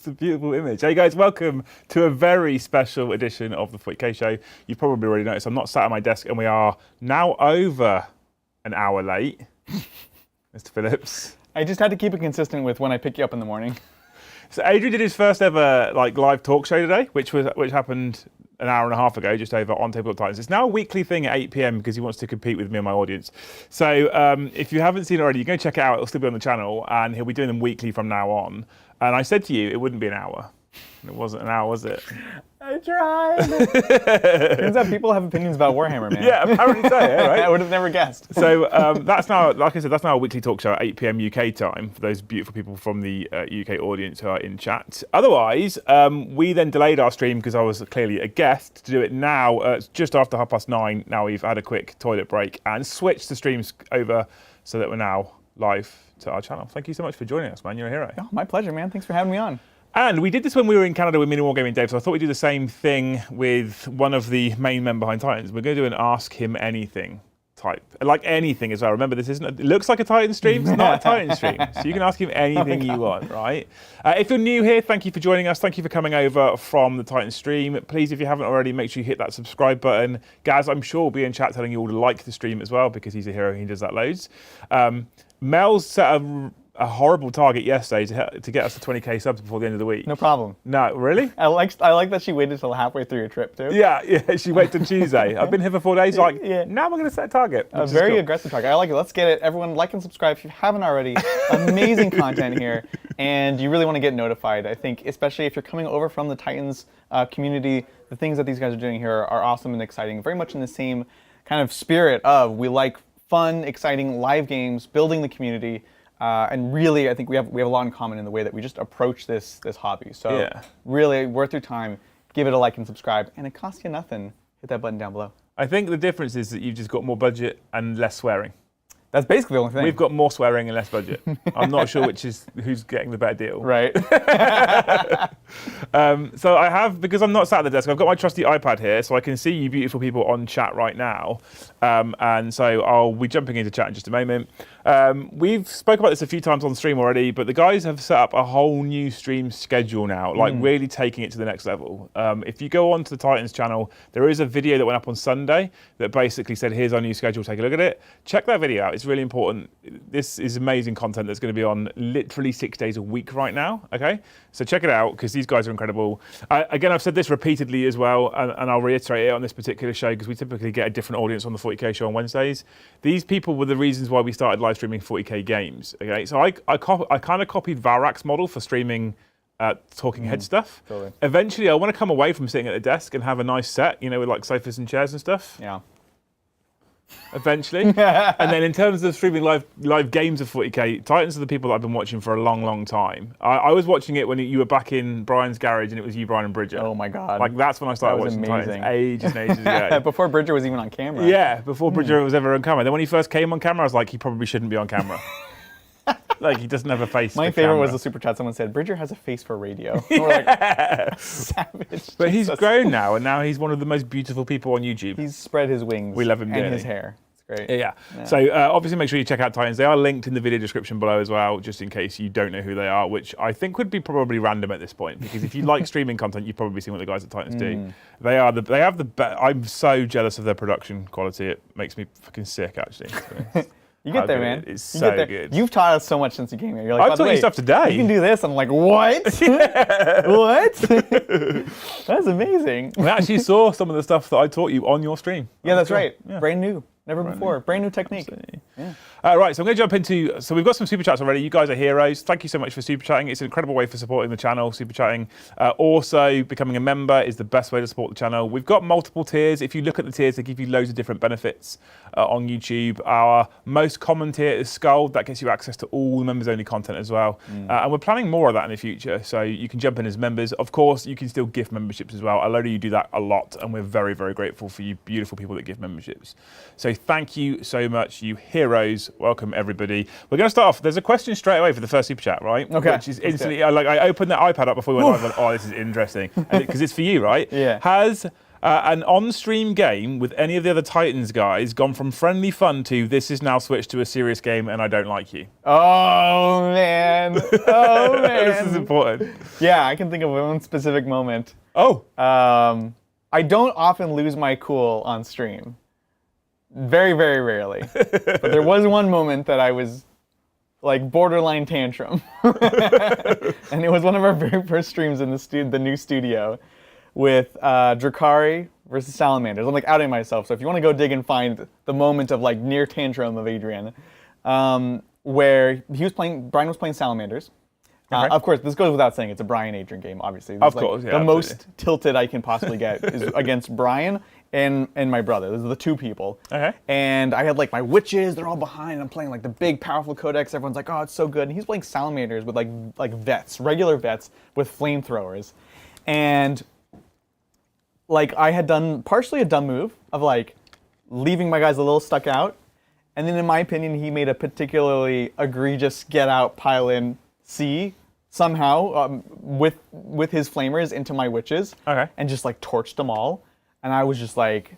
It's a beautiful image. Hey guys, welcome to a very special edition of the 40K Show. You probably already noticed I'm not sat at my desk and we are now over an hour late. Mr. Phillips. I just had to keep it consistent with when I pick you up in the morning. So Adrian did his first ever live talk show today, which happened an hour and a half ago, just over on Tabletop Titans. It's now a weekly thing at 8 p.m. because he wants to compete with me and my audience. So if you haven't seen it already, you go check it out. It'll still be on the channel, and he'll be doing them weekly from now on. And I said to you, it wouldn't be an hour. It wasn't an hour, was it? I tried. Turns out people have opinions about Warhammer, man. Yeah, apparently so, yeah, right? I would have never guessed. So that's now, like I said, that's now a weekly talk show at 8 p.m. UK time for those beautiful people from the UK audience who are in chat. Otherwise, we then delayed our stream because I was clearly a guest to do it now. It's just after 9:30. Now we've had a quick toilet break and switched the streams over so that we're now live to our channel. Thank you so much for joining us, man. You're a hero. Oh, my pleasure, man. Thanks for having me on. And we did this when we were in Canada with Mini Wargaming Dave, so I thought we'd do the same thing with one of the main men behind Titans. We're going to do an Ask Him Anything type, like anything as well. Remember, this isn't. It looks like a Titan stream, it's not a Titan stream. So you can ask him anything you want, right? If you're new here, thank you for joining us. Thank you for coming over from the Titan stream. Please, if you haven't already, make sure you hit that subscribe button. Gaz, I'm sure will be in chat telling you all to like the stream as well because he's a hero and he does that loads. Mel's set a horrible target yesterday to get us to 20k subs before the end of the week. No problem. No, really? I like that she waited till halfway through your trip, too. Yeah, she waited till Tuesday. I've been here for 4 days, now we're going to set a target. A very aggressive target. I like it. Let's get it. Everyone, like and subscribe if you haven't already. Amazing content here, and you really want to get notified. I think, especially if you're coming over from the Titans community, the things that these guys are doing here are awesome and exciting. Very much in the same kind of spirit of we like fun, exciting live games, building the community. And really, I think we have a lot in common in the way that we just approach this hobby. So really, worth your time. Give it a like and subscribe, and it costs you nothing. Hit that button down below. I think the difference is that you've just got more budget and less swearing. That's basically the only thing. We've got more swearing and less budget. I'm not sure who's getting the better deal. Right. So I have, because I'm not sat at the desk, I've got my trusty iPad here, so I can see you beautiful people on chat right now. And so I'll be jumping into chat in just a moment. We've spoke about this a few times on stream already, but the guys have set up a whole new stream schedule now, like really taking it to the next level. If you go onto the Titans channel, there is a video that went up on Sunday that basically said, here's our new schedule, take a look at it. Check that video out. It's really important. This is amazing content that's going to be on literally 6 days a week right now, okay? So check it out, because these guys are incredible. Again, I've said this repeatedly as well, and I'll reiterate it on this particular show, because we typically get a different audience on the 40K show on Wednesdays. These people were the reasons why we started live streaming 40K games, okay? So I kind of copied Varak's model for streaming talking head stuff. Totally. Eventually, I want to come away from sitting at the desk and have a nice set, with like sofas and chairs and stuff. Yeah. Eventually. And then in terms of streaming live games of 40K, Titans are the people that I've been watching for a long, long time. I was watching it when you were back in Brian's garage and it was you, Brian, and Bridger. Oh my God. Like that's when I started watching Titans ages and ages ago. Before Bridger was even on camera. Yeah, before Bridger was ever on camera. Then when he first came on camera, I was like, he probably shouldn't be on camera. Like he doesn't have a face My for favorite camera. was the super chat. Someone said, Bridger has a face for radio. We're like, savage. But he's grown now, and now he's one of the most beautiful people on YouTube. He's spread his wings. We love him and dearly. his hair. It's great. Yeah. So obviously make sure you check out Titans. They are linked in the video description below as well, just in case you don't know who they are, which I think would be probably random at this point, because if you like streaming content, you've probably seen what the guys at Titans do. They have the best. I'm so jealous of their production quality. It makes me fucking sick, actually. You get there, man. It's so good. You've taught us so much since you came here. You're like, I've taught you stuff today. You can do this. I'm like, what? What? That's amazing. I actually saw some of the stuff that I taught you on your stream. Yeah, that's right. Yeah. Brand new. Never before. Brand new technique. Yeah. Right, so I'm going to jump into, so we've got some super chats already. You guys are heroes. Thank you so much for super chatting. It's an incredible way for supporting the channel, super chatting. Also, becoming a member is the best way to support the channel. We've got multiple tiers. If you look at the tiers, they give you loads of different benefits on YouTube. Our most common tier is Skull. That gets you access to all the members-only content as well. And we're planning more of that in the future, so you can jump in as members. Of course, you can still gift memberships as well. A load of you do that a lot, and we're very, very grateful for you beautiful people that give memberships. So thank you so much, you heroes. Welcome, everybody. We're going to start off. There's a question straight away for the first super chat, right? Okay. Which is instantly, I opened that iPad up before we went live and went, oh, this is interesting. Because it's for you, right? Yeah. Has An on-stream game with any of the other Titans guys gone from friendly fun to this is now switched to a serious game and I don't like you. Oh man. Oh man. This is important. Yeah, I can think of one specific moment. Oh. I don't often lose my cool on stream. Very, very rarely. But there was one moment that I was like borderline tantrum. And it was one of our very first streams in the new studio with Drakari versus Salamanders. I'm like outing myself, so if you want to go dig and find the moment of like near tantrum of Adrian, where Brian was playing Salamanders. Okay. Of course, this goes without saying, it's a Brian Adrian game, obviously. Of course, yeah, the absolutely. most tilted I can possibly get is against Brian and my brother. Those are the two people. Okay. And I had like my witches, they're all behind, and I'm playing like the big powerful codex. Everyone's like, oh, it's so good. And he's playing Salamanders with like vets, regular vets with flamethrowers. And like I had done partially a dumb move of like leaving my guys a little stuck out. And then in my opinion, he made a particularly egregious get out, pile in, C somehow with his flamers into my witches. Okay. And just like torched them all. And I was just like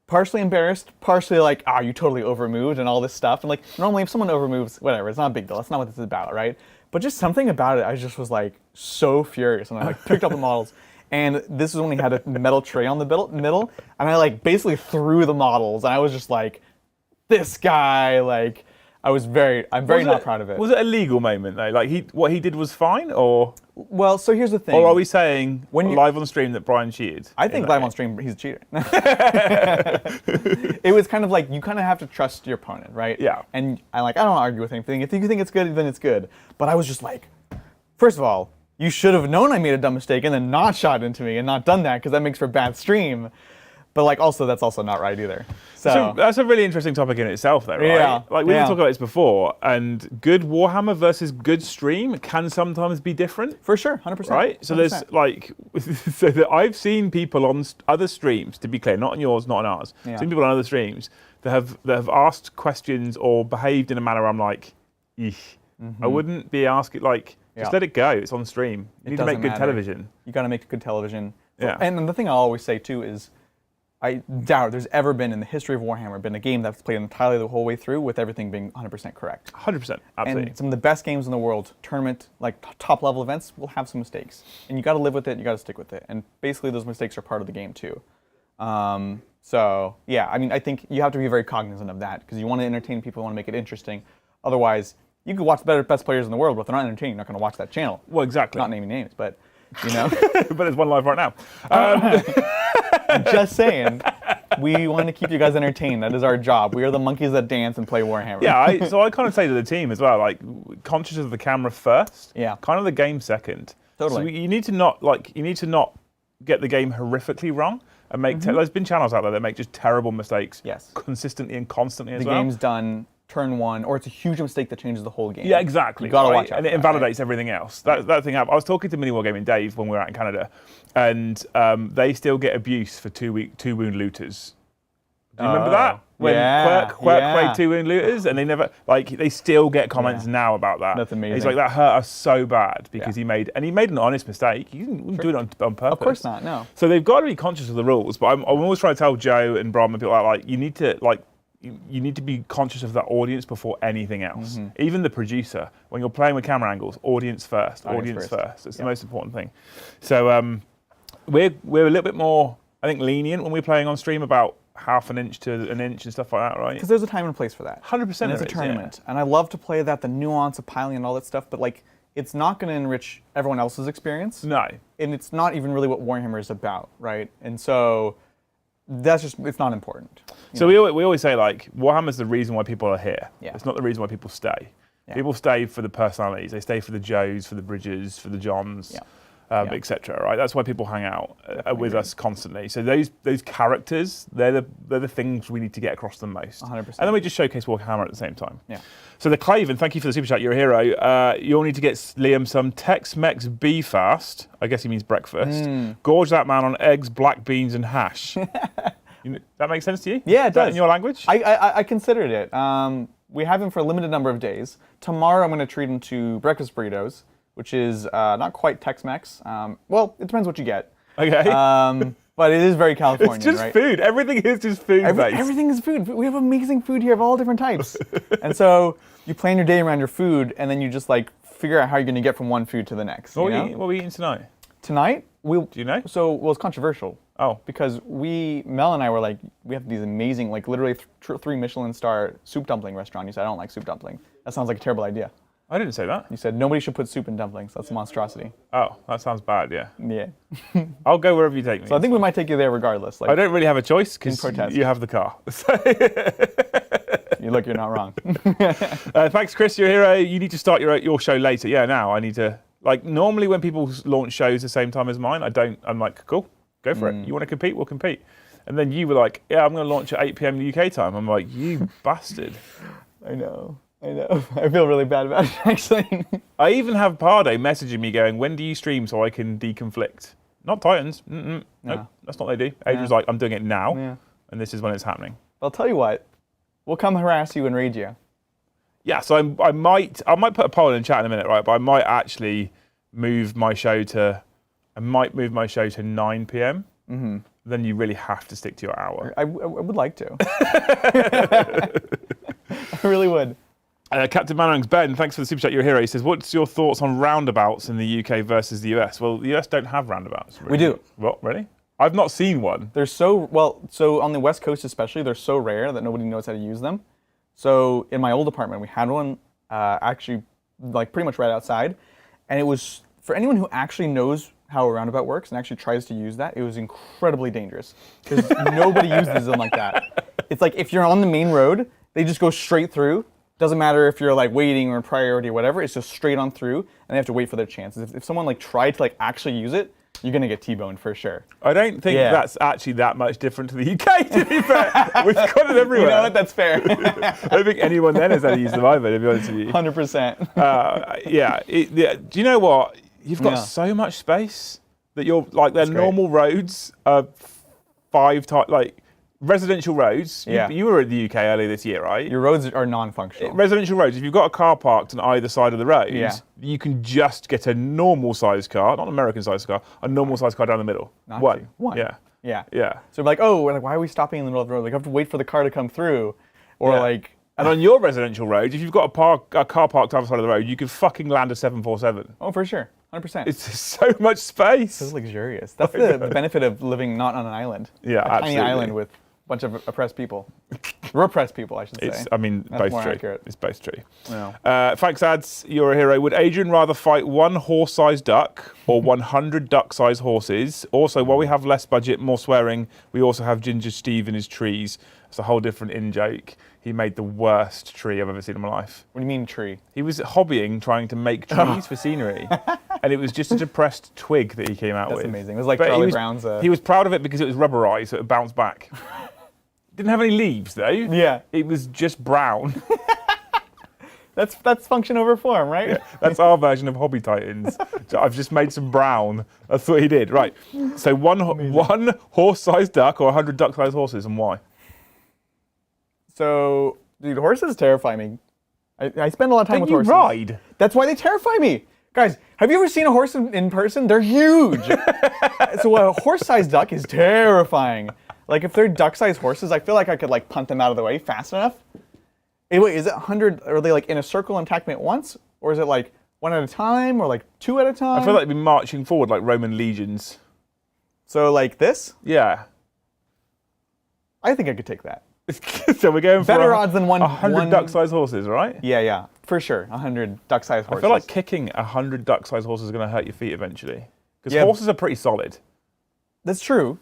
partially embarrassed, partially like, you totally overmoved and all this stuff. And like normally if someone overmoves, whatever, it's not a big deal. That's not what this is about, right? But just something about it, I just was like so furious. And I like picked up the models. And this is when he had a metal tray on the middle, and I like basically threw the models, and I was just like, this guy, like, I'm very not proud of it. Was it a legal moment though? Like what he did was fine, or? Well, so here's the thing. Or are we saying When live on stream that Brian cheated? I think live on stream, he's a cheater. It was kind of like, you kind of have to trust your opponent, right? Yeah. And I don't argue with anything. If you think it's good, then it's good. But I was just like, first of all, you should have known I made a dumb mistake and then not shot into me and not done that, because that makes for a bad stream. But like also, that's also not right either. So that's a really interesting topic in itself though, right? Yeah, Like we didn't talk about this before, and good Warhammer versus good stream can sometimes be different. for sure, 100%. Right? So 100%. there's like, so that I've seen people on other streams, to be clear, not on yours, not on ours, Yeah. seen people on other streams that have asked questions or behaved in a manner I'm like, eesh. I wouldn't be asking, like, just let it go. It's on stream. You need to make doesn't good matter. television. You got to make good television. Yeah. And the thing I'll always say too is, I doubt there's ever been in the history of Warhammer been a game that's played entirely the whole way through with everything being 100% correct. 100%, absolutely. And some of the best games in the world, tournament, like top level events, will have some mistakes. And you got to live with it, you got to stick with it. And basically those mistakes are part of the game too. So yeah, I mean, I think you have to be very cognizant of that, because you want to entertain people, you want to make it interesting. Otherwise, you could watch the best players in the world, but if they're not entertaining, you're not going to watch that channel. Well, exactly. Not naming names, but you know. But there's one live right now. I'm just saying, we want to keep you guys entertained. That is our job. We are the monkeys that dance and play Warhammer. Yeah, so I kind of say to the team as well, like, conscious of the camera first, Yeah. kind of the game second. Totally. So you need to not get the game horrifically wrong and make. There's been channels out there that make just terrible mistakes. Yes. Consistently and constantly as The well. game's done turn one, or it's a huge mistake that changes the whole game. Yeah, exactly. You gotta right? watch out. And it for that, invalidates everything else. That thing happened. I was talking to Mini Wargaming Dave when we were out in Canada, and they still get abuse for two wound looters. Do you remember that? When Quirk played 2 wound looters, and they still get comments now about that. That's amazing. He's like, that hurt us so bad because he made an honest mistake. He didn't do it on purpose. Of course not. No. So they've got to be conscious of the rules. But I'm always trying to tell Joe and Brom and people like you need to be conscious of that audience before anything else. Even the producer, when you're playing with camera angles, audience first. It's the most important thing. So we're a little bit more, I think, lenient when we're playing on stream about half an inch to an inch and stuff like that, right? Because there's a time and a place for that. 100% And it's a tournament. And I love to play that, the nuance of piling and all that stuff, but like, it's not going to enrich everyone else's experience. No. And it's not even really what Warhammer is about, right? And so that's just, it's not important. So we always say, like, Warhammer's the reason why people are here. Yeah. It's not the reason why people stay. Yeah. People stay for the personalities. They stay for the Joes, for the Bridges, for the Johns, etc. Right? That's why people hang out with us constantly. So those characters, they're the things we need to get across the most. 100%. And then we just showcase Warhammer at the same time. Yeah. So the Claven, thank you for the super chat. You're a hero. You'll need to get Liam some Tex-Mex B-fast. I guess he means breakfast. Gorge that man on eggs, black beans, and hash. That makes sense to you? Yeah, it Is that does. in your language? I considered it. We have him for a limited number of days. Tomorrow I'm going to treat him to breakfast burritos, which is not quite Tex-Mex. Well, it depends what you get. Okay. But it is very Californian, It's just right? food. Everything is just food based. Everything is food. We have amazing food here of all different types. And so you plan your day around your food, and then you just like figure out how you're going to get from one food to the next. What are we eating tonight? Tonight, Do you know? So, it's controversial. Oh. Because Mel and I were like, we have these amazing, like literally 3 Michelin star soup dumpling restaurant. You said, I don't like soup dumpling. That sounds like a terrible idea. I didn't say that. You said, nobody should put soup in dumplings. That's a monstrosity. Oh, that sounds bad, yeah. Yeah. I'll go wherever you take me. So I think we might take you there regardless. Like, I don't really have a choice because protest. you have the car. you're not wrong. Thanks, Chris. You're a hero. You need to start your show later. Yeah, now I need to. Like, normally when people launch shows the same time as mine, I'm like, cool, go for it. You want to compete? We'll compete. And then you were like, yeah, I'm going to launch at 8 p.m. UK time. I'm like, you bastard. I know. I feel really bad about it, actually. I even have Pardo messaging me going, when do you stream so I can deconflict? Not Titans. Nope, that's not what they do. Adrian's like, I'm doing it now, and this is when it's happening. I'll tell you what. We'll come harass you and raid you. Yeah, so I might put a poll in the chat in a minute, right? But I might actually move my show to 9 p.m. Mm-hmm. Then you really have to stick to your hour. I would like to. I really would. Captain Mannering's Ben, thanks for the super chat. You're a hero. He says, what's your thoughts on roundabouts in the UK versus the US? Well, the US don't have roundabouts. Really. We do. What, really? I've not seen one. They're so on the West Coast especially, they're so rare that nobody knows how to use them. So in my old apartment, we had one actually like pretty much right outside. And it was, for anyone who actually knows how a roundabout works and actually tries to use that, it was incredibly dangerous. Because nobody uses them like that. It's like if you're on the main road, they just go straight through. Doesn't matter if you're like waiting or in priority or whatever, it's just straight on through, and they have to wait for their chances. If someone like tried to like actually use it, you're gonna get T-boned for sure. I don't think that's actually that much different to the UK, to be fair. We've got it everywhere. You know what, that's fair. I don't think anyone then has had to use them either, to be honest with you. 100%. Do you know what? You've got so much space that you're like, their normal roads are 5 times, like, residential roads. Yeah. You were at the UK earlier this year, right? Your roads are non-functional. Residential roads, if you've got a car parked on either side of the road, you can just get a normal-sized car, not an American-sized car, a normal-sized car down the middle. One. Yeah. Yeah. So like, we're like, why are we stopping in the middle of the road? Like, I have to wait for the car to come through. Or like... And on your residential roads, if you've got a car parked on the side of the road, you can fucking land a 747. Oh, for sure. 100%. It's just so much space. So luxurious. That's the benefit of living not on an island. Yeah, absolutely. Tiny island with bunch of oppressed people. Repressed people, I should say. That's both true. Accurate. It's both true. No. Thanks, ads. You're a hero. Would Adrian rather fight one horse-sized duck or 100 duck-sized horses? Also, while we have less budget, more swearing, we also have Ginger Steve in his trees. It's a whole different in-joke. He made the worst tree I've ever seen in my life. What do you mean tree? He was hobbying, trying to make trees for scenery. And it was just a depressed twig that he came out with. That's amazing. It was like Charlie Brown's... He was proud of it because it was rubberized, so it bounced back. Didn't have any leaves, though. Yeah. It was just brown. That's function over form, right? Yeah, that's our version of Hobby Titans. So I've just made some brown. That's what he did. Right. So one horse-sized duck or 100 duck-sized horses, and why? So, dude, horses terrify me. I spend a lot of time with horses. You ride? That's why they terrify me. Guys, have you ever seen a horse in person? They're huge. So a horse-sized duck is terrifying. Like, if they're duck-sized horses, I feel like I could, like, punt them out of the way fast enough. Hey, wait, is it 100, are they, like, in a circle and attack me at once? Or is it, like, one at a time, or, like, 2 at a time? I feel like they'd be marching forward like Roman legions. So, like this? Yeah. I think I could take that. So we're going for better odds than 100 duck-sized horses, right? Yeah, for sure. 100 duck-sized horses. I feel like kicking 100 duck-sized horses is going to hurt your feet eventually. Because horses are pretty solid. That's true.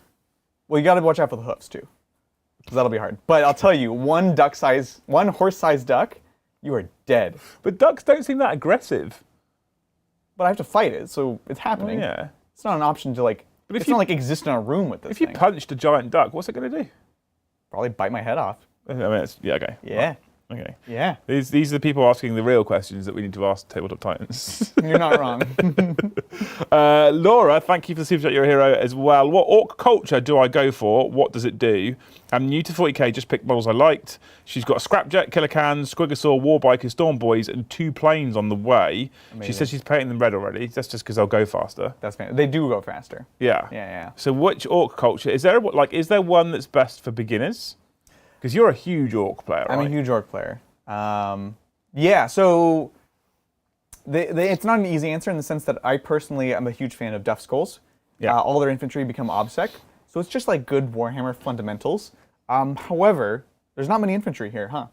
Well, you got to watch out for the hoofs too, because that'll be hard. But I'll tell you, one horse-sized duck, you are dead. But ducks don't seem that aggressive. But I have to fight it, so it's happening. Well, yeah. It's not an option to like. But it's not like exist in a room with this. If you punched a giant duck, what's it going to do? Probably bite my head off. I mean, okay. Yeah. Okay. Yeah, These are the people asking the real questions that we need to ask Tabletop Titans. you're not wrong. Laura, thank you for the super chat. You're a hero as well. What orc culture do I go for? What does it do? I'm new to 40k, just picked models I liked. She's got a Scrapjet, Killer Cans, Squigosaur, Warbiker, Storm Boys, and 2 planes on the way. Amazing. She says she's painting them red already. That's just because they'll go faster. That's fantastic. They do go faster. Yeah. Yeah. So which orc culture is there? Is there one that's best for beginners? Because you're a huge orc player, right? I'm a huge orc player. Yeah. So it's not an easy answer in the sense that I personally am a huge fan of Duff Skulls. Yeah. All their infantry become obsec, so it's just like good Warhammer fundamentals. However, there's not many infantry here, huh?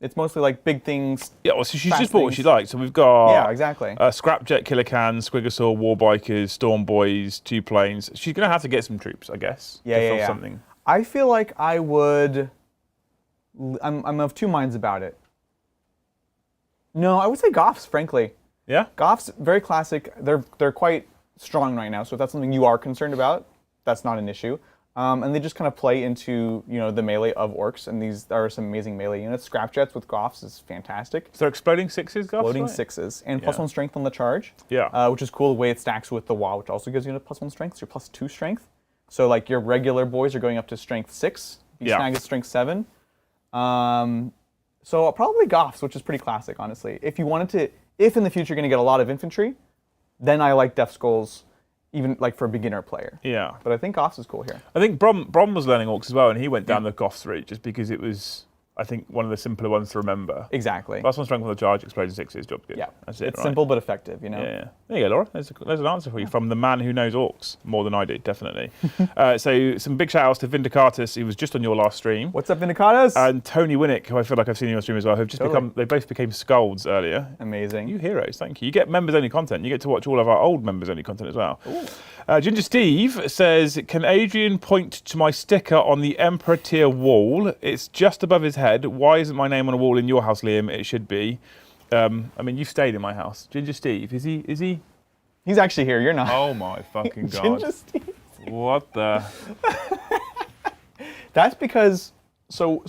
It's mostly like big things. Yeah, well, so she's fast just bought what things. she likes. So we've got Yeah, exactly. Scrapjet, Killer Cans, Squigosaur, Warbikers, Storm Boys, 2 planes. She's going to have to get some troops, I guess. to fill something. I feel like I would. I'm of two minds about it. No, I would say Goths, frankly. Yeah? Goths, very classic. They're quite strong right now, so if that's something you are concerned about, that's not an issue. And they just kind of play into the melee of orcs, and these are some amazing melee units. Scrapjets with Goths is fantastic. So they're exploding 6s, Goths, Exploding right? 6s, and +1 strength on the charge. Yeah. Which is cool the way it stacks with the wall, which also gives you a +1 strength, so you're +2 strength. So like your regular boys are going up to strength 6. You snag is strength 7. So probably Goths, which is pretty classic, honestly. If you wanted to, if in the future you're going to get a lot of infantry, then I like Death Skulls, even like for a beginner player. Yeah. But I think Goths is cool here. I think Brom was learning orcs as well, and he went down the Goths route just because it was, I think, one of the simpler ones to remember. Exactly. +1 strength on the charge, exploding 6s, job good. Yeah. That's it, It's right? simple but effective, Yeah. There you go, Laura. There's an answer for you from the man who knows orcs more than I do, definitely. So some big shout outs to Vindicatus, who was just on your last stream. What's up, Vindicatus? And Tony Winnick, who I feel like I've seen on your stream as well, who've just they both became Scolds earlier. Amazing. You heroes, thank you. You get members only content. You get to watch all of our old members only content as well. Ginger Steve says, can Adrian point to my sticker on the Emperor tier wall? It's just above his head. Why isn't my name on a wall in your house, Liam? It should be. I mean, you've stayed in my house. Ginger Steve, is he? He's actually here. You're not. Oh my fucking God. Ginger Steve. What the? That's because, so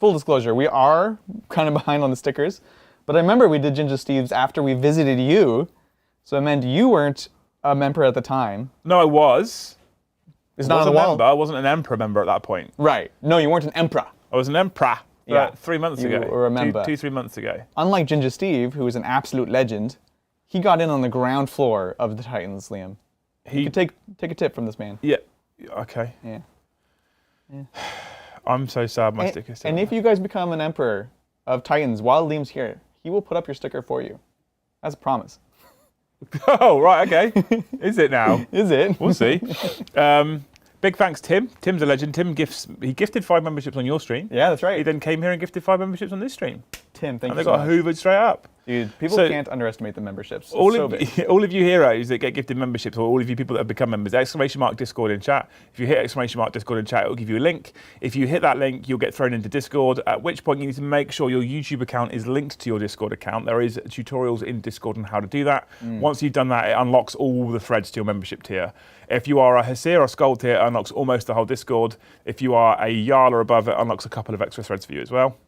full disclosure, we are kind of behind on the stickers. But I remember we did Ginger Steve's after we visited you. So it meant you weren't a member at the time. No, I was. It's I not was on a the wall. member. I wasn't an Emperor member at that point. Right. No, you weren't an emperor. I was an Emperor. Yeah. 3 months You ago. were a member. 2-3 months ago. Unlike Ginger Steve, who is an absolute legend, he got in on the ground floor of the Titans, Liam. You could take a tip from this man. Yeah. Okay. Yeah. I'm so sad my sticker's still And on if you guys become an emperor of Titans while Liam's here, he will put up your sticker for you. That's a promise. Oh, right, okay. Is it now? Is it? We'll see. Big thanks, Tim. Tim's a legend. Tim gifted 5 memberships on your stream. Yeah, that's He right. then came here and gifted 5 memberships on this stream. Tim, thank And you they so got much. hoovered straight up. Dude, people So- can't underestimate the memberships. It's All so of, big. all of you heroes that get gifted memberships, or all of you people that have become members, !Discord in chat. If you hit !Discord in chat, it'll give you a link. If you hit that link, you'll get thrown into Discord, at which point you need to make sure your YouTube account is linked to your Discord account. There is tutorials in Discord on how to do that. Once you've done that, it unlocks all the threads to your membership tier. If you are a Hasir or Skull tier, it unlocks almost the whole Discord. If you are a Jarl or above, it unlocks a couple of extra threads for you as well.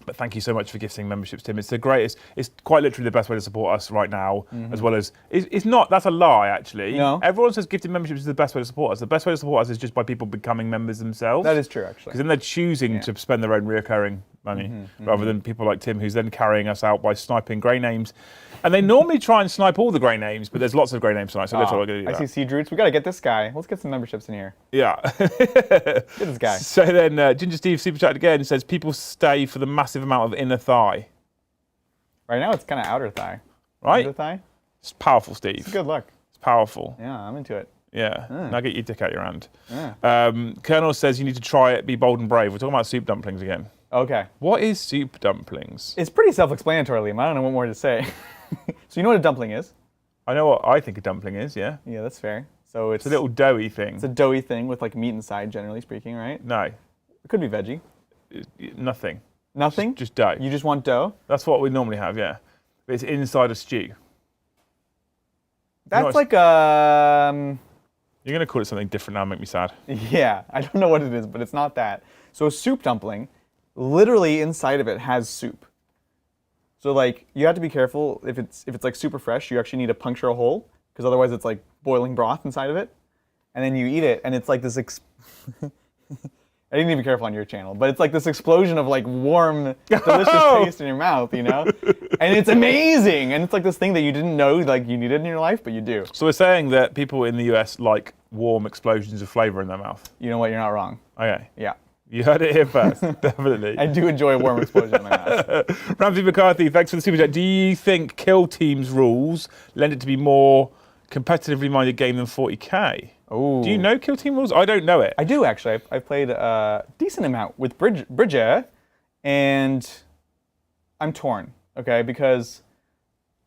But thank you so much for gifting memberships, Tim. It's the greatest. It's quite literally the best way to support us right now, as well as it's not. That's a lie, actually. No. Everyone says gifting memberships is the best way to support us. The best way to support us is just by people becoming members themselves. That is true, actually. Because then they're choosing to spend their own reoccurring money, rather than people like Tim, who's then carrying us out by sniping grey names. And they normally try and snipe all the grey names, but there's lots of grey names tonight, so that's all I'm going to do. I that. see Siege Roots. We got to get this guy. Let's get some memberships in here. Yeah. Get this guy. So then Ginger Steve super chat again says people stay for the massive amount of inner thigh. Right now, it's kind of outer thigh. Right? Outer thigh? It's powerful, Steve. Good luck. It's powerful. Yeah, I'm into it. Yeah. Now get your dick out your hand. Yeah. Colonel says you need to try it, be bold and brave. We're talking about soup dumplings again. Okay. What is soup dumplings? It's pretty self-explanatory, Liam. I don't know what more to say. So you know what a dumpling is? I know what I think a dumpling is, yeah. Yeah, that's fair. So it's It's a little doughy thing. It's a doughy thing with like meat inside, generally speaking, right? No, It could be veggie. nothing. Nothing? Just dough. You just want dough? That's what we normally have, yeah. But it's inside a stew. That's Nice. like You're going to call it something different now and make me sad. yeah, I don't know what it is, but it's not that. So a soup dumpling literally inside of it has soup. So like you have to be careful if it's like super fresh, you actually need to puncture a hole because otherwise it's like boiling broth inside of it. And then you eat it and it's like this I didn't even be careful on your channel, but it's like this explosion of like warm, delicious taste in your mouth, you know? And it's amazing. And it's like this thing that you didn't know like you needed in your life, but you do. So we're saying that people in the US like warm explosions of flavor in their mouth. You know what? You're not wrong. Okay. Yeah. You heard it here first, definitely. I do enjoy a warm explosion in my mouth. Ramsey McCarthy, thanks for the super chat. Do you think Killteam's rules lend it to be more competitively minded game than 40k? Ooh. Do you know Killteam rules? I don't know it. I do actually. I played a decent amount with Bridget, and I'm torn. Okay, because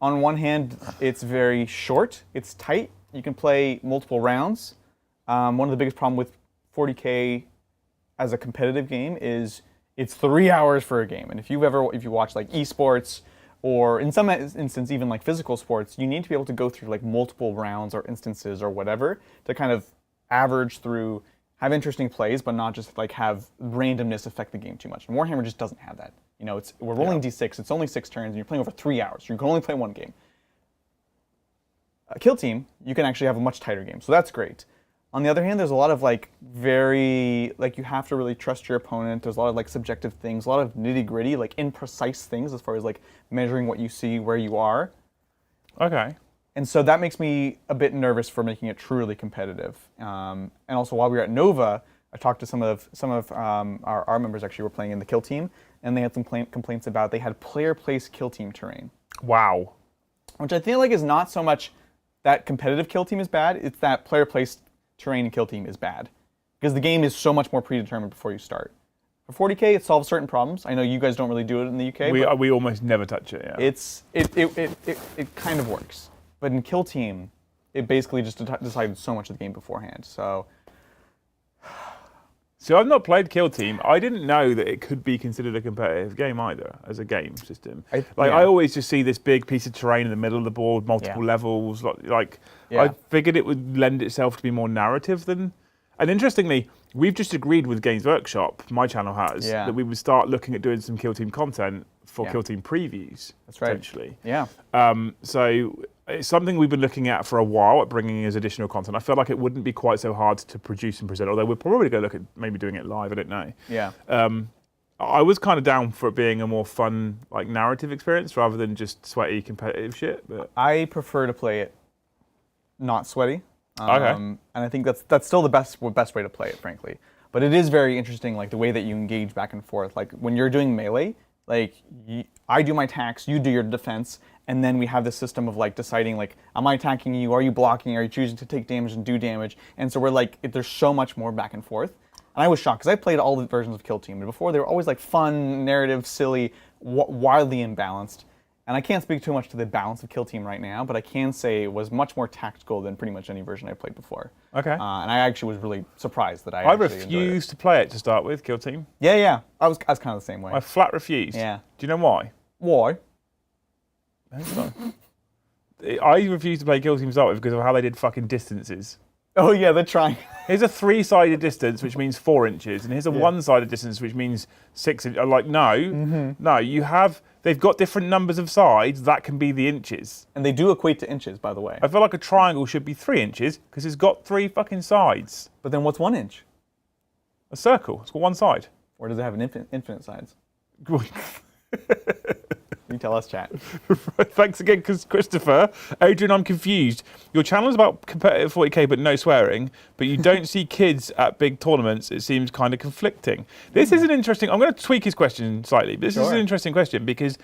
on one hand, it's very short. It's tight. You can play multiple rounds. One of the biggest problems with 40k as a competitive game is it's 3 hours for a game. And if you watch like esports or in some instance even like physical sports, you need to be able to go through like multiple rounds or instances or whatever to kind of average through, have interesting plays, but not just like have randomness affect the game too much. And Warhammer just doesn't have that. You know, we're rolling d6. It's only 6 turns, and you're playing over 3 hours. So you can only play one game. Killteam, you can actually have a much tighter game, so that's great. On the other hand, there's a lot of like you have to really trust your opponent. There's a lot of like subjective things, a lot of nitty gritty, like imprecise things as far as like measuring what you see, where you are. Okay. And so that makes me a bit nervous for making it truly competitive. And also while we were at Nova, I talked to some of our members actually were playing in the Killteam, and they had some complaints about they had player-placed Killteam terrain. Wow. Which I feel like is not so much that competitive Killteam is bad, it's that player-placed terrain in Killteam is bad. Because the game is so much more predetermined before you start. For 40k, it solves certain problems. I know you guys don't really do it in the UK. We almost never touch it, yeah. It kind of works. But in Killteam, it basically just decided so much of the game beforehand. So, See, I've not played Killteam. I didn't know that it could be considered a competitive game either, as a game system. I always just see this big piece of terrain in the middle of the board, multiple levels. I figured it would lend itself to be more narrative than. And interestingly, we've just agreed with Games Workshop, my channel has, that we would start looking at doing some Killteam content for Killteam previews. That's right. Potentially. Yeah. So it's something we've been looking at for a while, at bringing in as additional content. I feel like it wouldn't be quite so hard to produce and present, although we're probably going to look at maybe doing it live, I don't know. Yeah. I was kind of down for it being a more fun, like, narrative experience rather than just sweaty competitive shit. But I prefer to play it not sweaty. Okay. And I think that's still the best way to play it, frankly. But it is very interesting, like the way that you engage back and forth. Like when you're doing melee, like I do my attacks, you do your defense, and then we have this system of like deciding like, am I attacking you? Are you blocking? Are you choosing to take damage and do damage? And so we're like, there's so much more back and forth. And I was shocked because I played all the versions of Killteam, and before they were always like fun, narrative, silly, wildly imbalanced. And I can't speak too much to the balance of Killteam right now, but I can say it was much more tactical than pretty much any version I played before. Okay. And I actually was really surprised that I refused to play it to start with, Killteam. Yeah. I was kind of the same way. I flat refused. Yeah. Do you know why? Why? I refused to play Killteam to start with because of how they did fucking distances. Oh yeah, they're trying. Here's a 3-sided distance, which means 4 inches, and here's a 1-sided distance, which means 6 inches. I'm like, no, no, they've got different numbers of sides, that can be the inches. And they do equate to inches, by the way. I feel like a triangle should be 3 inches, because it's got 3 fucking sides. But then what's 1 inch? A circle, it's got 1 side. Or does it have an infinite sides? You tell us, chat. Thanks again, Christopher. Adrian, I'm confused. Your channel is about competitive 40k, but no swearing, but you don't see kids at big tournaments. It seems kind of conflicting. This is an interesting... I'm going to tweak his question slightly, but this is an interesting question because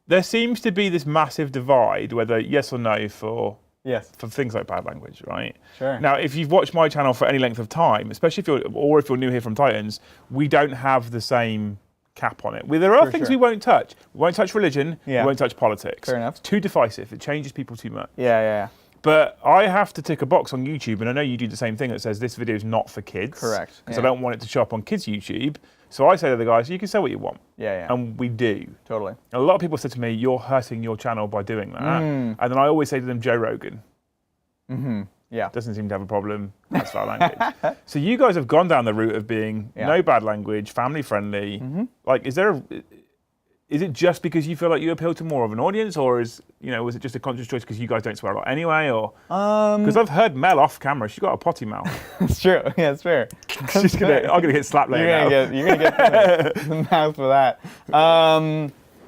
there seems to be this massive divide, whether yes or no for things like bad language, right? Sure. Now, if you've watched my channel for any length of time, especially if you're new here from Titans, we don't have the same cap on it. There are things we won't touch. We won't touch religion. We won't touch politics. Fair enough. It's too divisive. It changes people too much. Yeah. But I have to tick a box on YouTube, and I know you do the same thing that says this video is not for kids. Correct. Because I don't want it to show up on kids' YouTube. So I say to the guys, you can say what you want. Yeah. And we do. Totally. And a lot of people said to me, you're hurting your channel by doing that. And then I always say to them, Joe Rogan. Yeah. Doesn't seem to have a problem. That's foul language. So you guys have gone down the route of being no bad language, family friendly. Like, is it just because you feel like you appeal to more of an audience, or was it just a conscious choice because you guys don't swear a lot anyway, or? Because I've heheard Mel off camera, she's got a potty mouth. It's true. Yeah, it's fair. I'm gonna get slapped later now. You're gonna get the mouth for that.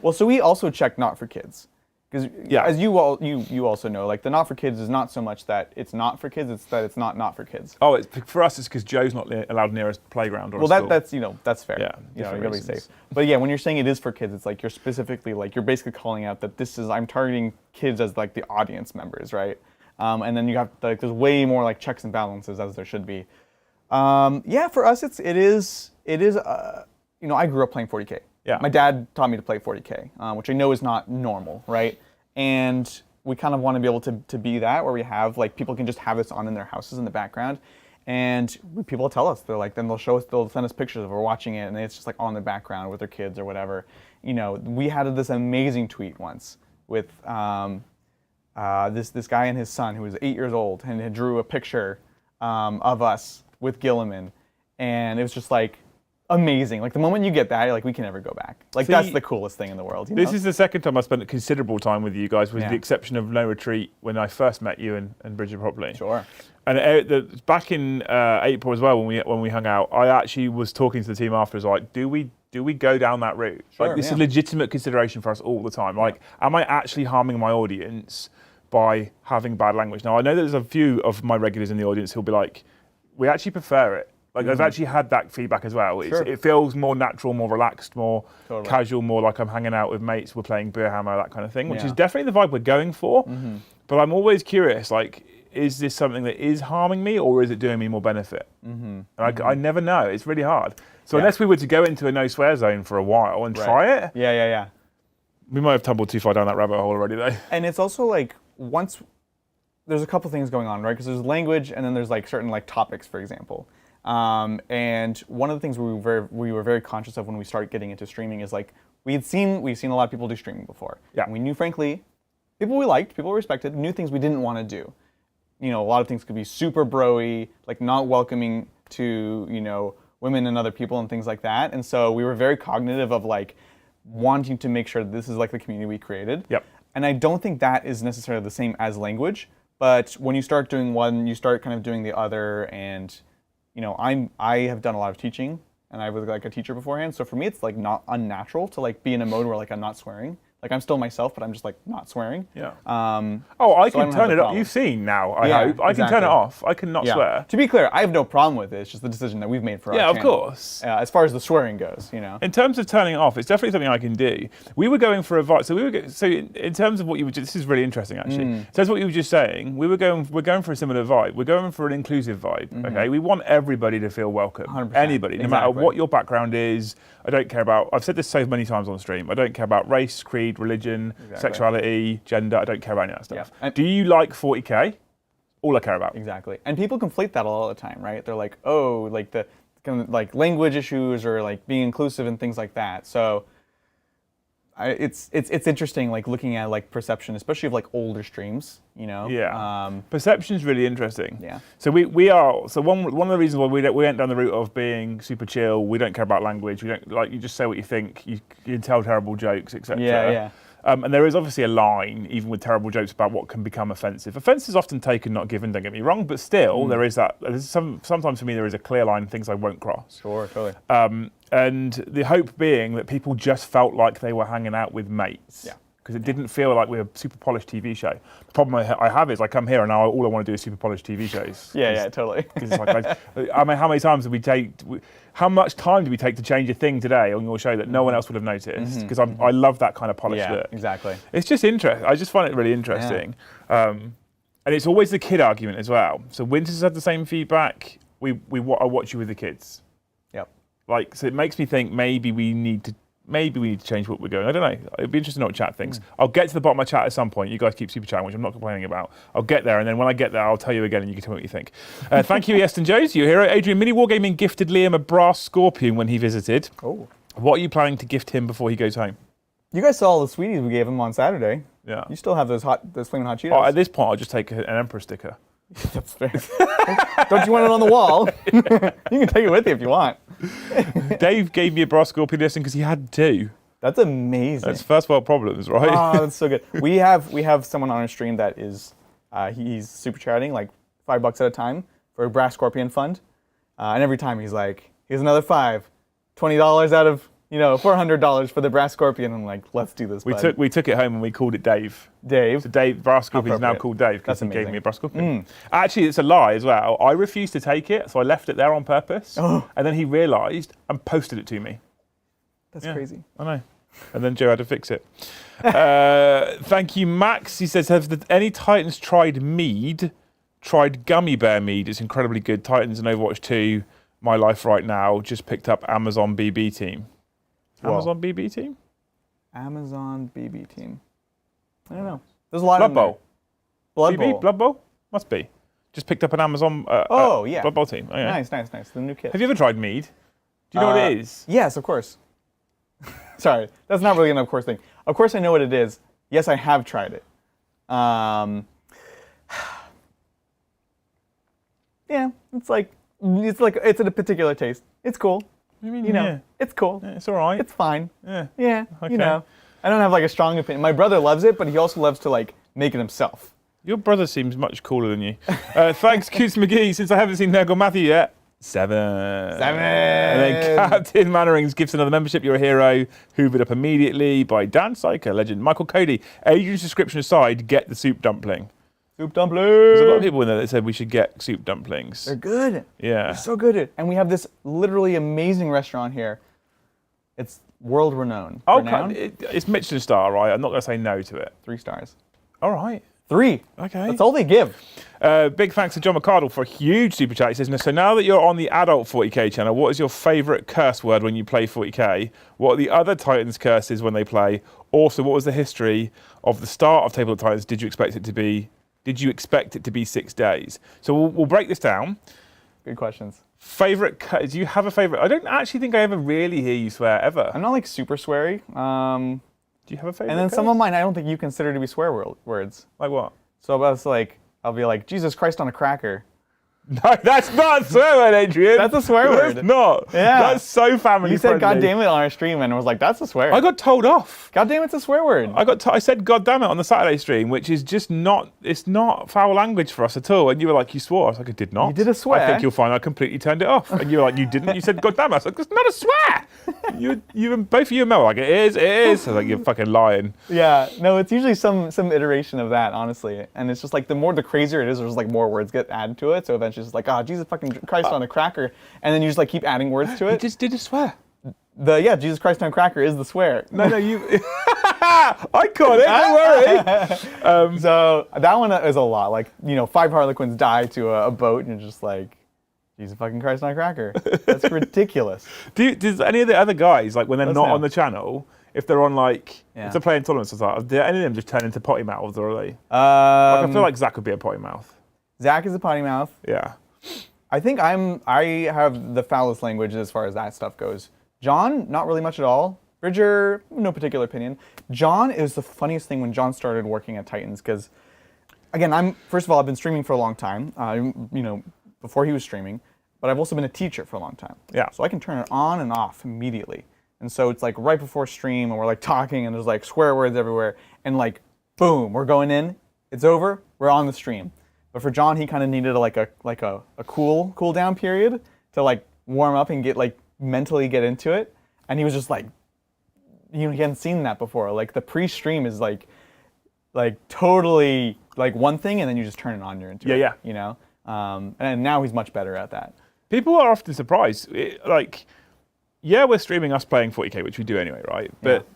Well, so we also check not for kids. Because as you also know, like the not for kids is not so much that it's not for kids, it's that it's not for kids. Oh, for us, it's because Joe's not allowed near a playground or a school. That's fair. Yeah, you gotta be safe. But yeah, when you're saying it is for kids, it's like you're specifically like you're basically calling out that I'm targeting kids as like the audience members, right? And then you have like there's way more like checks and balances as there should be. For us, it is. I grew up playing 40K. Yeah. My dad taught me to play 40K, which I know is not normal, right? And we kind of want to be able to be that, where we have, like, people can just have this on in their houses in the background. And people tell us, they'll send us pictures of we're watching it, and it's just, like, on the background with their kids or whatever. We had this amazing tweet once with this guy and his son who was 8 years old, and he drew a picture of us with Gilliman. And it was just, like, amazing. Like the moment you get that, you're like, we can never go back. Like that's the coolest thing in the world. This is the second time I spent a considerable time with you guys, with the exception of No Retreat when I first met you and Bridget properly. Sure. And back in April as well, when we hung out, I actually was talking to the team afterwards, like, do we go down that route? Sure, like this is legitimate consideration for us all the time. Like, am I actually harming my audience by having bad language? Now I know there's a few of my regulars in the audience who'll be like, we actually prefer it. Like I've actually had that feedback as well. It feels more natural, more relaxed, more casual, more like I'm hanging out with mates, we're playing Beer Hammer, that kind of thing, which is definitely the vibe we're going for. But I'm always curious, like, is this something that is harming me or is it doing me more benefit? And I never know. It's really hard. So unless we were to go into a no swear zone for a while and try it, we might have tumbled too far down that rabbit hole already though. And it's also like there's a couple things going on, right? Because there's language and then there's like certain like topics, for example. And one of the things we were very conscious of when we started getting into streaming is like we've seen a lot of people do streaming before. Yeah. And we knew, frankly, people we liked, people we respected, knew things we didn't want to do. A lot of things could be super bro-y, like not welcoming to, women and other people and things like that. And so we were very cognitive of like wanting to make sure that this is like the community we created. Yep. And I don't think that is necessarily the same as language, but when you start doing one, you start kind of doing the other. And I have done a lot of teaching, and I was like a teacher beforehand. So for me, it's like not unnatural to like be in a mode where like I'm not swearing. Like I'm still myself, but I'm just like not swearing. Yeah. I can turn it off. You've seen now, I hope. I can turn it off. I can not swear. To be clear, I have no problem with it. It's just the decision that we've made for our channel. Yeah, of course. As far as the swearing goes, In terms of turning it off, it's definitely something I can do. We were going for advice. So in terms of what you were just, this is really interesting actually. In terms of what you were just saying, we're going for a similar vibe. We're going for an inclusive vibe. Okay, we want everybody to feel welcome. 100%. Anybody, no matter what your background is. I don't care about. I've said this so many times on stream. I don't care about race, creed, religion. Sexuality, gender, I don't care about any of that stuff. Yeah. Do you like 40K? All I care about. Exactly. And people conflate that a lot of the time, right? They're like, oh, like the kind of like language issues or like being inclusive and things like that. So it's interesting, like looking at like perception, especially of like older streams, Yeah. Perception's really interesting. Yeah. So we are. So one of the reasons why we went down the route of being super chill. We don't care about language. We don't you just say what you think. You tell terrible jokes, etc. Yeah. And there is obviously a line, even with terrible jokes, about what can become offensive. Offence is often taken, not given, don't get me wrong, but still, there is that. Sometimes for me, there is a clear line, things I won't cross. Sure, totally. And the hope being that people just felt like they were hanging out with mates. Yeah. Because it didn't feel like we were a super polished TV show. The problem I have is I come here and now all I want to do is super polished TV shows. Yeah, totally. It's like, I mean, how many times did we take? How much time did we take to change a thing today on your show that no one else would have noticed? Because I love that kind of polished look. Exactly. It's just interesting. I just find it really interesting. Yeah. And it's always the kid argument as well. So Winters had the same feedback. I watch you with the kids. Yep. Like, so it makes me think maybe we need to change what we're doing. I don't know. It'd be interesting to know what chat thinks. I'll get to the bottom of my chat at some point. You guys keep super chatting, which I'm not complaining about. I'll get there, and then when I get there, I'll tell you again, and you can tell me what you think. Thank you, Eston Jones, your hero. Adrian, Mini Wargaming gifted Liam a brass scorpion when he visited. Oh. What are you planning to gift him before he goes home? You guys saw all the sweeties we gave him on Saturday. Yeah. You still have those flaming hot Cheetos. Oh, at this point, I'll just take an Emperor sticker. That's fair. Don't you want it on the wall? You can take it with you if you want. Dave gave me a brass scorpion listen because he had two. That's amazing. That's first world problems, right? Oh, that's so good. We have someone on our stream that is he's super chatting like $5 at a time for a brass scorpion fund, and every time he's like, here's another $5, $20 out of $400 for the brass scorpion. I'm like, let's do this. We took it home and we called it Dave. Dave. So Dave brass scorpion is now called Dave because he amazing. gave me a brass scorpion. Actually, it's a lie as well. I refused to take it, so I left it there on purpose. Oh. And then he realised and posted it to me. That's crazy. I know. And then Joe had to fix it. Thank you, Max. He says, have any Titans tried mead? Tried gummy bear mead. It's incredibly good. Titans and Overwatch 2, my life right now. Just picked up Amazon BB Team. Whoa. Amazon BB Team? Amazon BB Team. I don't know. There's a lot Blood in there. Bowl. Blood BB? Bowl. Blood Bowl? Must be. Just picked up an Amazon yeah. Blood Bowl team. Oh, yeah. Nice. The new kit. Have you ever tried mead? Do you know what it is? Yes, of course. Sorry, that's not really an of course thing. Of course I know what it is. Yes, I have tried it. Yeah, it's a particular taste. It's cool. I mean, It's cool. Yeah, it's all right. It's fine. Yeah. Yeah, Okay. I don't have like a strong opinion. My brother loves it, but he also loves to like make it himself. Your brother seems much cooler than you. Thanks, Coots McGee. Since I haven't seen Nurgle Matthew yet, 7. And then Captain Mannerings gives another membership. You're a hero. Hoovered up immediately by Dan Syker, legend. Michael Cody. Adrian's description aside, get the soup dumpling. Soup dumplings. There's a lot of people in there that said we should get soup dumplings. They're good. Yeah. They're so good. And we have this literally amazing restaurant here. It's world renowned. Oh, Renowned? it's Michelin star, right? I'm not going to say no to it. 3 stars. All right. 3. Okay. That's all they give. Big thanks to John McCardle for a huge super chat. He says, so now that you're on the adult 40k channel, what is your favourite curse word when you play 40k? What are the other Titans curses when they play? Also, what was the history of the start of Table of Titans? Did you expect it to be 6 days? So we'll break this down. Good questions. Favourite, do you have a favourite? I don't actually think I ever really hear you swear, ever. I'm not like super sweary. Do you have a favourite And then curse? some of mine I don't think you consider to be swear words. Like what? So I'll be like, Jesus Christ on a cracker. No, that's not a swear word, Adrian. That's a swear word. That's not. Yeah. That's so family You said friendly. God damn it on our stream and I was like, that's a swear. I got told off. God damn it's a swear word. I said God damn it on the Saturday stream, which is just it's not foul language for us at all. And you were like, you swore. I was like, I did not. You did a swear. I think you'll find I completely turned it off. And you were like, you didn't. You said God damn it. I was like, it's not a swear. Both of you and Mel were like, it is. I was like, you're fucking lying. Yeah, no, it's usually some iteration of that, honestly. And it's just like the crazier it is, there's like more words get added to it. So eventually it's like, oh, Jesus fucking Christ on a cracker. And then you just like keep adding words to You it. just did a swear. Jesus Christ on a cracker is the swear. No, you. I caught it. Don't worry. So that one is a lot. Like, 5 Harlequins die to a boat and you're just like, Jesus fucking Christ on a cracker. That's ridiculous. Does any of the other guys, like when they're Let's not know. on the channel, if they're on like, Yeah. if they're playing tournaments or something, do any of them just turn into potty mouths or are they? I feel like Zach would be a potty mouth. Zach is a potty mouth. Yeah. I think I have the foulest language as far as that stuff goes. John, not really much at all. Bridger, no particular opinion. John is the funniest thing when John started working at Titans because, again, first of all, I've been streaming for a long time, before he was streaming, but I've also been a teacher for a long time. Yeah. So I can turn it on and off immediately. And so it's like right before stream and we're like talking and there's like swear words everywhere and like, boom, we're going in, it's over, we're on the stream. But for John, he kind of needed a cool down period to like warm up and mentally get into it. And he was just like, he hadn't seen that before. Like the pre-stream is like totally like one thing, and then you just turn it on, you're into it. Yeah. And now he's much better at that. People are often surprised. We're streaming us playing 40k, which we do anyway, right? But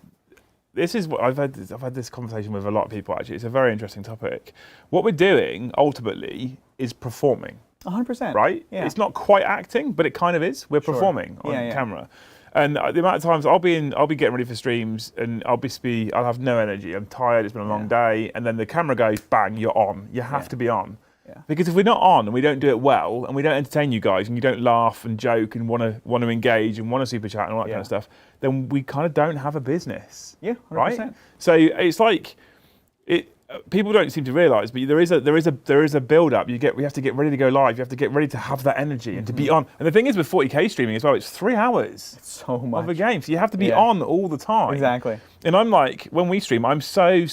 this is what I've had this conversation with a lot of people. Actually, it's a very interesting topic. What we're doing ultimately is performing. 100%. Right? Yeah. It's not quite acting, but it kind of is. We're performing on camera. And the amount of times I'll be getting ready for streams and I'll have no energy. I'm tired. It's been a long day, and then the camera goes, bang, you're on. You have to be on. Yeah. Because if we're not on and we don't do it well and we don't entertain you guys and you don't laugh and joke and want to engage and want to super chat and all that kind of stuff, then we kind of don't have a business. Yeah, 100%. Right? So it's like people don't seem to realise, but there is a build up. We have to get ready to go live. You have to get ready to have that energy and to be on. And the thing is with 40K streaming as well, it's 3 hours. It's so much of a game, so you have to be on all the time. Exactly. And I'm like, when we stream, I'm so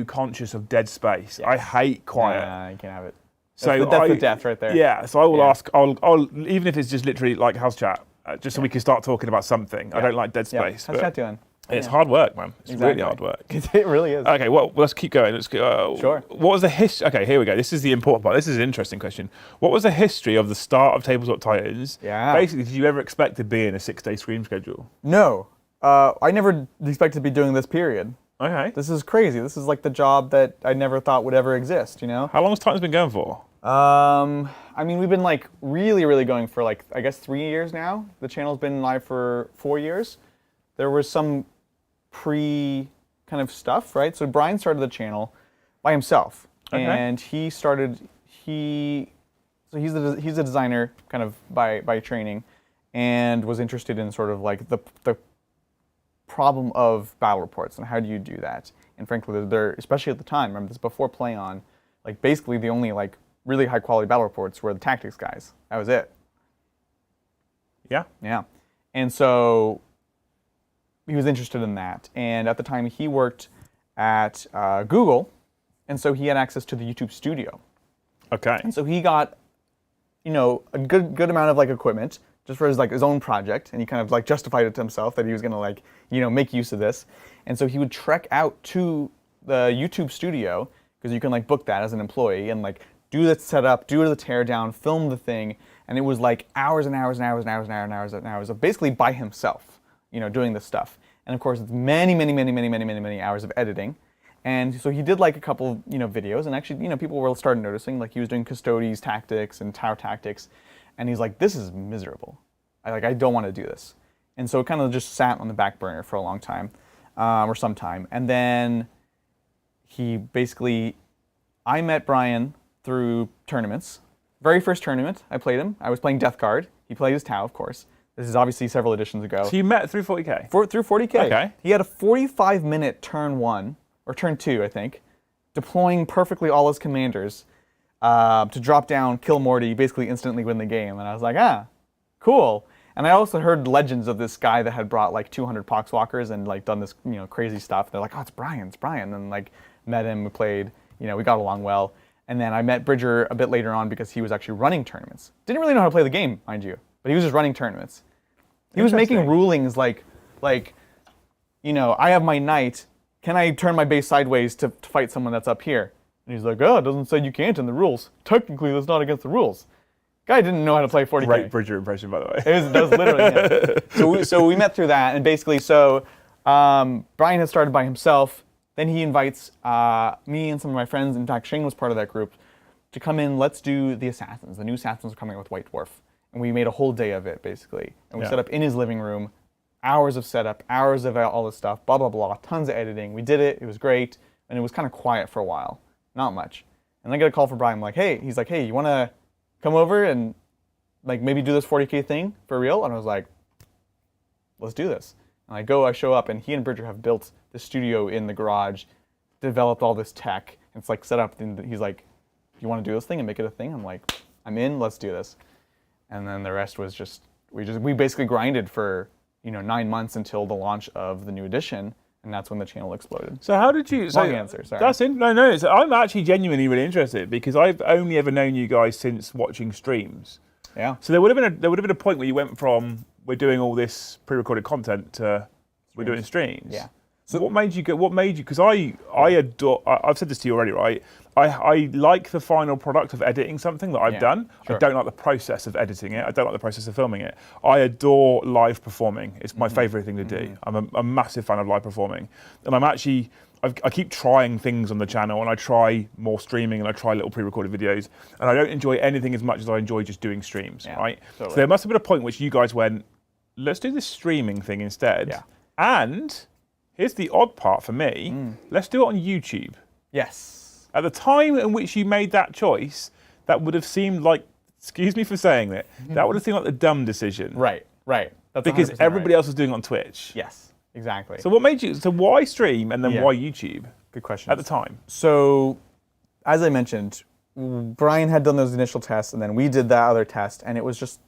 conscious of dead space. I hate quiet. Nah, you can't have it. So that's the death right there. Yeah. So I will ask. I'll even if it's just literally like house chat, just so we can start talking about something. I don't like dead space. How's chat doing? It's hard work, man. It's really hard work. It really is. Okay, well, let's keep going. Let's go. Sure. What was the history? Okay, here we go. This is the important part. This is an interesting question. What was the history of the start of Tabletop Titans? Yeah. Basically, did you ever expect to be in a 6-day stream schedule? No. I never expected to be doing this, period. Okay. This is crazy. This is like the job that I never thought would ever exist, you know? How long has Titans been going for? I mean, we've been like really going for like, I guess 3 years now. The channel's been live for 4 years. There was some pre kind of stuff, right? So Brian started the channel by himself, and he's a designer kind of by training, and was interested in sort of like the problem of battle reports and how do you do that. And frankly, they're especially at the time, remember this before Play On, like basically the only like really high quality battle reports were the tactics guys. That was it. Yeah. Yeah. And so he was interested in that. And at the time he worked at Google, and so he had access to the YouTube studio. Okay. And so he got, you know, a good amount of like equipment just for his own project, and he kind of like justified it to himself that he was gonna like, you know, make use of this. And so he would trek out to the YouTube studio, because you can like book that as an employee, and like do the setup, do the teardown, film the thing, and it was like hours and hours of basically by himself, you know, doing this stuff. And of course, it's many hours of editing. And so he did like a couple, you know, videos, and actually, you know, people were starting noticing, like he was doing Custodes tactics and Tower tactics, and he's like, this is miserable. I don't want to do this. And so it kind of just sat on the back burner for a long time, or some time. And then I met Brian through tournaments. Very first tournament I played him, I was playing Death Guard. He played his Tau, of course. This is obviously several editions ago. So you met through 40K? Through 40K. Okay. He had a 45-minute turn 1, or turn 2, I think, deploying perfectly all his commanders to drop down, kill Morty, basically instantly win the game. And I was like, cool. And I also heard legends of this guy that had brought like 200 Poxwalkers and like done this, you know, crazy stuff. They're like, oh, it's Brian. And like met him, we played, you know, we got along well. And then I met Bridger a bit later on because he was actually running tournaments. Didn't really know how to play the game, mind you, but he was just running tournaments. He was making rulings like, you know, I have my knight. Can I turn my base sideways to fight someone that's up here? And he's like, oh, it doesn't say you can't in the rules. Technically, that's not against the rules. Guy didn't know how to play 40K. Great Bridger impression, by the way. That was literally him. So we met through that, and basically, Brian had started by himself. Then he invites me and some of my friends, in fact, Shane was part of that group, to come in, let's do the Assassins. The new Assassins are coming out with White Dwarf. And we made a whole day of it, basically. And we set up in his living room, hours of setup, hours of all this stuff, blah, blah, blah, tons of editing. We did it was great, and it was kind of quiet for a while, not much. And I get a call from Brian, I'm like, he's like, hey, you want to come over and like maybe do this 40K thing for real? And I was like, let's do this. And I show up, and he and Bridger have built the studio in the garage, developed all this tech. It's like set up, and he's like, you want to do this thing and make it a thing? I'm like, I'm in, let's do this. And then the rest was we basically grinded for, you know, 9 months until the launch of the new edition, and that's when the channel exploded. So how did you? Long answer, sorry. That's in. No. I'm actually genuinely really interested because I've only ever known you guys since watching streams. Yeah. So there would have been a point where you went from we're doing all this pre-recorded content to we're doing streams. Yeah. So what made you? Because I adore. I've said this to you already, right? I like the final product of editing something that I've done. Sure. I don't like the process of editing it. I don't like the process of filming it. I adore live performing. It's my favorite thing to do. I'm a massive fan of live performing, and I keep trying things on the channel, and I try more streaming, and I try little pre-recorded videos, and I don't enjoy anything as much as I enjoy just doing streams, right? Totally. So there must have been a point in which you guys went, let's do this streaming thing instead. Yeah. And here's the odd part for me, let's do it on YouTube. Yes. At the time in which you made that choice, that would have seemed like, excuse me for saying that, that would have seemed like the dumb decision. Right. That's Because 100% everybody right. else was doing it on Twitch. Yes. Exactly. So what made you? So why stream and then Yeah. why YouTube Good question. at the time? So, as I mentioned, Brian had done those initial tests, and then we did that other test, and it was just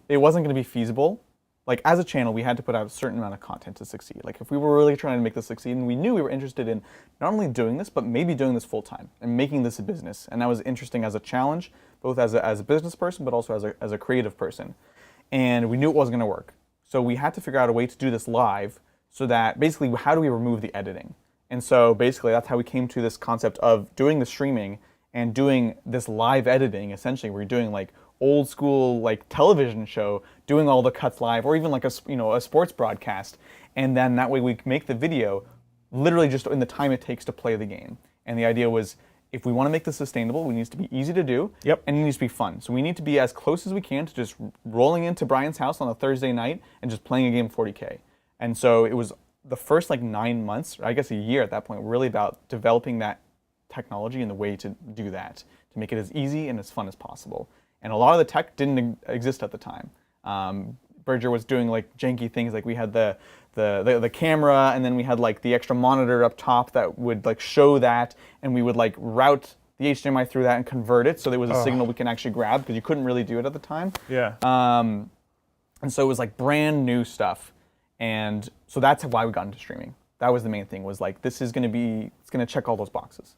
it wasn't going to be feasible. Like, as a channel, we had to put out a certain amount of content to succeed. Like, if we were really trying to make this succeed, and we knew we were interested in not only doing this, but maybe doing this full time and making this a business. And that was interesting as a challenge, both as a business person, but also as a creative person. And we knew it wasn't going to work. So we had to figure out a way to do this live, so that basically, how do we remove the editing? And so basically, that's how we came to this concept of doing the streaming and doing this live editing. Essentially, we're doing like old school like television show, doing all the cuts live, or even like a sports broadcast. And then that way we can make the video literally just in the time it takes to play the game. And the idea was, if we want to make this sustainable, it needs to be easy to do, Yep. and it needs to be fun. So we need to be as close as we can to just rolling into Brian's house on a Thursday night and just playing a game 40K. And so it was the first like 9 months, or I guess a year at that point, really about developing that technology and the way to do that, to make it as easy and as fun as possible. And a lot of the tech didn't exist at the time. Bridger was doing like janky things, like we had the camera, and then we had like the extra monitor up top that would like show that, and we would like route the HDMI through that and convert it so there was a signal we can actually grab, because you couldn't really do it at the time. Yeah. And so it was like brand new stuff. And so that's why we got into streaming. That was the main thing, was like, this is going to be, it's going to check all those boxes.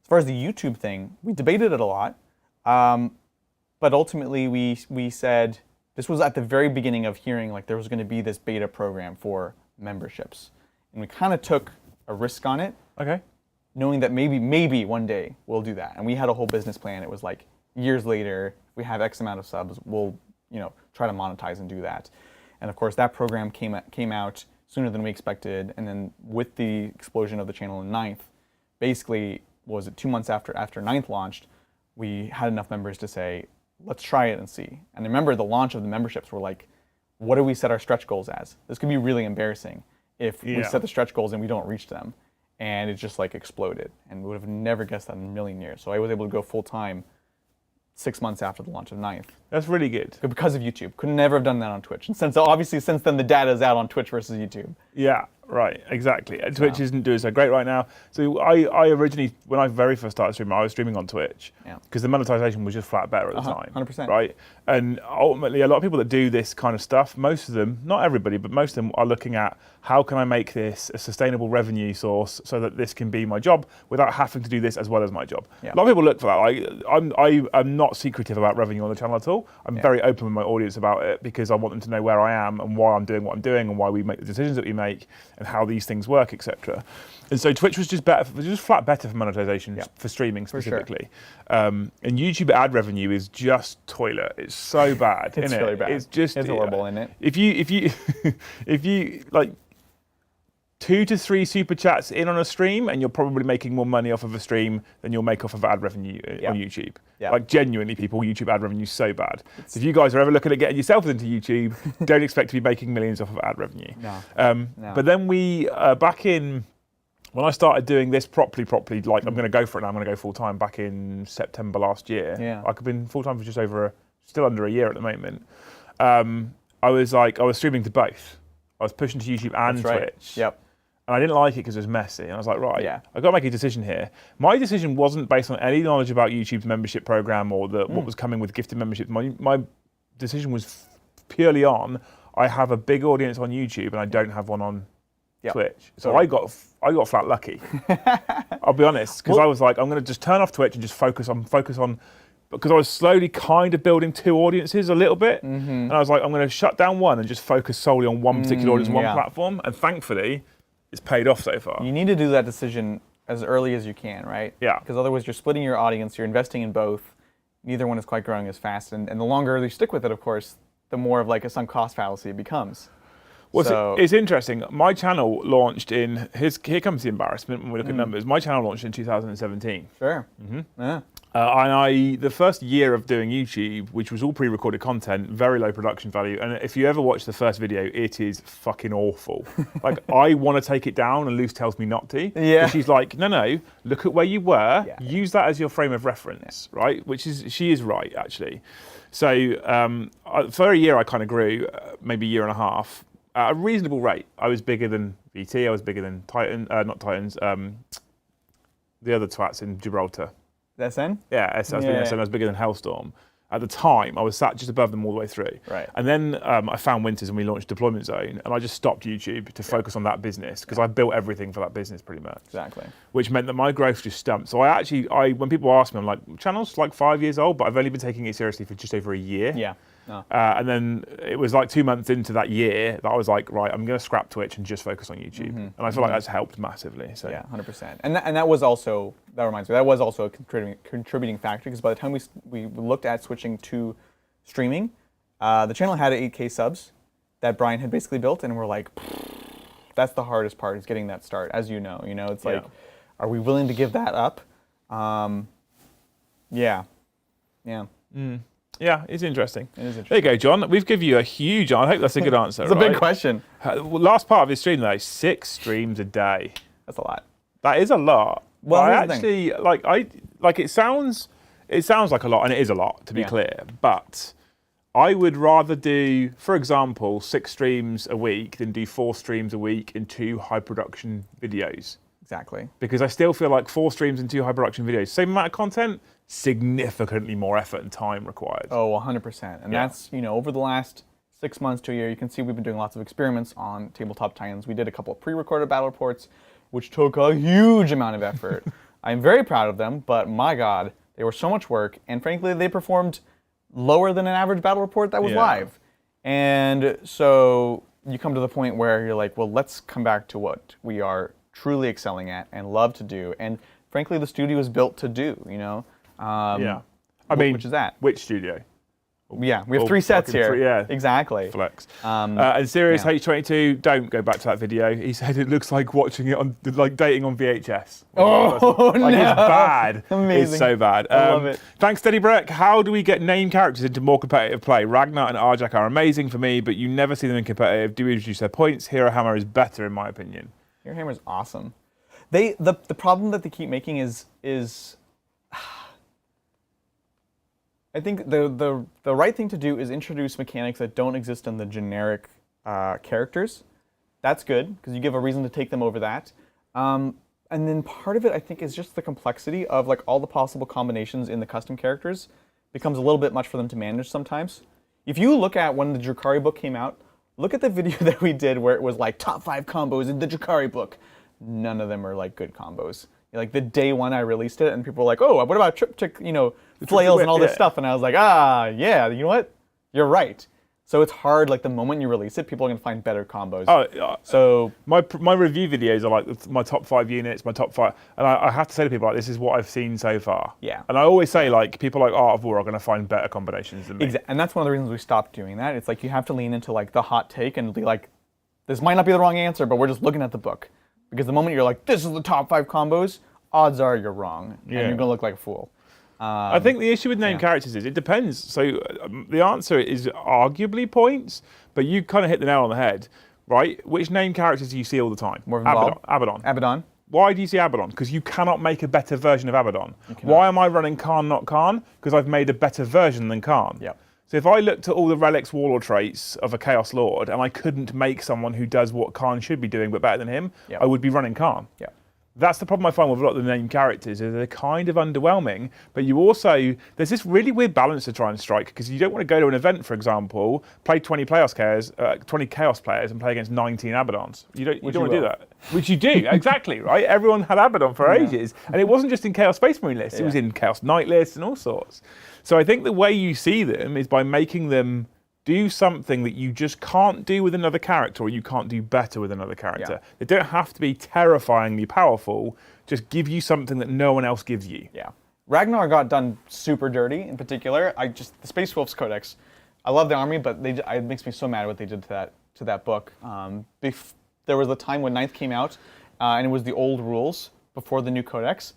As far as the YouTube thing, we debated it a lot. But ultimately we said, this was at the very beginning of hearing like there was going to be this beta program for memberships. And we kind of took a risk on it, Okay. knowing that maybe one day we'll do that. And we had a whole business plan. It was like, years later, if we have X amount of subs, we'll try to monetize and do that. And of course, that program came out sooner than we expected. And then with the explosion of the channel in Ninth, basically, was it 2 months after Ninth launched, we had enough members to say, let's try it and see. And remember, the launch of the memberships were like, what do we set our stretch goals as? This could be really embarrassing if we set the stretch goals and we don't reach them. And it just like exploded. And we would have never guessed that in a million years. So I was able to go full time 6 months after the launch of Ninth. That's really good. Because of YouTube. Could never have done that on Twitch. And since then the data is out on Twitch versus YouTube. Yeah, right, exactly. Twitch isn't doing so great right now. So I originally, when I very first started streaming, I was streaming on Twitch because the monetization was just flat better at the time. 100%. Right? And ultimately, a lot of people that do this kind of stuff, most of them, not everybody, but most of them are looking at how can I make this a sustainable revenue source so that this can be my job without having to do this as well as my job. Yeah. A lot of people look for that. I'm not secretive about revenue on the channel at all. I'm very open with my audience about it because I want them to know where I am and why I'm doing what I'm doing and why we make the decisions that we make and how these things work, etc. And so Twitch was just better, just flat better for monetization for streaming specifically. And YouTube ad revenue is just toilet. It's so bad. It's really bad. It's horrible, isn't it? If you like 2 to 3 super chats in on a stream, and you're probably making more money off of a stream than you'll make off of ad revenue on YouTube. Yeah. Like genuinely, people, YouTube ad revenue is so bad. So if you guys are ever looking at getting yourself into YouTube, don't expect to be making millions off of ad revenue. No. But then we back in when I started doing this properly, like I'm going to go for it now. I'm going to go full time back in September last year. Yeah. I've been full time for still under a year at the moment. I was streaming to both. I was pushing to YouTube and Twitch. Yep. And I didn't like it because it was messy. And I was like, right, I've got to make a decision here. My decision wasn't based on any knowledge about YouTube's membership program or what was coming with gifted memberships. My decision was purely on, I have a big audience on YouTube and I don't have one on Twitch. So I got flat lucky. I'll be honest, because I was like, I'm going to just turn off Twitch and just focus on, because I was slowly kind of building 2 audiences a little bit. And I was like, I'm going to shut down one and just focus solely on one particular audience, one platform. And thankfully, it's paid off so far. You need to do that decision as early as you can, right? Yeah. Because otherwise you're splitting your audience, you're investing in both. Neither one is quite growing as fast. And the longer you stick with it, of course, the more of like a sunk cost fallacy it becomes. Well, it's interesting. My channel launched in, here comes the embarrassment when we look at numbers. My channel launched in 2017. Sure. Yeah. And the first year of doing YouTube, which was all pre-recorded content, very low production value. And if you ever watch the first video, it is fucking awful. Like, I want to take it down and Luce tells me not to. Yeah. But she's like, no, look at where you were. Yeah. Use that as your frame of reference, right? She is right, actually. So for a year, I kind of grew, maybe a year and a half. at a reasonable rate. I was bigger than VT. I was bigger than not Titans. The other twats in Gibraltar. SN? Yeah, I was bigger than SN. I was bigger than Hellstorm. At the time, I was sat just above them all the way through. Right. And then I found Winters and we launched Deployment Zone, and I just stopped YouTube to focus on that business because I built everything for that business pretty much. Exactly. Which meant that my growth just stumped. So when people ask me, I'm like, channel's like 5 years old, but I've only been taking it seriously for just over a year. Yeah. No. And then it was like 2 months into that year that I was like, right, I'm going to scrap Twitch and just focus on YouTube. And I feel like that's helped massively. So. Yeah, 100%. And that was also, that reminds me, that was also a contributing factor because by the time we looked at switching to streaming, the channel had 8K subs that Brian had basically built, and we're like, that's the hardest part is getting that start, as you know. It's like, are we willing to give that up? Yeah. Yeah, it's interesting. It is interesting. There you go, John. We've given you a huge. I hope that's a good answer. It's a big question. Last part of his stream though, 6 streams a day. That's a lot. That is a lot. Well, I here's the actually it sounds like a lot, and it is a lot to be clear. But I would rather do, for example, 6 streams a week than do 4 streams a week in 2 high production videos. Exactly. Because I still feel like 4 streams and 2 high production videos, same amount of content, significantly more effort and time required. Oh, 100%. And that's, over the last 6 months to a year, you can see we've been doing lots of experiments on Tabletop Titans. We did a couple of pre-recorded battle reports, which took a huge amount of effort. I'm very proud of them, but my God, they were so much work. And frankly, they performed lower than an average battle report that was live. And so you come to the point where you're like, well, let's come back to what we are truly excelling at and love to do. And frankly, the studio is built to do, which is that? Which studio? Yeah, we have 3 sets here. Exactly. Flex. And Serious H22, don't go back to that video. He said it looks like watching it on, like dating on VHS. Oh, no. It's bad. Amazing. It's so bad. I love it. Thanks, Steady Breck. How do we get named characters into more competitive play? Ragnar and Arjak are amazing for me, but you never see them in competitive. Do we reduce their points? Hero Hammer is better, in my opinion. Hero Hammer is awesome. The problem that they keep making is I think the right thing to do is introduce mechanics that don't exist in the generic characters. That's good, because you give a reason to take them over that. And then part of it, I think, is just the complexity of like all the possible combinations in the custom characters becomes a little bit much for them to manage sometimes. If you look at when the Drakari book came out, look at the video that we did where it was like top 5 combos in the Drakari book. None of them are like good combos. Like the day one I released it, and people were like, "Oh, what about triptych, flails and all this stuff?" And I was like, yeah, you know what? You're right. So it's hard. Like the moment you release it, people are gonna find better combos. So my review videos are like my top 5 units, my top 5, and I have to say to people like, this is what I've seen so far. Yeah. And I always say like people like Art of War are gonna find better combinations than me. Exactly. And that's one of the reasons we stopped doing that. It's like you have to lean into like the hot take and be like, this might not be the wrong answer, but we're just looking at the book. Because the moment you're like, this is the top 5 combos, odds are you're wrong, and you're gonna look like a fool. I think the issue with named characters is it depends. So the answer is arguably points, but you kind of hit the nail on the head, right? Which named characters do you see all the time? Abaddon. Why do you see Abaddon? Because you cannot make a better version of Abaddon. Why am I running Khan, not Khan? Because I've made a better version than Khan. Yep. So if I looked at all the relics warlord traits of a Chaos Lord and I couldn't make someone who does what Khan should be doing but better than him, I would be running Khan. Yeah. That's the problem I find with a lot of the named characters, is they're kind of underwhelming, but you also, there's this really weird balance to try and strike, because you don't want to go to an event, for example, play 20 Chaos players and play against 19 Abaddons. You don't want to do that. Which you do, exactly, right? Everyone had Abaddon for ages, and it wasn't just in Chaos Space Marine lists, it was in Chaos Knight lists and all sorts. So I think the way you see them is by making them do something that you just can't do with another character, or you can't do better with another character. They don't have to be terrifyingly powerful, just give you something that no one else gives you. Yeah. Ragnar got done super dirty, in particular. The Space Wolves Codex, I love the army, but it makes me so mad what they did to that book. There was a time when 9th came out, and it was the old rules before the new Codex.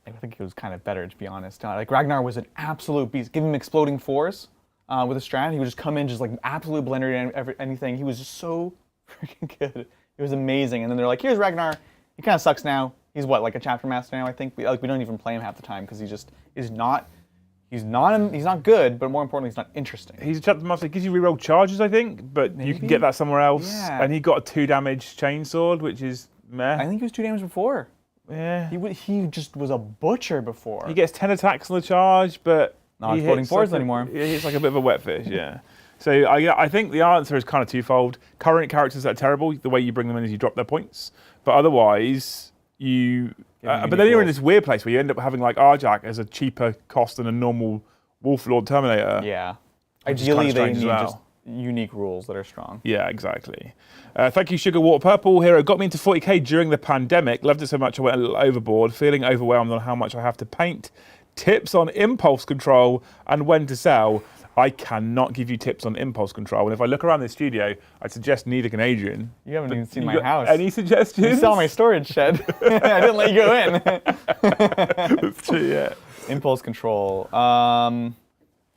I think it was kind of better, to be honest. Like Ragnar was an absolute beast. Give him exploding 4s. With a strat, he would just come in, just like absolute blender anything. He was just so freaking good. It was amazing. And then they're like, "Here's Ragnar. He kind of sucks now. He's what, like a chapter master now? I think we don't even play him half the time because he just is not. He's not good, but more importantly, he's not interesting. He's a chapter master. He gives you reroll charges, I think, but you can get that somewhere else. Yeah. And he got a 2 damage chainsword, which is meh. I think he was 2 damage before. Yeah. He just was a butcher before. He gets 10 attacks on the charge, but not he exploding hits fours like anymore. He's like a bit of a wet fish, yeah. So I think the answer is kind of twofold. Current characters that are terrible, the way you bring them in is you drop their points. But otherwise, but then you're in this weird place where you end up having like Arjak as a cheaper cost than a normal Wolf Lord Terminator. Yeah. kind Ideally, of they strange need as well. just unique rules that are strong. Yeah, exactly. Thank you, Sugar Water Purple. Hero got me into 40k during the pandemic. Loved it so much I went a little overboard, feeling overwhelmed on how much I have to paint. Tips on impulse control and when to sell. I cannot give you tips on impulse control. And if I look around the studio, I'd suggest neither can Adrian. You haven't even seen You my got house. Any suggestions? You saw my storage shed. I didn't let you go in. That's true, yeah. Impulse control.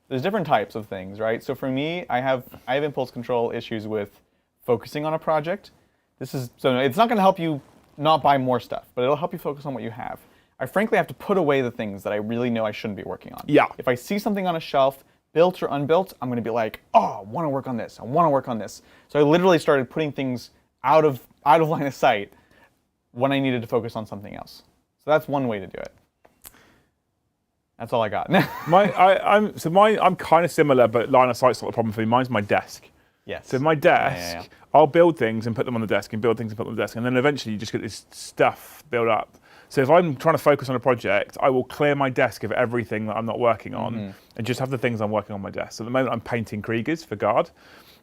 There's different types of things, right? So for me, I have impulse control issues with focusing on a project. So it's not going to help you not buy more stuff, but it'll help you focus on what you have. I frankly have to put away the things that I really know I shouldn't be working on. Yeah. If I see something on a shelf, built or unbuilt, I'm going to be like, oh, I want to work on this. I want to work on this. So I literally started putting things out of line of sight when I needed to focus on something else. So that's one way to do it. That's all I got. I'm kind of similar, but line of sight's not a problem for me. Mine's my desk. Yes. So my desk, I'll build things and put them on the desk and build things and put them on the desk, and then eventually you just get this stuff built up. So if I'm trying to focus on a project, I will clear my desk of everything that I'm not working on and just have the things I'm working on my desk. So at the moment I'm painting Kriegers for Guard,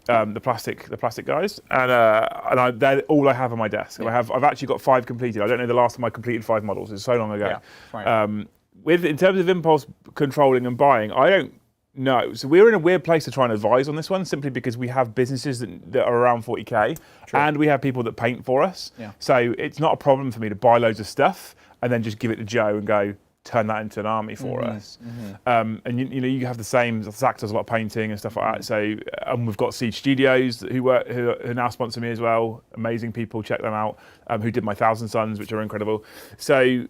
the plastic guys, and they're all I have on my desk. Yeah. I've actually got 5 completed. I don't know the last time I completed 5 models. It's so long ago. Yeah, right. In terms of impulse controlling and buying, I don't know. So we're in a weird place to try and advise on this one, simply because we have businesses that are around 40k, and we have people that paint for us. Yeah. So it's not a problem for me to buy loads of stuff and then just give it to Joe and go, turn that into an army for us. And you have the same. Zach does a lot of painting and stuff like that. So we've got Siege Studios who now sponsor me as well. Amazing people, check them out. Who did my Thousand Suns, which are incredible. So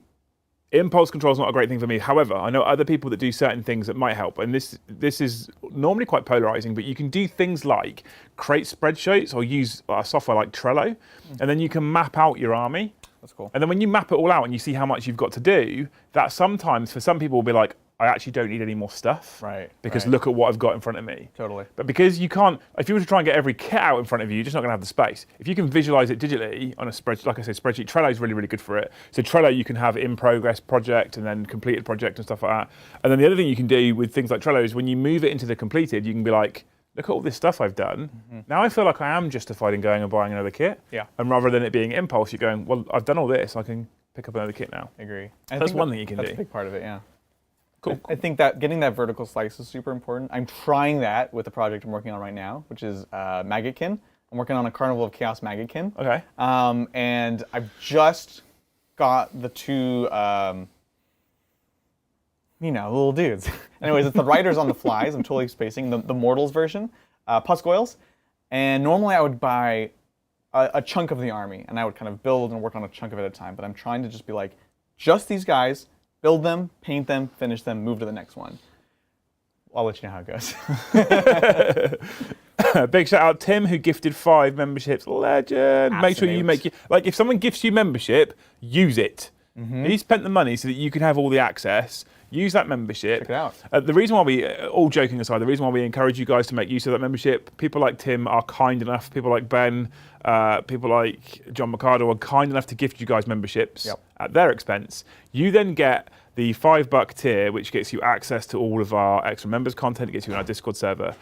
impulse control is not a great thing for me. However, I know other people that do certain things that might help. And this is normally quite polarizing, but you can do things like create spreadsheets or use a software like Trello, and then you can map out your army. That's cool. And then when you map it all out and you see how much you've got to do, that sometimes for some people will be like, I actually don't need any more stuff. Right. Because look at what I've got in front of me. Totally. But because you can't, if you were to try and get every kit out in front of you, you're just not going to have the space. If you can visualize it digitally on a spreadsheet, like I said, spreadsheet, Trello is really, really good for it. So Trello, you can have in progress project and then completed project and stuff like that. And then the other thing you can do with things like Trello is when you move it into the completed, you can be like, look at all this stuff I've done. Now I feel like I am justified in going and buying another kit. Yeah. And rather than it being impulse, you're going, well, I've done all this, I can pick up another kit now. I agree. That's one thing you can do. That's a big part of it, yeah. Cool. I think that getting that vertical slice is super important. I'm trying that with the project I'm working on right now, which is Maggotkin. I'm working on a Carnival of Chaos Maggotkin. Okay. And I've just got the 2, little dudes. Anyways, it's the Riders on the Flies. I'm totally spacing the Mortals version, Puskoils. And normally I would buy a chunk of the army, and I would kind of build and work on a chunk of it at a time. But I'm trying to just be like, just these guys. Build them, paint them, finish them, move to the next one. I'll let you know how it goes. Big shout out Tim, who gifted 5 memberships. Legend. Absolute. Make sure you like if someone gifts you membership, use it. He spent the money so that you can have all the access. Use that membership. Check it out. The reason why we, all joking aside, the reason why we encourage you guys to make use of that membership, people like Tim are kind enough, people like Ben, people like John Mercado are kind enough to gift you guys memberships at their expense. You then get the $5 tier, which gets you access to all of our extra members content, it gets you in our Discord server.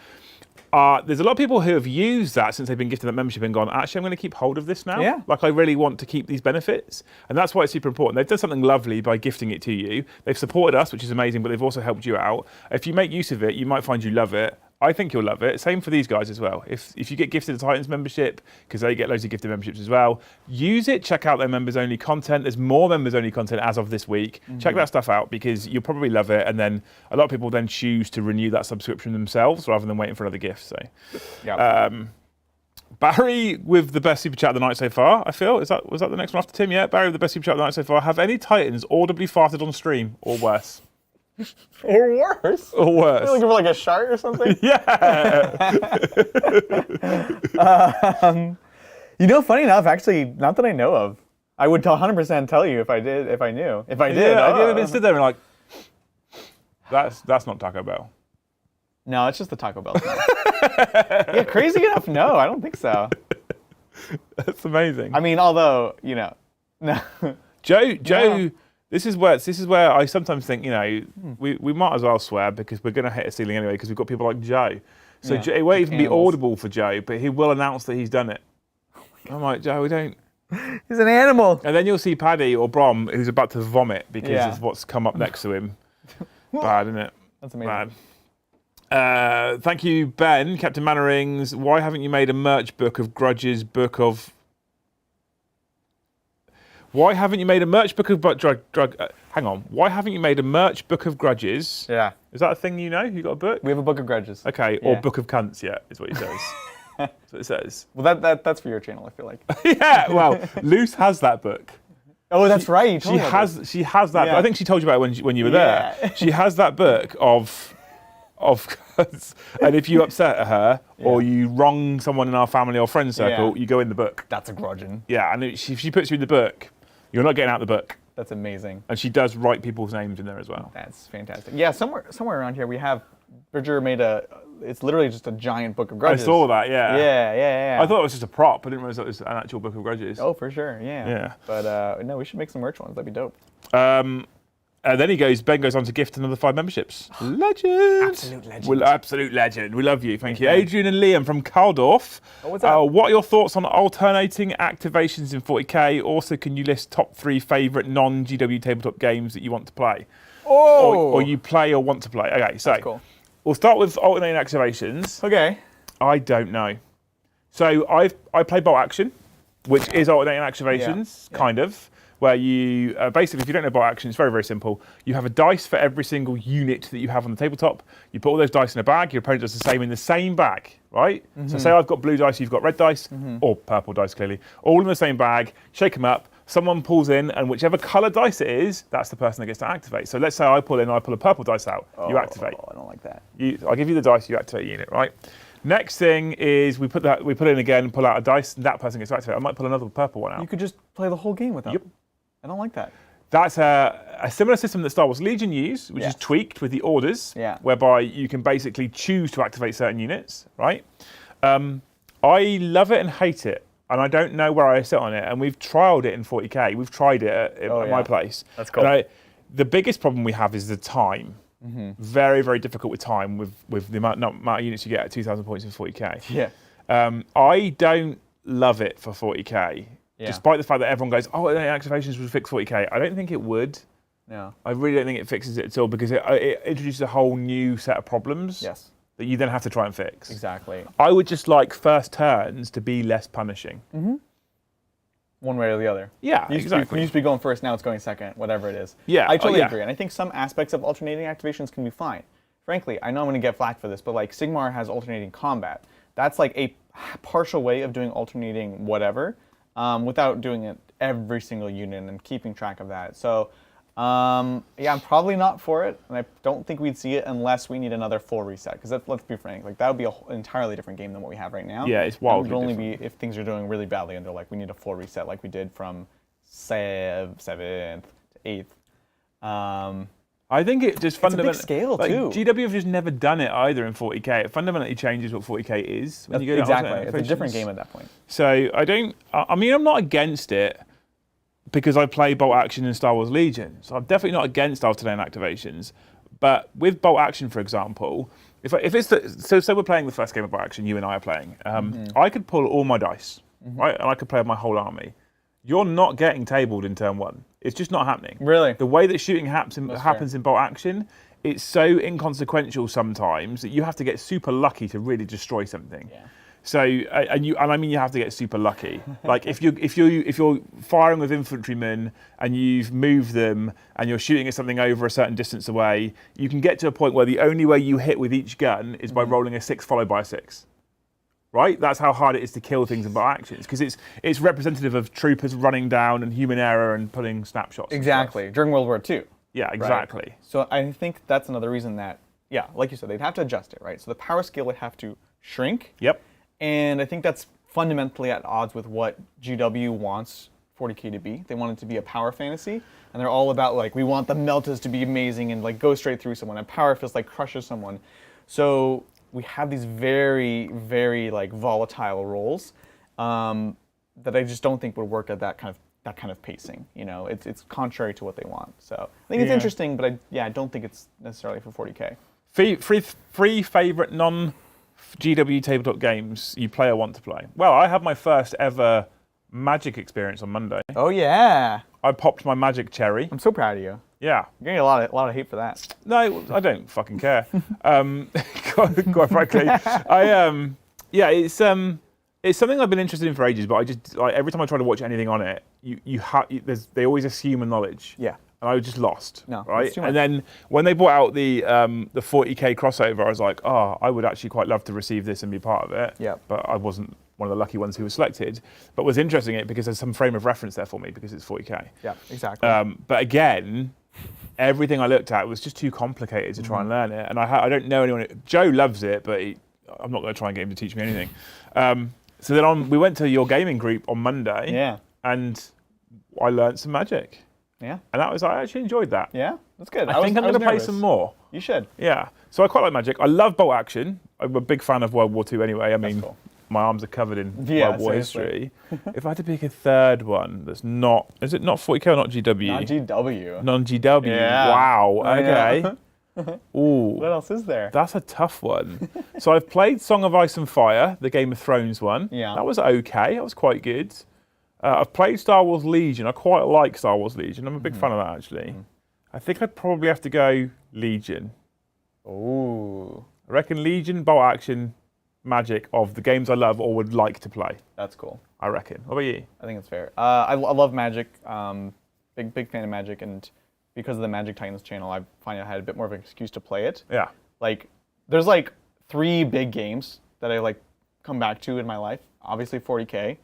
There's a lot of people who have used that since they've been gifted that membership and gone, actually, I'm going to keep hold of this now. Yeah. Like, I really want to keep these benefits. And that's why it's super important. They've done something lovely by gifting it to you. They've supported us, which is amazing, but they've also helped you out. If you make use of it, you might find you love it. I think you'll love it. Same for these guys as well. If you get gifted a Titans membership, because they get loads of gifted memberships as well, use it. Check out their members-only content. There's more members-only content as of this week. Check that stuff out because you'll probably love it. And then a lot of people then choose to renew that subscription themselves rather than waiting for another gift. So, Barry with the best super chat of the night so far. I feel was that the next one after Tim? Yeah, Barry with the best super chat of the night so far. Have any Titans audibly farted on stream or worse? Or worse. Or worse. You're looking for like a shark or something? Yeah. Funny enough, actually, not that I know of. I would 100% tell you if I did, if I knew. If I did. Have you ever been stood there and like, that's not Taco Bell? No, it's just the Taco Bell smell. Yeah, crazy enough, no, I don't think so. That's amazing. I mean, although, no. Joe, Yeah. this is where I sometimes think, we might as well swear because we're going to hit a ceiling anyway because we've got people like Joe. So Yeah, it won't even be animals. audible for Joe, but he will announce that he's done it. I'm like, Joe, we don't. He's an animal. And then you'll see Paddy or Brom who's about to vomit because Yeah. of what's come up next to him. Bad, isn't it? That's amazing. Bad. Thank you, Ben, Captain Mannerings. Why haven't you made a merch book of grudges, Why haven't you made a merch book of hang on. Why haven't you made a merch book of grudges? Yeah. Is that a thing you know? You got a book? We have a book of grudges. Okay, Yeah. or book of cunts yet, is what he says. That's what it says. Well, that's for your channel, I feel like. Yeah, well, Luce has that book. Oh, that's right. You told She me about has that. Yeah. I think she told you about it when you were there. Yeah. She has that book of cunts, and if you upset her or you wrong someone in our family or friend circle, you go in the book. That's a grudging. Yeah, and if she puts you in the book, you're not getting out the book. That's amazing. And she does write people's names in there as well. That's fantastic. Yeah, somewhere around here we have. Bridger made it's literally just a giant book of I grudges. saw that, yeah. Yeah. I thought it was just a prop. I didn't realize it was an actual book of grudges. Oh, for sure. Yeah. Yeah. But no, we should make some merch ones. That'd be dope. And then Ben goes on to gift another 5 memberships. Legend. Absolute legend. Absolute legend. We love you. Thank you. Adrian and Liam from Caldorf. Oh, what's up? What are your thoughts on alternating activations in 40k? Also, can you list top 3 favourite non-GW tabletop games that you want to play? Oh. Or you play or want to play? Okay, so That's cool. We'll start with alternating activations. Okay. I don't know. So I play bolt action, which is alternating activations, kind of, where you basically, if you don't know bolt action, it's very, very simple. You have a dice for every single unit that you have on the tabletop. You put all those dice in a bag. Your opponent does the same in the same bag, right? So say I've got blue dice, you've got red dice, or purple dice, clearly, all in the same bag. Shake them up. Someone pulls in, and whichever colour dice it is, that's the person that gets to activate. So let's say I pull a purple dice out. You activate. Oh, I don't like that. I give you the dice, you activate a unit, right? Next thing is we put in again, pull out a dice, and that person gets to activate. I might pull another purple one out. You could just play the whole game without. Yep. I don't like that. That's a similar system that Star Wars Legion use, which is tweaked with the orders, whereby you can basically choose to activate certain units, right? I love it and hate it, and I don't know where I sit on it. And we've trialed it in 40k. We've tried it at my place. That's cool. And the biggest problem we have is the time. Very, very difficult with time with the amount of units you get at 2,000 points in 40k. Yeah. I don't love it for 40k. Yeah. Despite the fact that everyone goes, oh, the activations would fix 40k. I don't think it would. No. I really don't think it fixes it at all because it introduces a whole new set of problems that you then have to try and fix. Exactly. I would just like first turns to be less punishing. One way or the other. Yeah, We used to be going first, now it's going second, whatever it is. Yeah, I totally agree. And I think some aspects of alternating activations can be fine. Frankly, I know I'm going to get flack for this, but like Sigmar has alternating combat. That's like a partial way of doing alternating whatever without doing it every single unit and keeping track of that. So yeah, I'm probably not for it, and I don't think we'd see it unless we need another full reset. Because let's be frank, like that would be an entirely different game than what we have right now. Yeah, it's wildly It would only different. be if things are doing really badly and they're like, we need a full reset, like we did from 7th to 8th. I think it just fundamentally scale, like, too. GW have just never done it either in 40k. It fundamentally changes what 40k is when you go to Exactly, alternate it's a different activations. game at that point. So I mean, I'm not against it because I play bolt action in Star Wars Legion. So I'm definitely not against alternating activations. But with bolt action, for example, if it's so we're playing the first game of bolt action, you and I are playing. I could pull all my dice, right, and I could play with my whole army. You're not getting tabled in turn 1. It's just not happening. Really? The way that shooting happens in bolt action, it's so inconsequential sometimes that you have to get super lucky to really destroy something. Yeah. So and I mean you have to get super lucky. Like if you're firing with infantrymen and you've moved them and you're shooting at something over a certain distance away, you can get to a point where the only way you hit with each gun is by rolling a 6 followed by a 6. Right? That's how hard it is to kill things in bolt actions because it's representative of troopers running down and human error and pulling snapshots. Exactly. During World War II. Yeah, exactly. So I think that's another reason that, yeah, like you said, they'd have to adjust it, right? So the power scale would have to shrink. Yep. And I think that's fundamentally at odds with what GW wants 40K to be. They want it to be a power fantasy, and they're all about like, we want the meltas to be amazing and like go straight through someone, and power fist like crushes someone. So we have these very, very like volatile roles that I just don't think would work at that kind of pacing. You know, it's contrary to what they want. So I think it's interesting, but I don't think it's necessarily for 40K. Three favorite non-GW tabletop games you play or want to play. Well, I had my first ever Magic experience on Monday. Oh yeah, I popped my Magic cherry. I'm so proud of you. Yeah. You're getting a lot of hate for that. No, I don't fucking care. Quite frankly, it's something I've been interested in for ages. But I just like every time I try to watch anything on it, they always assume a knowledge. Yeah. And I was just lost. No, right. it's too much. And then when they brought out the 40K crossover, I was like, oh, I would actually quite love to receive this and be part of it. Yeah. But I wasn't one of the lucky ones who was selected. But what's interesting it because there's some frame of reference there for me because it's 40K. Yeah, exactly. But again, everything I looked at was just too complicated to try and learn it. And I don't know anyone. Joe loves it, but I'm not going to try and get him to teach me anything. So then we went to your gaming group on Monday. Yeah. And I learned some Magic. Yeah. And I actually enjoyed that. Yeah, that's good. I think I'm going to play some more. You should. Yeah. So I quite like Magic. I love bolt action. I'm a big fan of World War II anyway. I mean, cool. my arms are covered in Yeah, World War seriously. history. If I had to pick a third one that's not, is it not 40K or not GW? Not GW. Non-GW. Yeah. Wow. I know. Okay. Ooh. What else is there? That's a tough one. So I've played Song of Ice and Fire, the Game of Thrones one. Yeah. That was okay. That was quite good. I've played Star Wars Legion. I quite like Star Wars Legion. I'm a big fan of that, actually. I think I'd probably have to go Legion. Ooh. I reckon Legion, bolt action, Magic of the games I love or would like to play. That's cool. I reckon. What about you? I think it's fair. I love Magic. Big fan of Magic, and because of the Magic Titans channel, I find I had a bit more of an excuse to play it. Yeah. Like, there's like 3 big games that I like come back to in my life. Obviously 40K.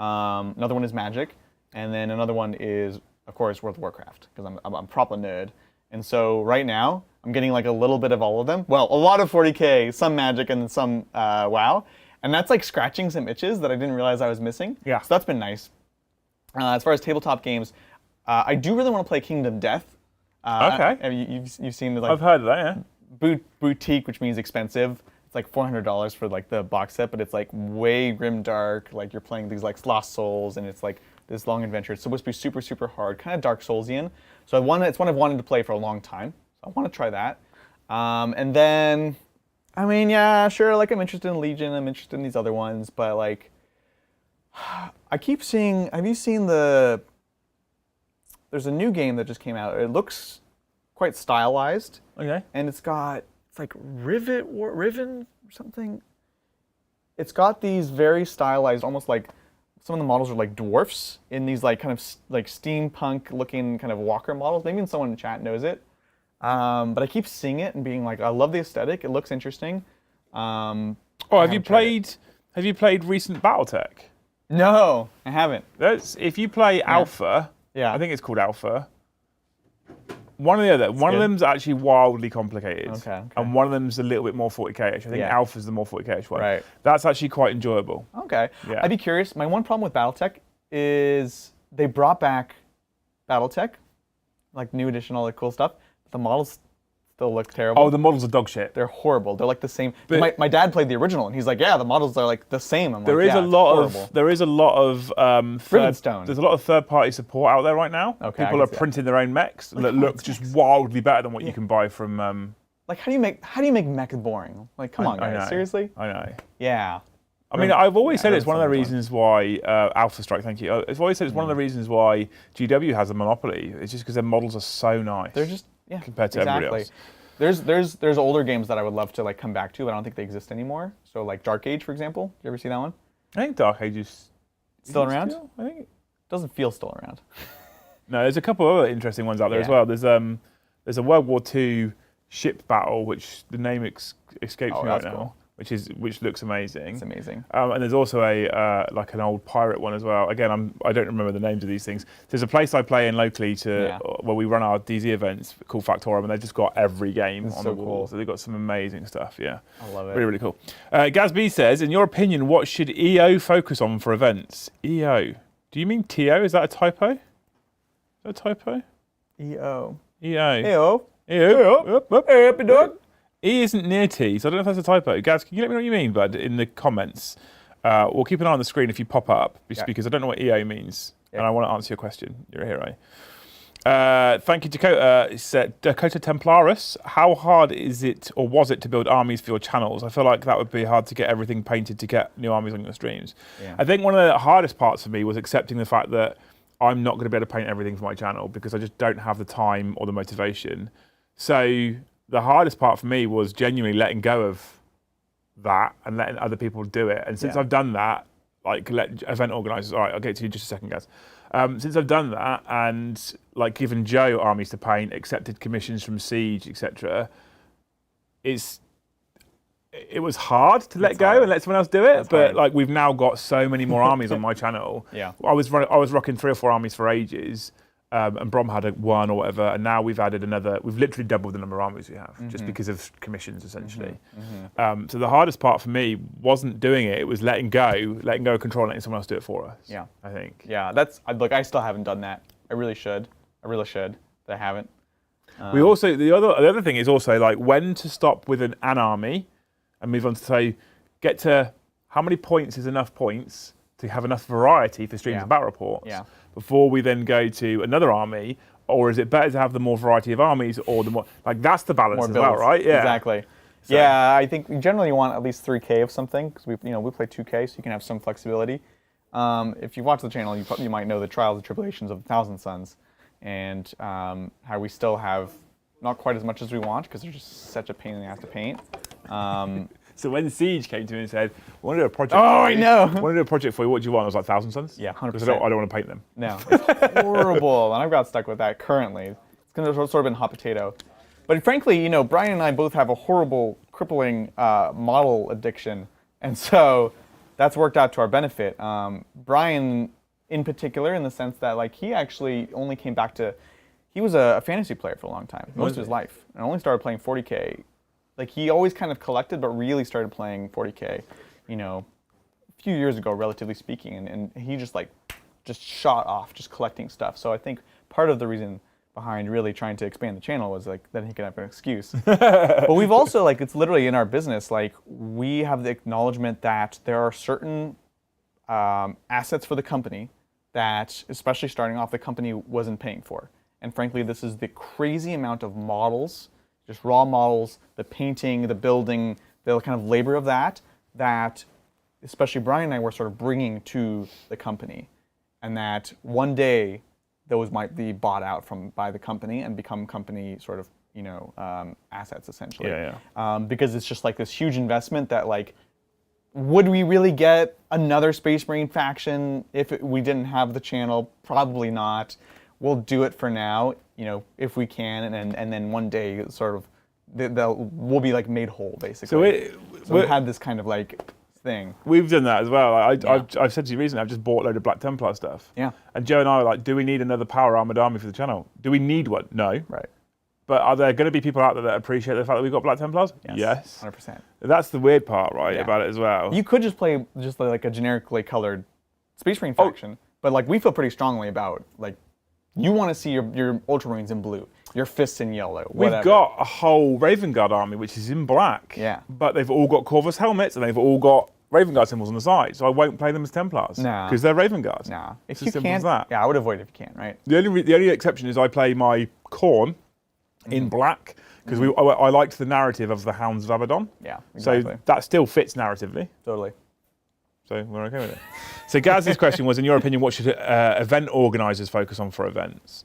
Another one is Magic, and then another one is, of course, World of Warcraft, because I'm a proper nerd. And so right now, I'm getting like a little bit of all of them. Well, a lot of 40K, some Magic, and some WoW. And that's like scratching some itches that I didn't realize I was missing. Yeah. So that's been nice. As far as tabletop games, I do really want to play Kingdom Death. Okay. You've seen the like I've heard of that, yeah. boutique, which means expensive. It's like $400 for like the box set, but it's like way grimdark. Like you're playing these like lost souls, and it's like this long adventure. It's supposed to be super, super hard, kind of Dark Soulsian. So it's one I've wanted to play for a long time. So I want to try that. And then, I mean, yeah, sure. Like I'm interested in Legion. I'm interested in these other ones, but like, I keep seeing. Have you seen the? There's a new game that just came out. It looks quite stylized. Okay. And it's like Riven or something. It's got these very stylized, almost like some of the models are like dwarfs in these like kind of like steampunk looking kind of walker models. Maybe someone in chat knows it. But I keep seeing it and being like, I love the aesthetic. It looks interesting. Have you played recent BattleTech? No, I haven't. If you play Alpha, Yeah. I think it's called Alpha. One or the other. One of them's actually wildly complicated. Okay. And one of them's a little bit more 40K-ish. I think Yeah. Alpha's the more 40K-ish one. Right. That's actually quite enjoyable. Okay. Yeah. I'd be curious. My one problem with BattleTech is they brought back BattleTech, like new edition, all that cool stuff. But the models still look terrible. Oh, the models are dog shit. They're horrible. They're like the same. But my dad played the original, and he's like, yeah, the models are like the same. I'm There like, is yeah, a it's lot horrible. of Rivenstone. There's a lot of third-party support out there right now. Okay, I People can are see that. printing their own mechs that look just wildly better than what you can buy from. Like, how do you make mech boring? Like, come on, I guys, know. seriously? I know. Yeah. I mean, I've always said Rivenstone's it's one of the one. reasons why Alpha Strike. Thank you. I've always said it's one of the reasons why GW has a monopoly. It's just because their models are so nice. They're just compared to everybody else. There's older games that I would love to like come back to, but I don't think they exist anymore. So like Dark Age, for example. You ever see that one? I think Dark Ages Still around? I think. Doesn't feel still around. No, there's a couple of other interesting ones out there as Yeah. well. There's a World War II ship battle, which the name escapes me right that's now. cool. which looks amazing. It's amazing. And there's also a like an old pirate one as well. Again, I don't remember the names of these things. There's a place I play in locally where we run our DZ events called Factorum, and they've just got every game on the wall. Cool. So they've got some amazing stuff. Yeah, I love it. Really, really cool. Gazby says, in your opinion, what should EO focus on for events? EO. Do you mean TO? Is that a typo? Is that a typo? EO. EO. E isn't near T, so I don't know if that's a typo. Gaz, can you let me know what you mean, bud, in the comments? We'll keep an eye on the screen if you pop up, just because I don't know what EO means, and I want to answer your question. You're a hero. Thank you, Dakota. Said Dakota Templaris. How hard is it, or was it, to build armies for your channels? I feel like that would be hard to get everything painted to get new armies on your streams. Yeah. I think one of the hardest parts for me was accepting the fact that I'm not going to be able to paint everything for my channel because I just don't have the time or the motivation. So the hardest part for me was genuinely letting go of that and letting other people do it. And since I've done that, like let event organisers, all right, I'll get to you in just a second, guys. Since I've done that and like given Joe armies to paint, accepted commissions from Siege, etc., it was hard to let go and let someone else do it. But like we've now got so many more armies on my channel. Yeah, I was rocking 3 or 4 armies for ages. And Brom had one or whatever, and now we've added another. We've literally doubled the number of armies we have just because of commissions, essentially. So the hardest part for me wasn't doing it; it was letting go of control, and letting someone else do it for us. Yeah, I think. Yeah, that's like I still haven't done that. I really should, but I haven't. We also the other thing is also like when to stop with an army, and move on to say get to how many points is enough points to have enough variety for streams and battle reports. Yeah. Before we then go to another army, or is it better to have the more variety of armies, or the more like that's the balance as well, right? Yeah, exactly. So. Yeah, I think generally you want at least 3K of something because we play 2K, so you can have some flexibility. If you watch the channel, you might know the trials and tribulations of 1,000 Suns, and how we still have not quite as much as we want because they're just such a pain in the ass to paint. So when Siege came to me and said, "I want to do a project," I know. I want to do a project for you. What do you want? I was like 1,000 Suns. Yeah, 100%. Because I don't want to paint them. No, it's horrible, and I've got stuck with that currently. It's going to sort of been hot potato. But frankly, Brian and I both have a horrible, crippling model addiction, and so that's worked out to our benefit. Brian, in particular, in the sense that like he actually only came back to, he was a fantasy player for a long time, most of his life, and only started playing 40K. Like he always kind of collected, but really started playing 40K, a few years ago, relatively speaking, and he just shot off, just collecting stuff. So I think part of the reason behind really trying to expand the channel was like then he could have an excuse. But we've also it's literally in our business, like we have the acknowledgement that there are certain assets for the company that, especially starting off, the company wasn't paying for. And frankly, this is the crazy amount of models, just raw models, the painting, the building, the kind of labor of that especially Brian and I were sort of bringing to the company. And that one day those might be bought out by the company and become company sort of, assets essentially. Because it's just like this huge investment that would we really get another Space Marine faction if we didn't have the channel? Probably not. We'll do it for now, if we can, and then one day sort of we'll be made whole basically. So we've had this kind of thing. We've done that as well. I've said to you recently, I've just bought a load of Black Templar stuff. Yeah. And Joe and I are like, do we need another power armored army for the channel? Do we need one? No. Right. But are there going to be people out there that appreciate the fact that we've got Black Templars? Yes. 100%. That's the weird part, right, about it as well. You could just play a generically colored Space Marine faction, but we feel pretty strongly about you want to see your Ultramarines in blue, your fists in yellow, whatever. We've got a whole Raven Guard army which is in black. Yeah. But they've all got Corvus helmets and they've all got Raven Guard symbols on the side, so I won't play them as Templars. Nah. Because they're Raven Guards. Nah. If you can't, I would avoid it if you can, right? The only exception is I play my Khorne in black, because I liked the narrative of the Hounds of Abaddon. Yeah, exactly. So that still fits narratively. Totally. So we're okay with it. So Gaz's question was, in your opinion, what should event organisers focus on for events?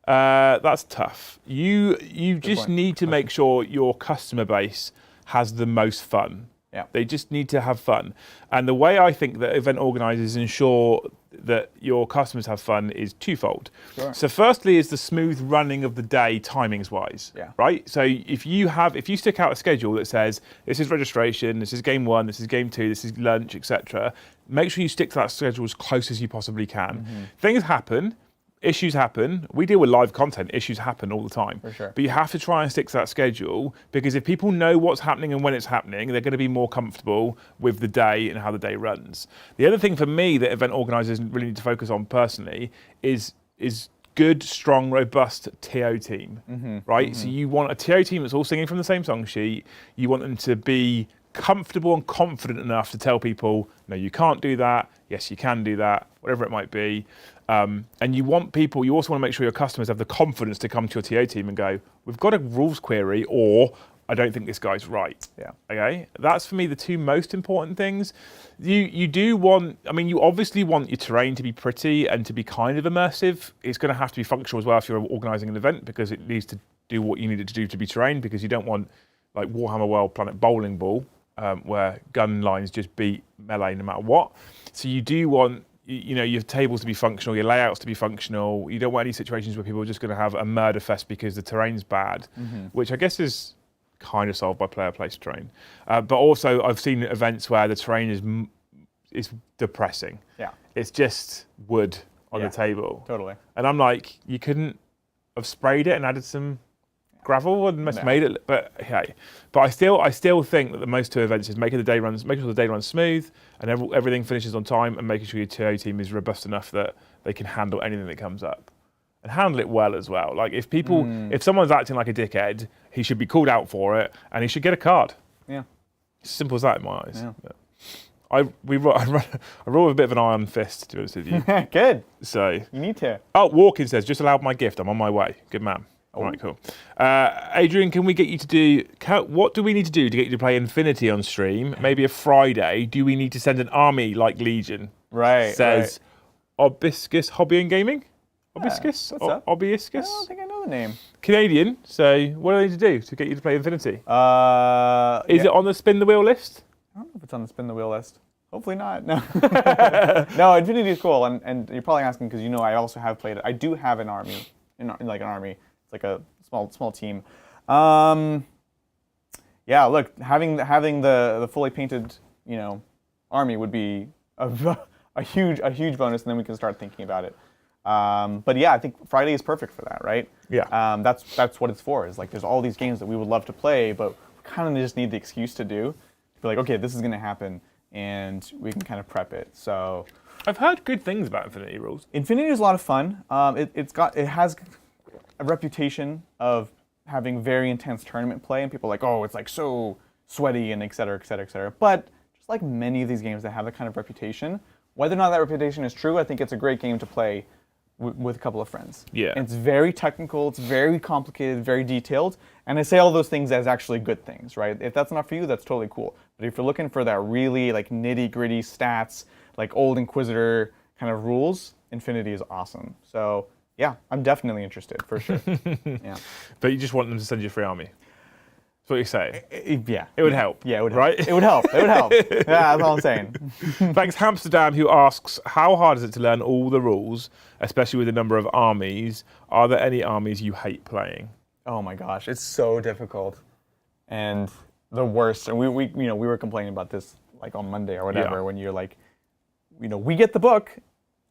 That's tough. You just need to make sure your customer base has the most fun. Yeah. They just need to have fun. And the way I think that event organizers ensure that your customers have fun is twofold. Sure. So firstly is the smooth running of the day timings wise, Yeah. right? So if you stick out a schedule that says this is registration, this is game 1, this is game 2, this is lunch, etc., make sure you stick to that schedule as close as you possibly can. Things happen. Issues happen. We deal with live content. Issues happen all the time. For sure. But you have to try and stick to that schedule, because if people know what's happening and when it's happening, they're going to be more comfortable with the day and how the day runs. The other thing for me that event organisers really need to focus on personally is good, strong, robust TO team, right? So you want a TO team that's all singing from the same song sheet. You want them to be comfortable and confident enough to tell people, no, you can't do that. Yes, you can do that, whatever it might be. And you also want to make sure your customers have the confidence to come to your TO team and go, we've got a rules query, or I don't think this guy's right. Yeah. Okay. That's for me the two most important things. You obviously want your terrain to be pretty and to be kind of immersive. It's going to have to be functional as well if you're organising an event, because it needs to do what you need it to do to be terrain, because you don't want like Warhammer World Planet Bowling Ball, where gun lines just beat melee no matter what. So you do want your tables to be functional, your layouts to be functional. You don't want any situations where people are just going to have a murder fest because the terrain's bad, which I guess is kind of solved by player place terrain. But also, I've seen events where the terrain is depressing. Yeah. It's just wood on the table. Totally. And I'm like, you couldn't have sprayed it and added some gravel and made it, but hey. But I still think that the most to events is making sure the day runs smooth and everything finishes on time, and making sure your TO team is robust enough that they can handle anything that comes up. And handle it well as well. Like if someone's acting like a dickhead, he should be called out for it, and he should get a card. Yeah. It's simple as that in my eyes. Yeah. But I roll with a bit of an iron fist, to be honest with you. Good. So You need to. Oh, Walking says, just allowed my gift. I'm on my way. Good man. All right, cool. Adrian, can we get you to do... What do we need to do to get you to play Infinity on stream? Maybe a Friday. Do we need to send an army like Legion? Right. Says Obiscus Hobby and Gaming? Obiscus? what's up? Obiscus? I don't think I know the name. Canadian. So what do I need to do to get you to play Infinity? Is Yeah. it on the spin the wheel list? I don't know if it's on the spin the wheel list. Hopefully not. No. No, Infinity is cool, and you're probably asking because I also have played it. I do have an army, like an army. It's like a small team. Yeah, look, having the fully painted army would be a huge bonus, and then we can start thinking about it. But yeah, I think Friday is perfect for that, right? Yeah. That's what it's for. Is like there's all these games that we would love to play, but we kind of just need the excuse to do. To be like, okay, this is going to happen, and we can kind of prep it. So I've heard good things about Infinity rules. Infinity is a lot of fun. It has a reputation of having very intense tournament play, and people are like, oh, it's like so sweaty and et cetera, et cetera, et cetera. But just like many of these games that have that kind of reputation, whether or not that reputation is true, I think it's a great game to play with a couple of friends. Yeah. And it's very technical, it's very complicated, very detailed, and I say all those things as actually good things, right? If that's not for you, that's totally cool. But if you're looking for that really like nitty-gritty stats, like old Inquisitor kind of rules, Infinity is awesome. So yeah, I'm definitely interested, for sure. Yeah. But you just want them to send you a free army. That's what you're saying. Yeah. It would help. Yeah, it would help. Right? It would help. It would help. Yeah, that's all I'm saying. Thanks, Hamsterdam, who asks, how hard is it to learn all the rules, especially with the number of armies? Are there any armies you hate playing? Oh my gosh, it's so difficult. And the worst, and we were complaining about this like on Monday or whatever, when you're like, we get the book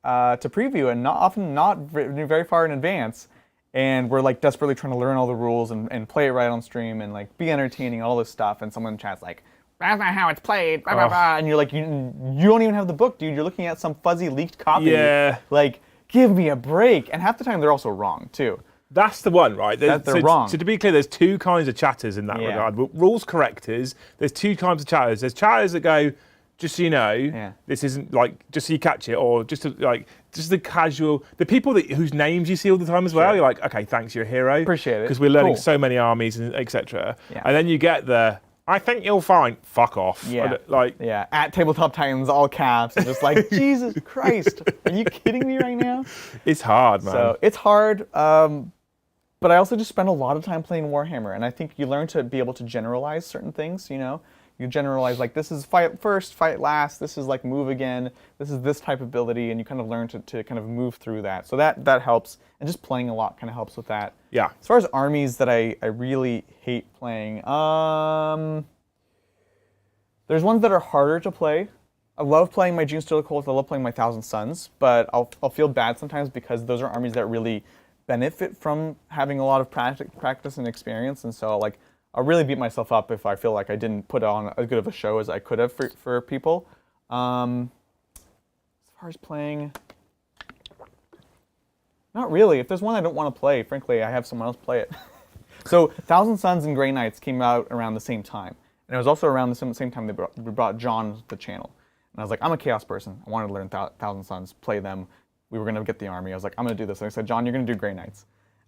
to preview, and not very far in advance, and we're like desperately trying to learn all the rules and play it right on stream and like be entertaining, all this stuff, and someone in chat's like, that's not how it's played, blah, blah, blah. And you're like, you don't even have the book, dude. You're looking at some fuzzy leaked copy. Yeah. Like, give me a break. And half the time they're also wrong too. That's the one, right? They're wrong. So to be clear, there's two kinds of chatters in that regard. Rules correctors, there's two kinds of chatters. There's chatters that go, just so you know, this isn't like, just so you catch it, or just the casual, the people whose names you see all the time as well. Sure. You're like, okay, thanks, you're a hero. Appreciate it. Because we're learning so many armies and etc. Yeah. And then you get I think you'll find, fuck off. Yeah. At Tabletop Titans, all caps, and just like, Jesus Christ, are you kidding me right now? It's hard, man. So it's hard, but I also just spend a lot of time playing Warhammer, and I think you learn to be able to generalize certain things, You generalize like this is fight first, fight last. This is like move again. This is this type of ability, and you kind of learn to kind of move through that. So that helps, and just playing a lot kind of helps with that. Yeah. As far as armies that I really hate playing, there's ones that are harder to play. I love playing my June Steel Colt. I love playing my Thousand Suns, but I'll feel bad sometimes because those are armies that really benefit from having a lot of practice and experience, and so like. I'll really beat myself up if I feel like I didn't put on as good of a show as I could have for people. As far as playing, not really. If there's one I don't want to play, frankly, I have someone else play it. So Thousand Suns and Grey Knights came out around the same time. And it was also around the same time we brought John to the channel. And I was like, I'm a Chaos person. I wanted to learn Thousand Suns, play them. We were going to get the army. I was like, I'm going to do this. And I said, John, you're going to do Grey Knights.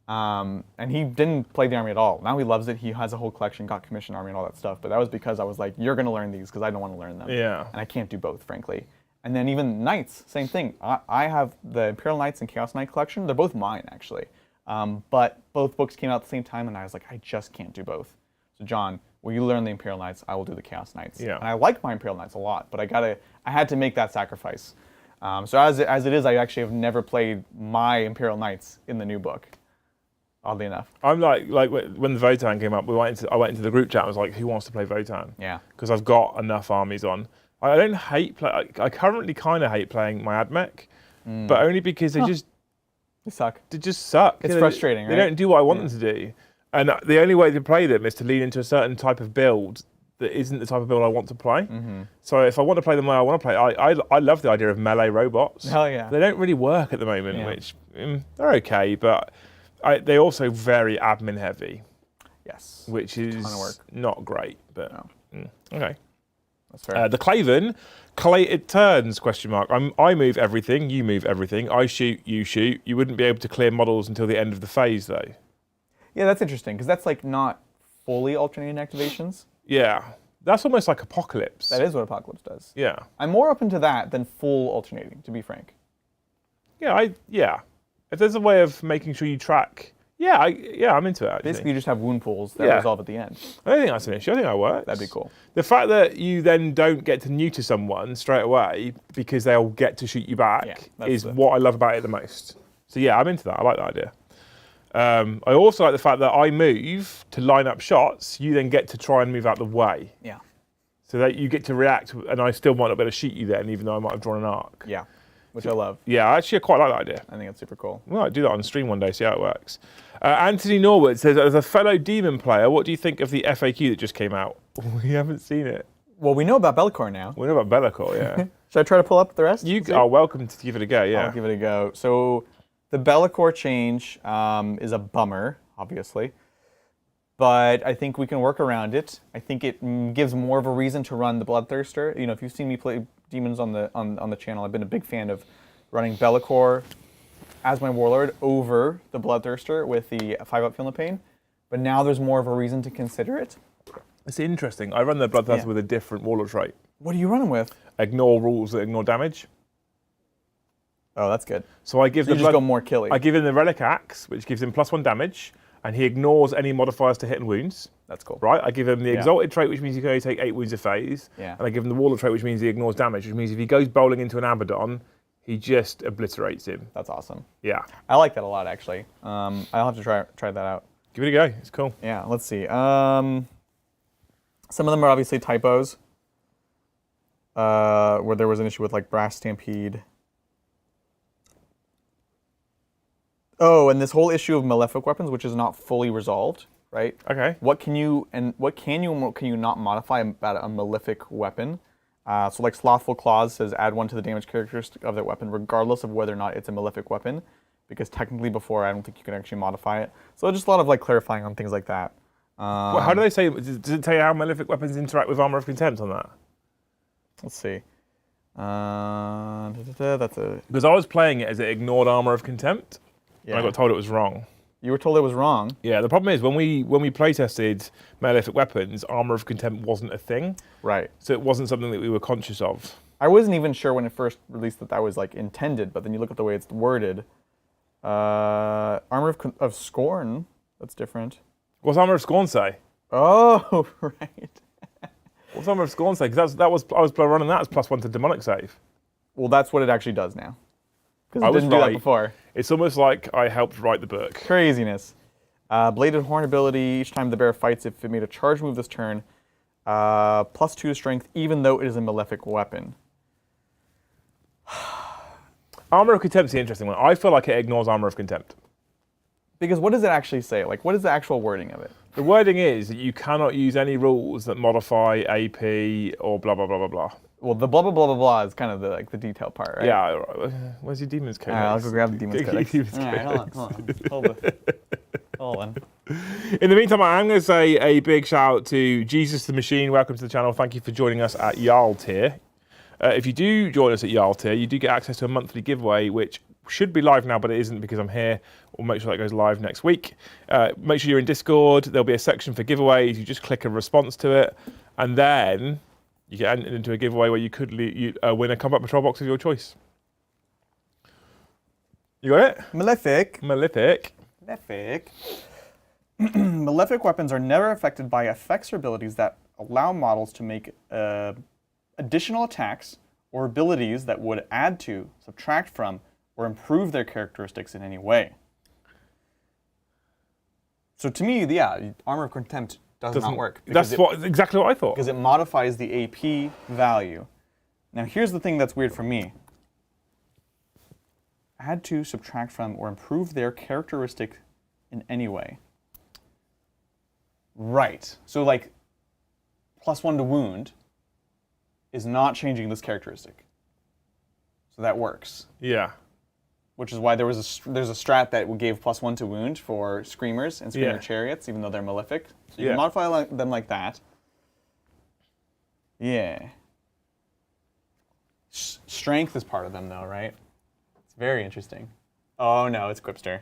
And he didn't play the army at all. Now he loves it. He has a whole collection, got commissioned army and all that stuff. But that was because I was like, you're going to learn these because I don't want to learn them. Yeah. And I can't do both, frankly. And then even Knights, same thing. I have the Imperial Knights and Chaos Knight collection. They're both mine, actually. But both books came out at the same time, and I was like, I just can't do both. So John, will you learn the Imperial Knights? I will do the Chaos Knights. Yeah. And I like my Imperial Knights a lot, but I had to make that sacrifice. So as it is, I actually have never played my Imperial Knights in the new book. Oddly enough. I'm like when the Votan came up, I went into the group chat and was like, who wants to play Votan? Yeah. Because I've got enough armies on. I don't hate play. I currently kind of hate playing my AdMech, but only because they suck. They just suck. It's frustrating, They right? don't do what I want them to do. And the only way to play them is to lean into a certain type of build that isn't the type of build I want to play. So if I want to play them the way I want to play, I love the idea of melee robots. Hell yeah. They don't really work at the moment, which they're okay, but they're also very admin heavy. Yes. Which is not great, but okay. That's fair. The Claven, it turns, question mark. I move everything, you move everything. I shoot, you shoot. You wouldn't be able to clear models until the end of the phase, though. Yeah, that's interesting, because that's like not fully alternating activations. Yeah, that's almost like Apocalypse. That is what Apocalypse does. Yeah. I'm more open to that than full alternating, to be frank. Yeah, If there's a way of making sure you track, I'm into it, actually. Basically, you just have wound pools that resolve at the end. I don't think that's an issue. I think that works. That'd be cool. The fact that you then don't get to neuter someone straight away because they'll get to shoot you back is what I love about it the most. So yeah, I'm into that. I like that idea. I also like the fact that I move to line up shots. You then get to try and move out the way. Yeah. So that you get to react, and I still might not be able to shoot you then, even though I might have drawn an arc. Yeah, which I love. Yeah, actually, I quite like that idea. I think it's super cool. We might do that on stream one day, see how it works. Anthony Norwood says, as a fellow Demon player, what do you think of the FAQ that just came out? We haven't seen it. Well, we know about Bellicor now. We know about Bellicor, yeah. Should I try to pull up the rest? You are welcome to give it a go, yeah. I'll give it a go. So the Bellicor change is a bummer, obviously. But I think we can work around it. I think it gives more of a reason to run the Bloodthirster. You know, if you've seen me play Demons on the channel, I've been a big fan of running Bellicor as my Warlord over the Bloodthirster with the 5-up Feel No Pain. But now there's more of a reason to consider it. It's interesting. I run the Bloodthirster with a different Warlord trait. What are you running with? Ignore rules that ignore damage. Oh, that's good. So I give you just go more killy. I give him the Relic Axe, which gives him +1 damage, and he ignores any modifiers to hit and wounds. That's cool. Right? I give him the Exalted trait, which means he can only take 8 wounds a phase. Yeah. And I give him the Warlord trait, which means he ignores damage, which means if he goes bowling into an Abaddon, he just obliterates him. That's awesome. Yeah. I like that a lot, actually. I'll have to try that out. Give it a go. It's cool. Yeah, let's see. Some of them are obviously typos, where there was an issue with like Brass Stampede. Oh, and this whole issue of malefic weapons, which is not fully resolved, right? Okay. What can you and what can you not modify about a malefic weapon? So like Slothful Claws says add 1 to the damage characteristic of that weapon, regardless of whether or not it's a malefic weapon, because technically before I don't think you can actually modify it. So just a lot of like clarifying on things like that. Well, how do they say? Does it tell you how malefic weapons interact with Armor of Contempt on that? Let's see. That's a. Because I was playing it as it ignored Armor of Contempt, and I got told it was wrong. You were told it was wrong. Yeah, the problem is when we playtested malefic weapons, Armor of Contempt wasn't a thing. Right. So it wasn't something that we were conscious of. I wasn't even sure when it first released that was like intended, but then you look at the way it's worded. Armor of Scorn. That's different. What's Armor of Scorn say? Oh, right. What's Armor of Scorn say? Because I was running that as +1 to demonic save. Well, that's what it actually does now. Because I it was didn't do that right. before. It's almost like I helped write the book. Craziness. Bladed Horn ability, each time the bear fights, if it made a charge move this turn, +2 to strength, even though it is a malefic weapon. Armor of Contempt's the interesting one. I feel like it ignores Armor of Contempt. Because what does it actually say? Like, what is the actual wording of it? The wording is that you cannot use any rules that modify AP or blah, blah, blah, blah, blah. Well, the blah, blah, blah, blah, blah is kind of the detail part, right? Yeah, where's your Demon's Codex? I'll go grab the Demon's Codex. All right, hold on. In the meantime, I am going to say a big shout out to Jesus the Machine. Welcome to the channel. Thank you for joining us at Jarl tier. If you do join us at Jarl tier, you do get access to a monthly giveaway, which should be live now, but it isn't because I'm here. We'll make sure that goes live next week. Make sure you're in Discord. There'll be a section for giveaways. You just click a response to it, and then you get entered into a giveaway where you could win a combat patrol box of your choice. You got it? Malefic. Malefic. Malefic weapons are never affected by effects or abilities that allow models to make additional attacks or abilities that would add to, subtract from, or improve their characteristics in any way. So to me, yeah, Armor of Contempt does not work. That's exactly what I thought. Because it modifies the AP value. Now here's the thing that's weird for me. Add to, subtract from, or improve their characteristic in any way. Right. So like, +1 to wound is not changing this characteristic. So that works. Yeah. Which is why there's a strat that gave +1 to wound for Screamers and Screamer Chariots, even though they're malefic. So you can modify them like that. Yeah. Strength is part of them, though, right? It's very interesting. Oh no, it's Quipster.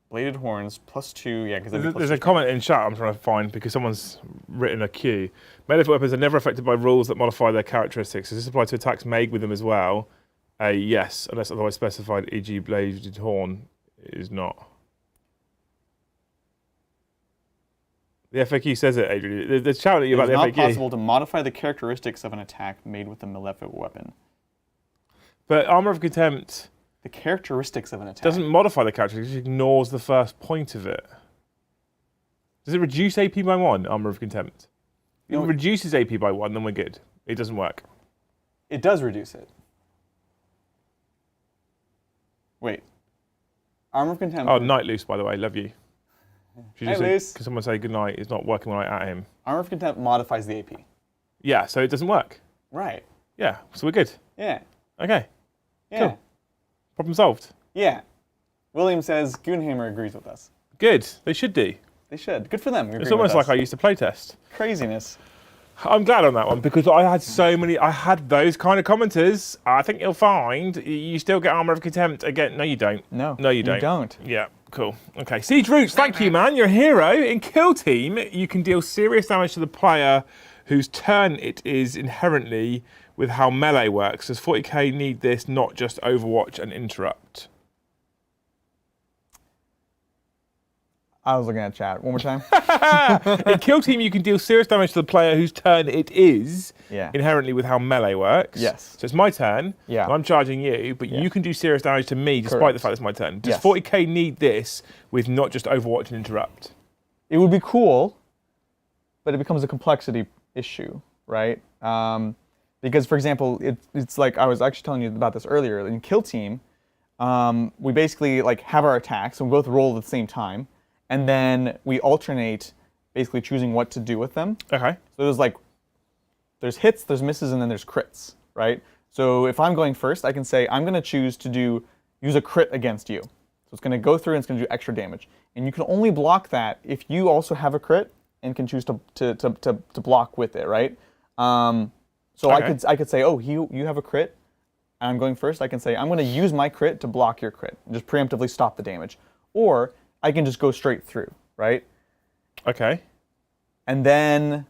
Bladed Horns +2, yeah. Because there's a comment in chat I'm trying to find because someone's written a Q. Malefic weapons are never affected by rules that modify their characteristics. Does this apply to attacks made with them as well? Yes, unless otherwise specified, e.g. Bladed Horn is not. The FAQ says it, Adrian. There's shouting at you about the FAQ. It's not possible to modify the characteristics of an attack made with a malefic weapon. But Armor of Contempt... The characteristics of an attack. Doesn't modify the characteristics, it ignores the first point of it. Does it reduce AP by 1, Armor of Contempt? If it reduces AP by 1, then we're good. It doesn't work. It does reduce it. Wait. Armor of Contempt... Oh, Night Loose, by the way. Love you. Night Loose. Can someone say goodnight? It's not working right at him. Armor of Contempt modifies the AP. Yeah, so it doesn't work. Right. Yeah, so we're good. Yeah. Okay. Yeah. Cool. Problem solved. Yeah. William says Goonhammer agrees with us. Good. They should do. They should. Good for them. It's almost like I used to playtest. Craziness. I'm glad on that one because I had those kind of commenters. I think you'll find you still get Armor of Contempt again. No, you don't. No. No, you don't. You don't. Yeah, cool. Okay. Siege Roots, thank you, man. You're a hero. In Killteam, you can deal serious damage to the player whose turn it is inherently with how melee works. Does 40k need this, not just Overwatch and Interrupt? I was looking at chat. One more time. In Killteam, you can deal serious damage to the player whose turn it is inherently with how melee works. Yes. So it's my turn. Yeah. And I'm charging you, but you can do serious damage to me despite the fact it's my turn. Does 40k need this with not just Overwatch and Interrupt? It would be cool, but it becomes a complexity issue, right? Because, for example, it's like I was actually telling you about this earlier. In Killteam, we basically like have our attacks and we both roll at the same time. And then we alternate basically choosing what to do with them. Okay. So there's hits, there's misses, and then there's crits, right? So if I'm going first, I can say I'm going to choose to use a crit against you. So it's going to go through and it's going to do extra damage. And you can only block that if you also have a crit and can choose to block with it, right? So I could say, oh, you have a crit, and I'm going first. I can say I'm going to use my crit to block your crit, and just preemptively stop the damage. Or I can just go straight through, right? Okay. And then,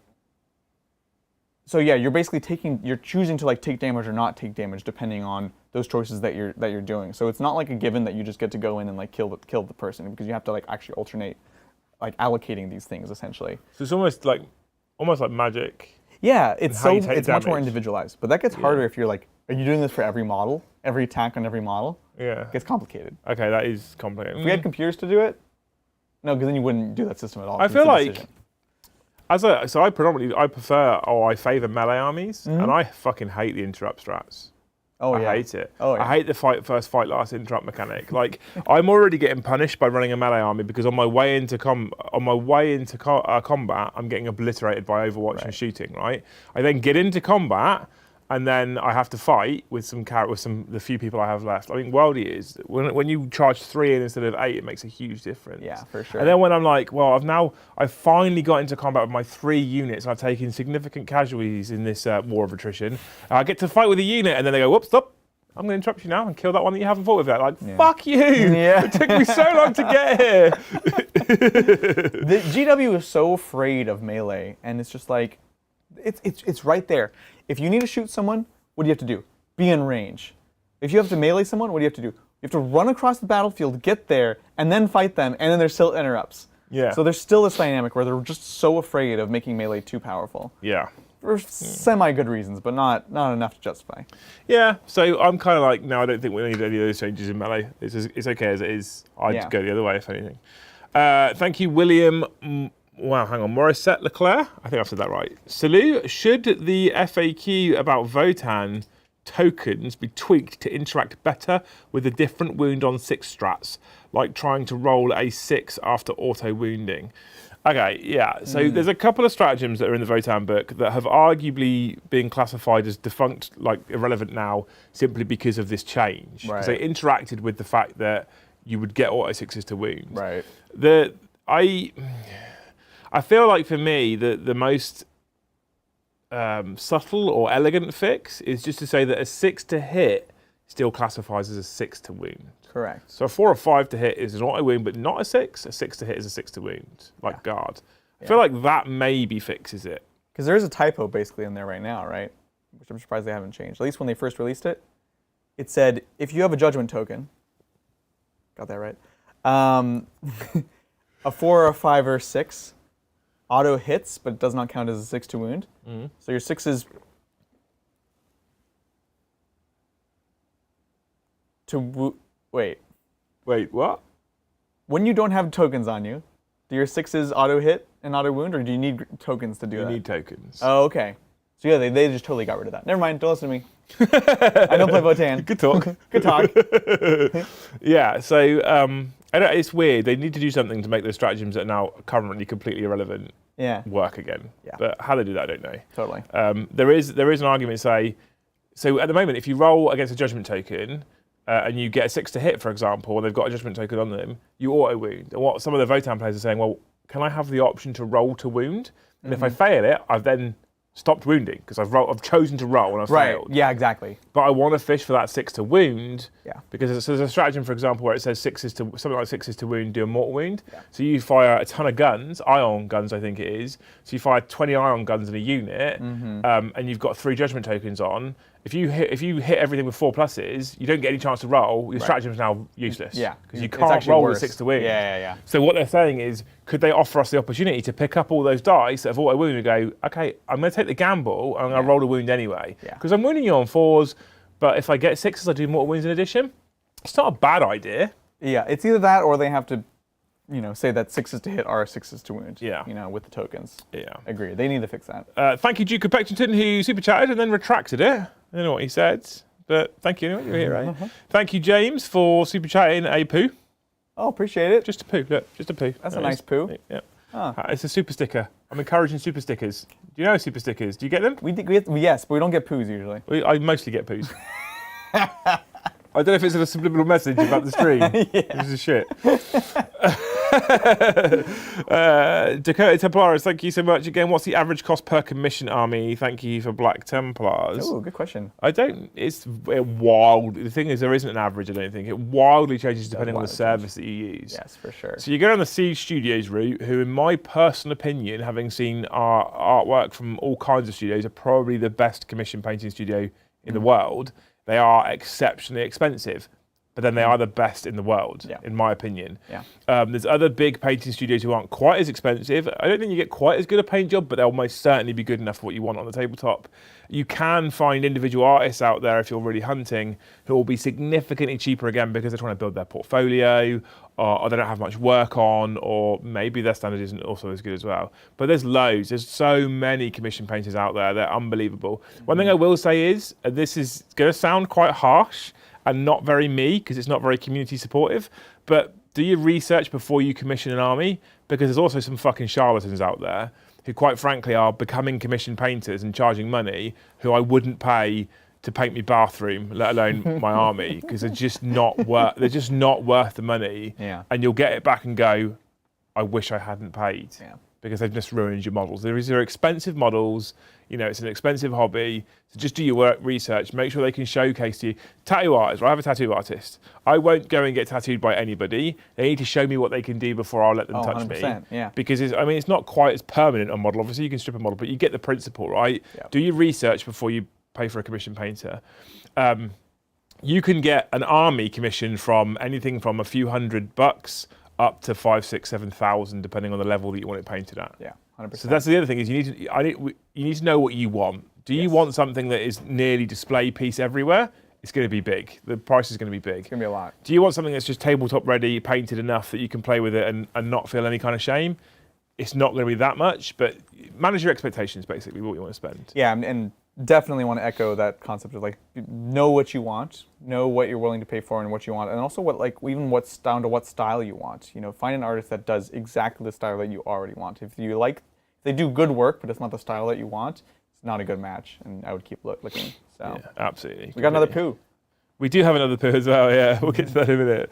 so yeah, you're choosing to like take damage or not take damage depending on those choices that you're doing. So it's not like a given that you just get to go in and like kill the person because you have to like actually alternate, like allocating these things essentially. So it's almost like almost like magic. Yeah, it's how you take it's much more damage. individualized. But that gets harder if you're like, are you doing this for every model, every attack on every model? Yeah. It gets complicated. Okay, that is complicated. If we had computers to do it, no, because then you wouldn't do that system at all. I 'cause feel it's a like decision. I prefer or I favour melee armies, and I fucking hate the interrupt strats. Oh, I hate it. Oh, yeah. I hate the fight first, fight last interrupt mechanic. Like I'm already getting punished by running a melee army because on my way into combat, I'm getting obliterated by Overwatch and shooting. Right. I then get into combat, and then I have to fight with the few people I have left. I think Worldy is when you charge 3 in instead of 8, it makes a huge difference. Yeah, for sure. And then when I'm like, well, I've finally got into combat with my 3 units, and I've taken significant casualties in this war of attrition. I get to fight with a unit, and then they go, whoops, stop. I'm going to interrupt you now and kill that one that you haven't fought with yet. Like, fuck you! Yeah. It took me so long to get here. The GW is so afraid of melee, and it's just like, it's right there. If you need to shoot someone, what do you have to do? Be in range. If you have to melee someone, what do you have to do? You have to run across the battlefield, get there, and then fight them, and then there's still interrupts. Yeah. So there's still this dynamic where they're just so afraid of making melee too powerful. Yeah. For semi-good reasons, but not enough to justify. Yeah, so I'm kind of like, no, I don't think we need any of those changes in melee. It's okay as it is. I'd go the other way, if anything. Thank you, William. Wow, hang on. Morissette Leclerc? I think I've said that right. Salut. Should the FAQ about Votan tokens be tweaked to interact better with a different wound on 6 strats, like trying to roll a 6 after auto wounding? Okay, yeah. So there's a couple of stratagems that are in the Votan book that have arguably been classified as defunct, like irrelevant now, simply because of this change. Because they interacted with the fact that you would get auto 6s to wound. Right. I feel like for me, the most subtle or elegant fix is just to say that a 6 to hit still classifies as a 6 to wound. Correct. So a 4 or 5 to hit is an auto wound, but not a 6. A 6 to hit is a 6 to wound, like guard. I feel like that maybe fixes it. Because there is a typo basically in there right now, right? Which I'm surprised they haven't changed. At least when they first released it, it said if you have a judgment token, got that right, a 4 or a 5 or a 6 auto hits, but it does not count as a 6 to wound. So your 6 is to wait, what? when you don't have tokens on you, do your 6s auto hit and auto wound, or do you need tokens to do that? You need tokens. Oh, okay. So yeah, they just totally got rid of that. Never mind, don't listen to me. I don't play Votan. Good talk. Good talk. Yeah, so it's weird. They need to do something to make those stratagems that are now currently completely irrelevant work again. Yeah. But how they do that, I don't know. Totally. There is an argument to say, so at the moment, if you roll against a judgment token, and you get a 6 to hit, for example, and they've got a judgment token on them, you auto wound. And what some of the Votan players are saying, well, can I have the option to roll to wound? And if I fail it, I've then stopped wounding because I've chosen to roll and I've failed. Yeah, exactly. But I want to fish for that 6 to wound. Yeah. Because there's a stratagem, for example, where it says something like 6s to wound, do a mortal wound. Yeah. So you fire a ton of guns, ion guns, I think it is. So you fire 20 ion guns in a unit, and you've got 3 judgment tokens on. If you hit everything with 4 pluses, you don't get any chance to roll. Your stratagem's now useless. Yeah. Because you can't roll with 6 to wound. Yeah. So what they're saying is, could they offer us the opportunity to pick up all those dice that have auto wound and go, okay, I'm going to take the gamble and I'm going to roll a wound anyway. Because I'm wounding you on 4s, but if I get 6s, I do mortal wounds in addition. It's not a bad idea. Yeah, it's either that or they have to, say that 6s to hit are 6s to wound. Yeah. With the tokens. Yeah. Agree. They need to fix that. Thank you, Duke of Pectington, who super chatted and then retracted it. I don't know what he said, but thank you. You're here, right? Thank you, James, for super chatting a poo. Oh, appreciate it. Just a poo. Look, just a poo. That's a nice poo. Yeah. It's a super sticker. I'm encouraging super stickers. Do you know super stickers? Do you get them? Yes, but we don't get poos usually. I mostly get poos. I don't know if it's a subliminal message about the stream. This is shit. Dakota Templars, thank you so much. Again, what's the average cost per commission army? Thank you for Black Templars. Oh, good question. It's wild. The thing is, there isn't an average, I don't think. It wildly changes depending on the service that you use. Yes, for sure. So you go down the Siege Studios route, who in my personal opinion, having seen our artwork from all kinds of studios, are probably the best commission painting studio in the world. They are exceptionally expensive. but then they are the best in the world, in my opinion. Yeah. There's other big painting studios who aren't quite as expensive. I don't think you get quite as good a paint job, but they'll most certainly be good enough for what you want on the tabletop. You can find individual artists out there if you're really hunting who will be significantly cheaper again because they're trying to build their portfolio or they don't have much work on, or maybe their standard isn't also as good as well. But there's loads. There's so many commission painters out there. They're unbelievable. One thing I will say is, this is going to sound quite harsh, and not very me, because it's not very community supportive, but do your research before you commission an army, because there's also some fucking charlatans out there who quite frankly are becoming commission painters and charging money who I wouldn't pay to paint my bathroom, let alone my army, because they're just not worth the money. Yeah. And you'll get it back and go, I wish I hadn't paid. Yeah. Because they've just ruined your models. They're expensive models, it's an expensive hobby. So just do your research, make sure they can showcase to you. Tattoo artists, right? I have a tattoo artist. I won't go and get tattooed by anybody. They need to show me what they can do before I'll let them touch 100%, me. yeah. Because it's not quite as permanent a model. Obviously you can strip a model, but you get the principle, right? Yeah. Do your research before you pay for a commission painter. You can get an army commission from anything from a few $100 up to 5,000, 6,000, 7,000, depending on the level that you want it painted at. Yeah, 100%. So that's the other thing is you need to know what you want. Do you want something that is nearly display piece everywhere? It's going to be big. The price is going to be big. It's going to be a lot. Do you want something that's just tabletop ready, painted enough that you can play with it and not feel any kind of shame? It's not going to be that much, but manage your expectations, basically, what you want to spend. Yeah, and definitely want to echo that concept of like, know what you want, know what you're willing to pay for and what you want, and also what's down to what style you want. Find an artist that does exactly the style that you already want. If they do good work, but it's not the style that you want, it's not a good match, and I would keep looking. So yeah, absolutely. We got another poo. We do have another poo as well, yeah. We'll get to that in a minute.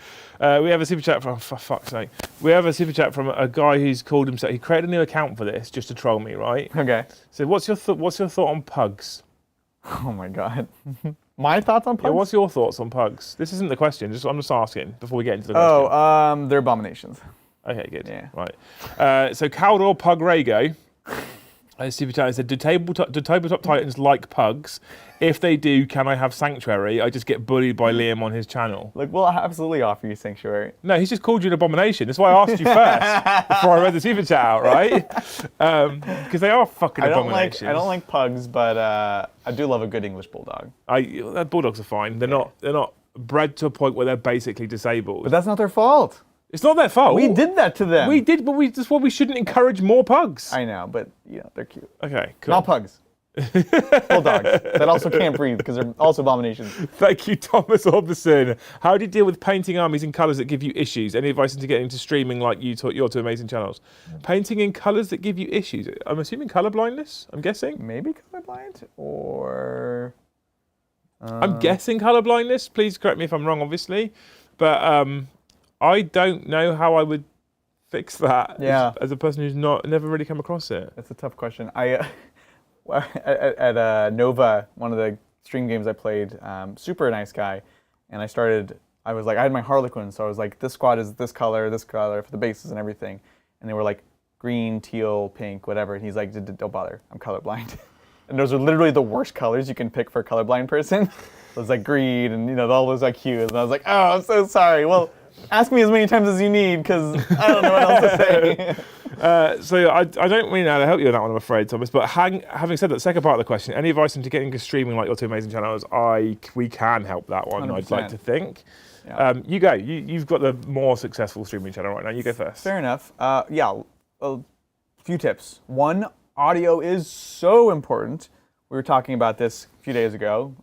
We have a super chat from, for fuck's sake. We have a super chat from a guy who's called himself, he created a new account for this just to troll me, right? Okay. So what's your thought on pugs? Oh my God. My thoughts on pugs? Yeah, what's your thoughts on pugs? This isn't the question, I'm just asking before we get into the question. They're abominations. Okay, good. Yeah. Right. So Caldor Pug Rago, super chat said, do tabletop titans like pugs? If they do, can I have Sanctuary? I just get bullied by Liam on his channel. Look, we'll absolutely offer you Sanctuary. No, he's just called you an abomination. That's why I asked you first before I read the super chat out, right? Because they are fucking abominations. I don't like pugs, but I do love a good English bulldog. Bulldogs are fine. They're not bred to a point where they're basically disabled. But that's not their fault. It's not their fault. We did that to them. We did, but that's why we shouldn't encourage more pugs. I know, but they're cute. Okay, cool. Not pugs. Bulldogs that also can't breathe because they're also abominations. Thank you, Thomas Orbison. How do you deal with painting armies in colours that give you issues? Any advice into getting into streaming like your two amazing channels? Painting in colours that give you issues? I'm assuming colour blindness, I'm guessing? Maybe colorblind or... I'm guessing colour blindness. Please correct me if I'm wrong, obviously. But I don't know how I would fix that as a person who's never really come across it. That's a tough question. At Nova, one of the stream games I played, super nice guy, and I had my Harlequin, so I was like, this squad is this color for the bases and everything, and they were like green, teal, pink, whatever, and he's like, don't bother, I'm colorblind. And those are literally the worst colors you can pick for a colorblind person. It was like green and all those like hues, and I was like, oh, I'm so sorry. Well, ask me as many times as you need, because I don't know what else to say. So I don't really know how to help you on that one, I'm afraid, Thomas. But having said that, second part of the question, any advice into getting into streaming like your two amazing channels? We can help that one, 100%. I'd like to think. Yeah. You go. You've got the more successful streaming channel right now. You go first. Fair enough. A few tips. One, audio is so important. We were talking about this a few days ago.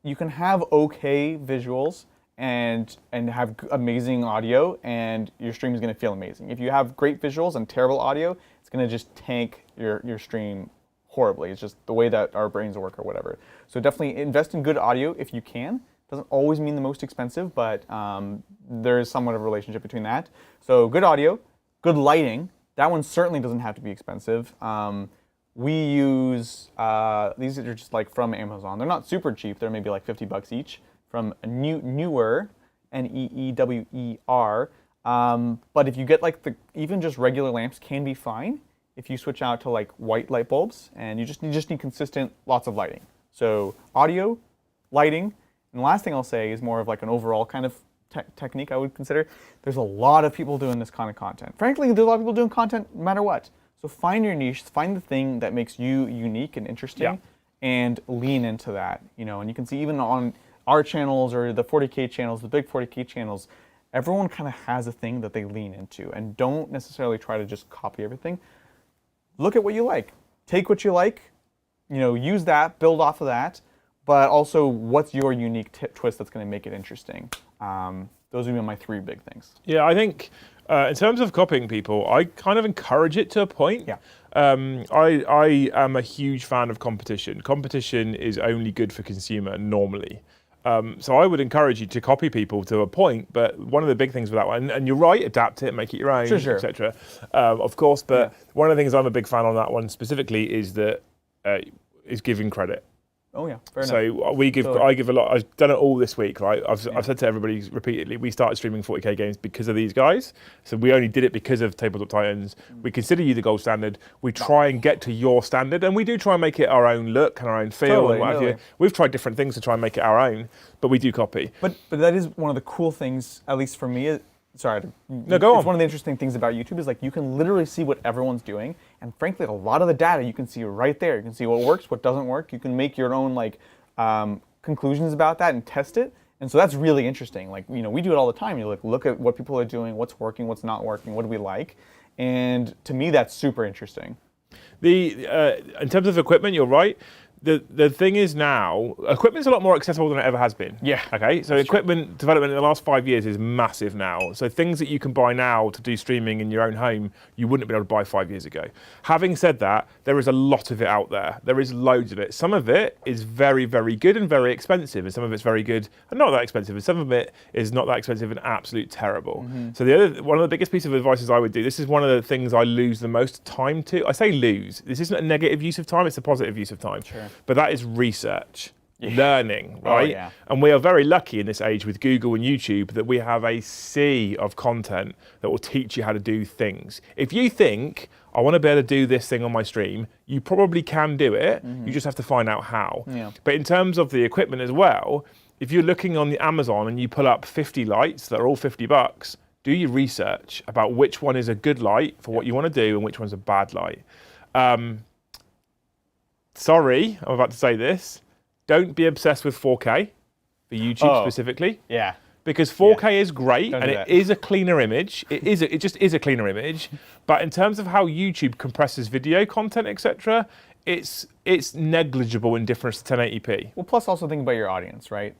You can have okay visuals and have amazing audio, and your stream is going to feel amazing. If you have great visuals and terrible audio, it's going to just tank your stream horribly. It's just the way that our brains work or whatever. So definitely invest in good audio if you can. Doesn't always mean the most expensive, but there is somewhat of a relationship between that. So good audio, good lighting. That one certainly doesn't have to be expensive. We use, these are just like from Amazon. They're not super cheap. They're maybe like $50 each. From Neewer, Neewer. But if you get like even just regular lamps can be fine if you switch out to like white light bulbs, and you just need consistent lots of lighting. So audio, lighting, And the last thing I'll say is more of like an overall kind of technique I would consider. There's a lot of people doing this kind of content. Frankly, there's a lot of people doing content no matter what. So find your niche, find the thing that makes you unique and interesting, and lean into that. And you can see even on our channels or the 40K channels, the big 40K channels, everyone kind of has a thing that they lean into, and don't necessarily try to just copy everything. Look at what you like. Take what you like, use that, build off of that, but also what's your unique twist that's going to make it interesting. Those would be my 3 big things. Yeah, I think in terms of copying people, I kind of encourage it to a point. Yeah. I am a huge fan of competition. Competition is only good for consumer normally. So I would encourage you to copy people to a point, but one of the big things with that one, and you're right, adapt it, make it your own, sure. etc. Of course, but one of the things I'm a big fan on that one specifically is that is giving credit. Oh yeah, fair enough. So I give a lot. I've done it all this week, right? I've said to everybody repeatedly, we started streaming 40K games because of these guys. So we only did it because of Tabletop Titans. We consider you the gold standard. We try and get to your standard, and we do try and make it our own look and our own feel and what have you. We've tried different things to try and make it our own, but we do copy. But that is one of the cool things, at least for me. Sorry. No, go on. It's one of the interesting things about YouTube is like you can literally see what everyone's doing, and frankly, a lot of the data you can see right there. You can see what works, what doesn't work. You can make your own conclusions about that and test it. And so that's really interesting. Like we do it all the time. You look at what people are doing, what's working, what's not working, what do we like, and to me that's super interesting. In terms of equipment, you're right. The thing is now, equipment's a lot more accessible than it ever has been. Yeah. Okay, so equipment development in the last 5 years is massive now. So things that you can buy now to do streaming in your own home, you wouldn't have been able to buy 5 years ago. Having said that, there is a lot of it out there. There is loads of it. Some of it is very, very good and very expensive, and some of it's very good and not that expensive, and some of it is not that expensive and absolute terrible. So one of the biggest pieces of advice I would do, this is one of the things I lose the most time to. I say lose. This isn't a negative use of time, it's a positive use of time. Sure. But that is research, learning, right? Oh, yeah. And we are very lucky in this age with Google and YouTube that we have a sea of content that will teach you how to do things. If you think, I want to be able to do this thing on my stream, you probably can do it. You just have to find out how. Yeah. But in terms of the equipment as well, if you're looking on the Amazon and you pull up 50 lights that are all $50, do your research about which one is a good light for what you want to do and which one's a bad light. Sorry, I'm about to say this. Don't be obsessed with 4K for YouTube specifically. Yeah. Because 4K is great and it that. is a cleaner image. It just is a cleaner image. But in terms of how YouTube compresses video content, etc., it's negligible in difference to 1080p. Well, plus also think about your audience, right?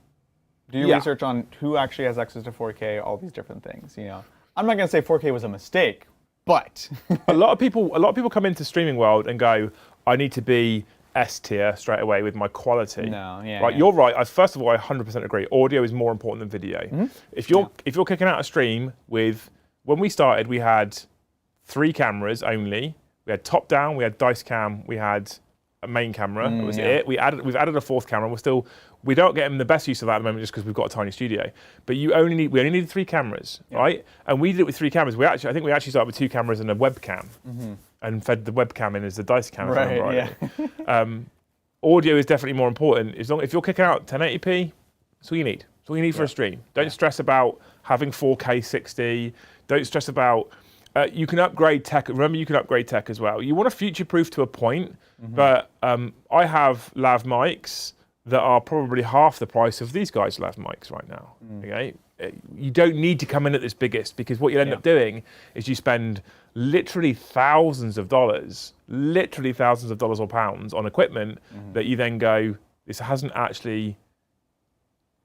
Do your research on who actually has access to 4K, all these different things. I'm not going to say 4K was a mistake, but a lot of people come into streaming world and go, I need to be S tier straight away with my quality. No, yeah. Right, you're right. First of all, I 100% agree. Audio is more important than video. If you're kicking out a stream with, when we started, we had 3 cameras only. We had top down, we had dice cam, we had a main camera. That was it. We've added a 4th camera. We don't get the best use of that at the moment just because we've got a tiny studio. But we only needed 3 cameras, right? And we did it with 3 cameras. I think we actually started with 2 cameras and a webcam. And fed the webcam in as the dice cam. Right, Audio is definitely more important. If you're kicking out 1080p, that's all you need. That's all you need for a stream. Don't stress about having 4K 60. Don't stress about, you can upgrade tech. Remember, you can upgrade tech as well. You want to future-proof to a point, but I have lav mics that are probably half the price of these guys' lav mics right now, okay? You don't need to come in at this biggest, because what you'll end up doing is you spend literally thousands of dollars or pounds on equipment that you then go, this hasn't actually,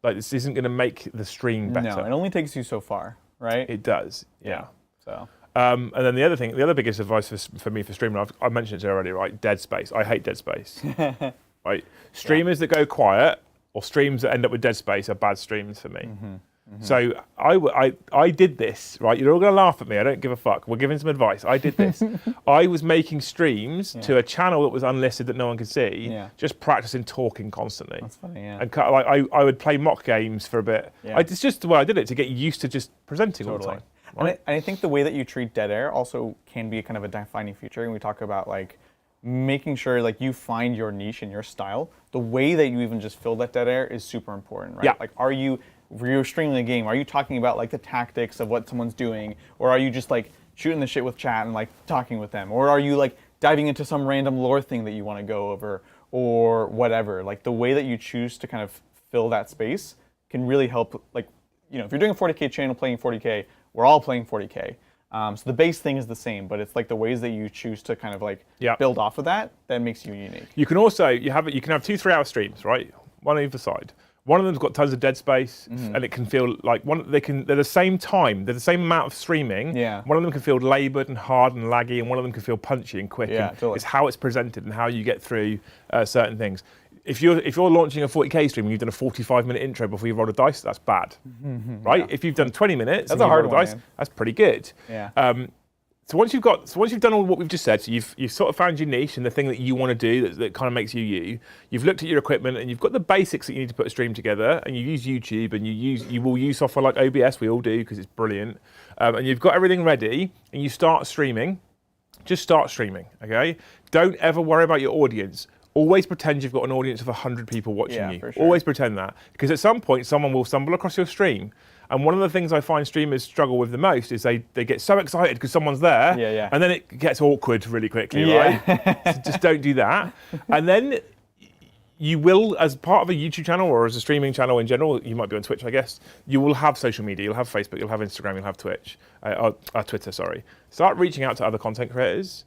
this isn't going to make the stream better. No, it only takes you so far, right? It does, yeah. So. And then the other biggest advice for me for streaming, I mentioned it already, right? Dead space. I hate dead space. Right? Streamers that go quiet or streams that end up with dead space are bad streams for me. So I did this, right? You're all going to laugh at me. I don't give a fuck. We're giving some advice. I did this. I was making streams to a channel that was unlisted that no one could see, just practicing talking constantly. That's funny, yeah. And I would play mock games for a bit. It's just the way I did it, to get used to just presenting all the time. Right? And I think the way that you treat dead air also can be kind of a defining feature. And we talk about making sure like you find your niche and your style, the way that you even just fill that dead air is super important, right? Yeah. Like, if you're streaming a game, are you talking about like the tactics of what someone's doing, or are you just like shooting the shit with chat and like talking with them, or are you like diving into some random lore thing that you want to go over, or whatever? Like the way that you choose to kind of fill that space can really help. Like, you know, if you're doing a 40K channel playing 40K, we're all playing 40K. So the base thing is the same, but it's like the ways that you choose to kind of like build off of that makes you unique. You can also you can have 2 3-hour streams, right? One on either side. One of them's got tons of dead space, and it can feel like they're the same time, they're the same amount of streaming. Yeah. One of them can feel laboured and hard and laggy, and one of them can feel punchy and quick. Yeah, and totally. It's how it's presented and how you get through certain things. If you're launching a 40K stream and you've done a 45-minute intro before you roll a dice, that's bad, right? If you've done 20 minutes, that's a hard one, dice, man. that's pretty good. Yeah. So once you've done all what we've just said, so you've sort of found your niche and the thing that you want to do that kind of makes you you. You've looked at your equipment and you've got the basics that you need to put a stream together. And you use YouTube and you will use software like OBS. We all do because it's brilliant. And you've got everything ready and you start streaming. Just start streaming, okay? Don't ever worry about your audience. Always pretend you've got an audience of 100 people watching you. For sure. Always pretend that, because at some point someone will stumble across your stream. And one of the things I find streamers struggle with the most is they get so excited because someone's there, and then it gets awkward really quickly, right? So just don't do that. And then you will, as part of a YouTube channel or as a streaming channel in general, you might be on Twitch, I guess, you will have social media. You'll have Facebook, you'll have Instagram, you'll have Twitch, Twitter, sorry. Start reaching out to other content creators.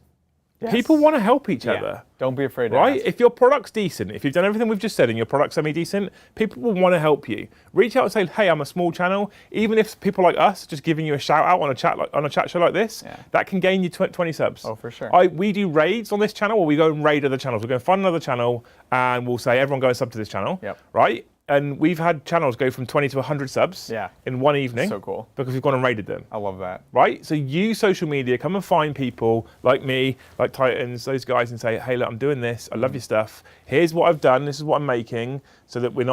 Yes. People want to help each other. Don't be afraid to right? ask. If your product's decent, if you've done everything we've just said and your product's semi-decent, people will want to help you. Reach out and say, hey, I'm a small channel. Even if people like us just giving you a shout out on a chat show like this, that can gain you 20 subs. Oh, for sure. We do raids on this channel where we go and raid other channels. We'll go and find another channel and we'll say, everyone go and sub to this channel, right? And we've had channels go from 20 to 100 subs in one evening. So cool. Because we've gone and raided them. I love that. Right? So use social media, come and find people like me, like Titans, those guys, and say, hey, look, I'm doing this. I love your stuff. Here's what I've done. This is what I'm making, so that we're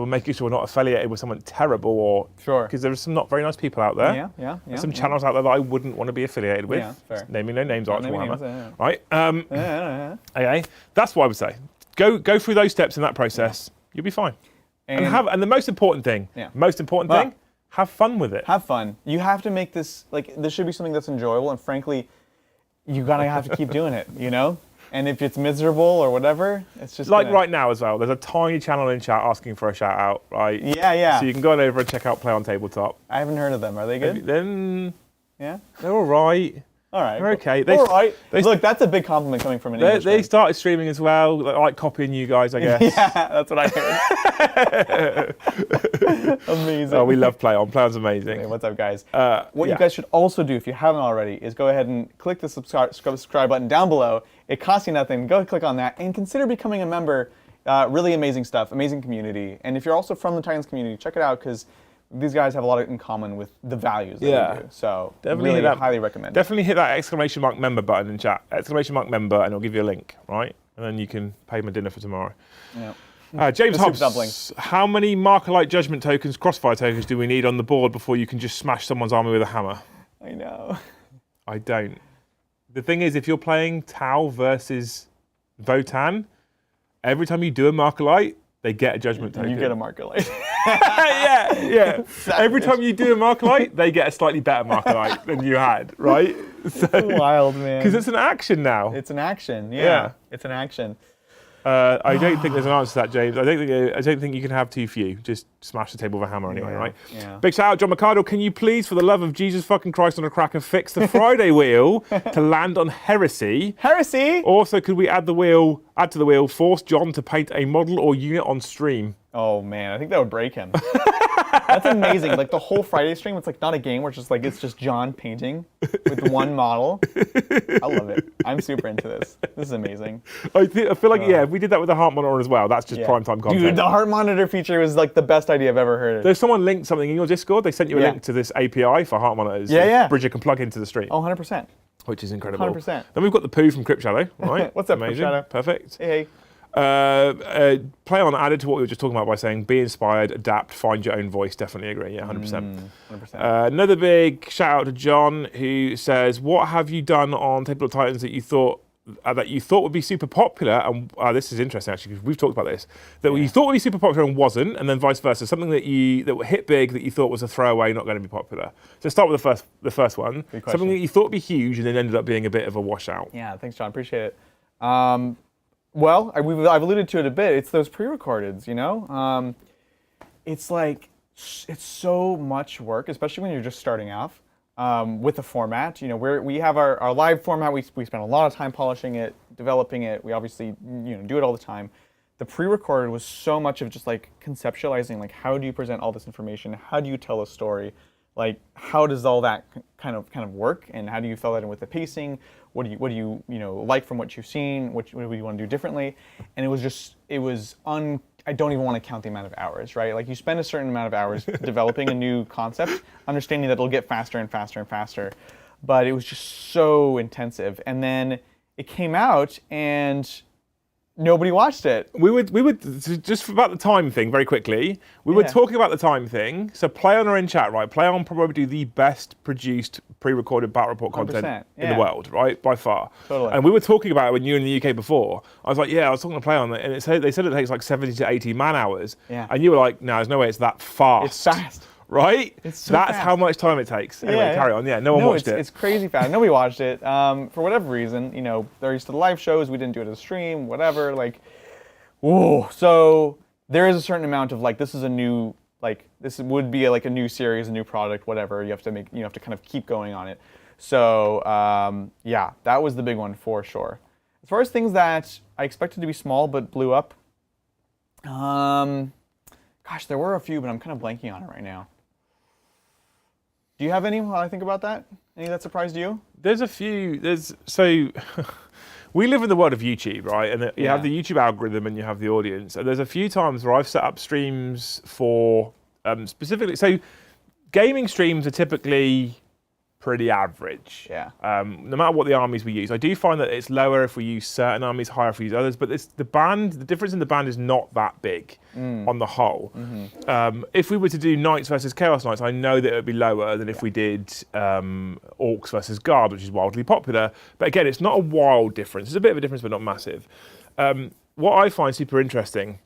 making sure we're not affiliated with someone terrible, or because there's some not very nice people out there. There's some channels out there that I wouldn't want to be affiliated with. Yeah, fair. Naming no names, Arch Warhammer. Right? Okay. That's what I would say. Go through those steps in that process. You'll be fine. And the most important thing, have fun with it. Have fun. You have to make this, like, this should be something that's enjoyable, and frankly, you gotta have to keep doing it, you know? And if it's miserable or whatever, it's just like right now as well, there's a tiny channel in chat asking for a shout out, right? Yeah. So you can go on over and check out Play on Tabletop. I haven't heard of them. Are they good? They're all right. All right. They're okay. All right. Look, that's a big compliment coming from an English They started streaming as well, like copying you guys, I guess. Yeah, that's what I heard. Amazing. Oh, we love Play On. Play On's amazing. Hey, what's up, guys? What you guys should also do, if you haven't already, is go ahead and click the subscribe button down below. It costs you nothing. Go click on that and consider becoming a member. Really amazing stuff, amazing community. And if you're also from the Titans community, check it out, because these guys have a lot in common with the values that we do. So definitely really highly recommend it. Definitely hit that ! member button in chat. ! member, and it'll give you a link, right? And then you can pay my dinner for tomorrow. Yeah. James Hobbs, how many Markerlight Judgment tokens, Crossfire tokens, do we need on the board before you can just smash someone's army with a hammer? I know. I don't. The thing is, if you're playing Tau versus Votan, every time you do a Markerlight, they get a Judgment token. You get a Markerlight. yeah. Every time you do a Markerlight, they get a slightly better Markerlight than you had, right? So, wild, man. Because it's an action now. It's an action, yeah. It's an action. I don't think there's an answer to that, James. I don't think you can have too few. Just smash the table with a hammer anyway, right? Yeah. Big shout out, John McCardle. Can you please, for the love of Jesus fucking Christ on a cracker, fix the Friday wheel to land on Heresy? Heresy? Also, could we add to the wheel, force John to paint a model or unit on stream? Oh man, I think that would break him. That's amazing. Like the whole Friday stream, it's like not a game where it's just John painting with one model. I love it. I'm super into this. This is amazing. I feel like if we did that with the heart monitor as well, that's just primetime content. Dude, the heart monitor feature was like the best idea I've ever heard. There's someone linked something in your Discord. They sent you a link to this API for heart monitors. Bridget can plug into the stream. Oh, 100%. Which is incredible. 100%. Then we've got the poo from Crypt Shadow, right? What's up, Amazing. Crypt Shadow? Perfect. Hey. Play On added to what we were just talking about by saying, be inspired, adapt, find your own voice. Definitely agree. Yeah, 100%. 100%. Another big shout out to John, who says, what have you done on Table of Titans that you thought that you thought would be super popular, and this is interesting actually because we've talked about this, that you thought would be super popular and wasn't, and then vice versa, something that hit big that you thought was a throwaway, not going to be popular. So start with the first one, something that you thought would be huge and then ended up being a bit of a washout. Yeah, thanks, John. Appreciate it. Well, I've alluded to it a bit. It's those pre-recordeds, you know. It's like it's so much work, especially when you're just starting off. With the format, you know, we have our live format. We spend a lot of time polishing it, developing it. We obviously do it all the time. The pre-recorded was so much of just like conceptualizing, like how do you present all this information? How do you tell a story? Like how does all that kind of work? And how do you fill that in with the pacing? What do you like from what you've seen? What do you want to do differently? And I don't even want to count the amount of hours, right? Like you spend a certain amount of hours developing a new concept, understanding that it'll get faster and faster and faster. But it was just so intensive. And then it came out and nobody watched it. We would just about the time thing very quickly. We were talking about the time thing. So Play On are in chat, right? Play On probably the best produced pre-recorded Battle Report content in the world, right? By far. Totally. And we were talking about it when you were in the UK before. I was like, I was talking to Play On, and they said it takes like 70 to 80 man hours. Yeah. And you were like, no, there's no way it's that fast. It's fast. Right? It's so That's fast. how much time it takes. Anyway, carry on. Yeah, no one watched it. It's crazy fast. Nobody watched it. For whatever reason, they're used to the live shows. We didn't do it as a stream, whatever. Like, whoa. So there is a certain amount of like, this is a new, like, this would be like a new series, a new product, whatever. You have to kind of keep going on it. So yeah, that was the big one for sure. As far as things that I expected to be small but blew up, gosh, there were a few, but I'm kind of blanking on it right now. Do you have any while I think about that? Any that surprised you? There's a few. We live in the world of YouTube, right? And you have the YouTube algorithm and you have the audience. And there's a few times where I've set up streams for specifically. So gaming streams are typically pretty average. Yeah. No matter what the armies we use. I do find that it's lower if we use certain armies, higher if we use others, but the difference in the band is not that big on the whole. Mm-hmm. If we were to do Knights versus Chaos Knights, I know that it would be lower than if we did Orcs versus Guard, which is wildly popular. But again, it's not a wild difference. It's a bit of a difference, but not massive. What I find super interesting,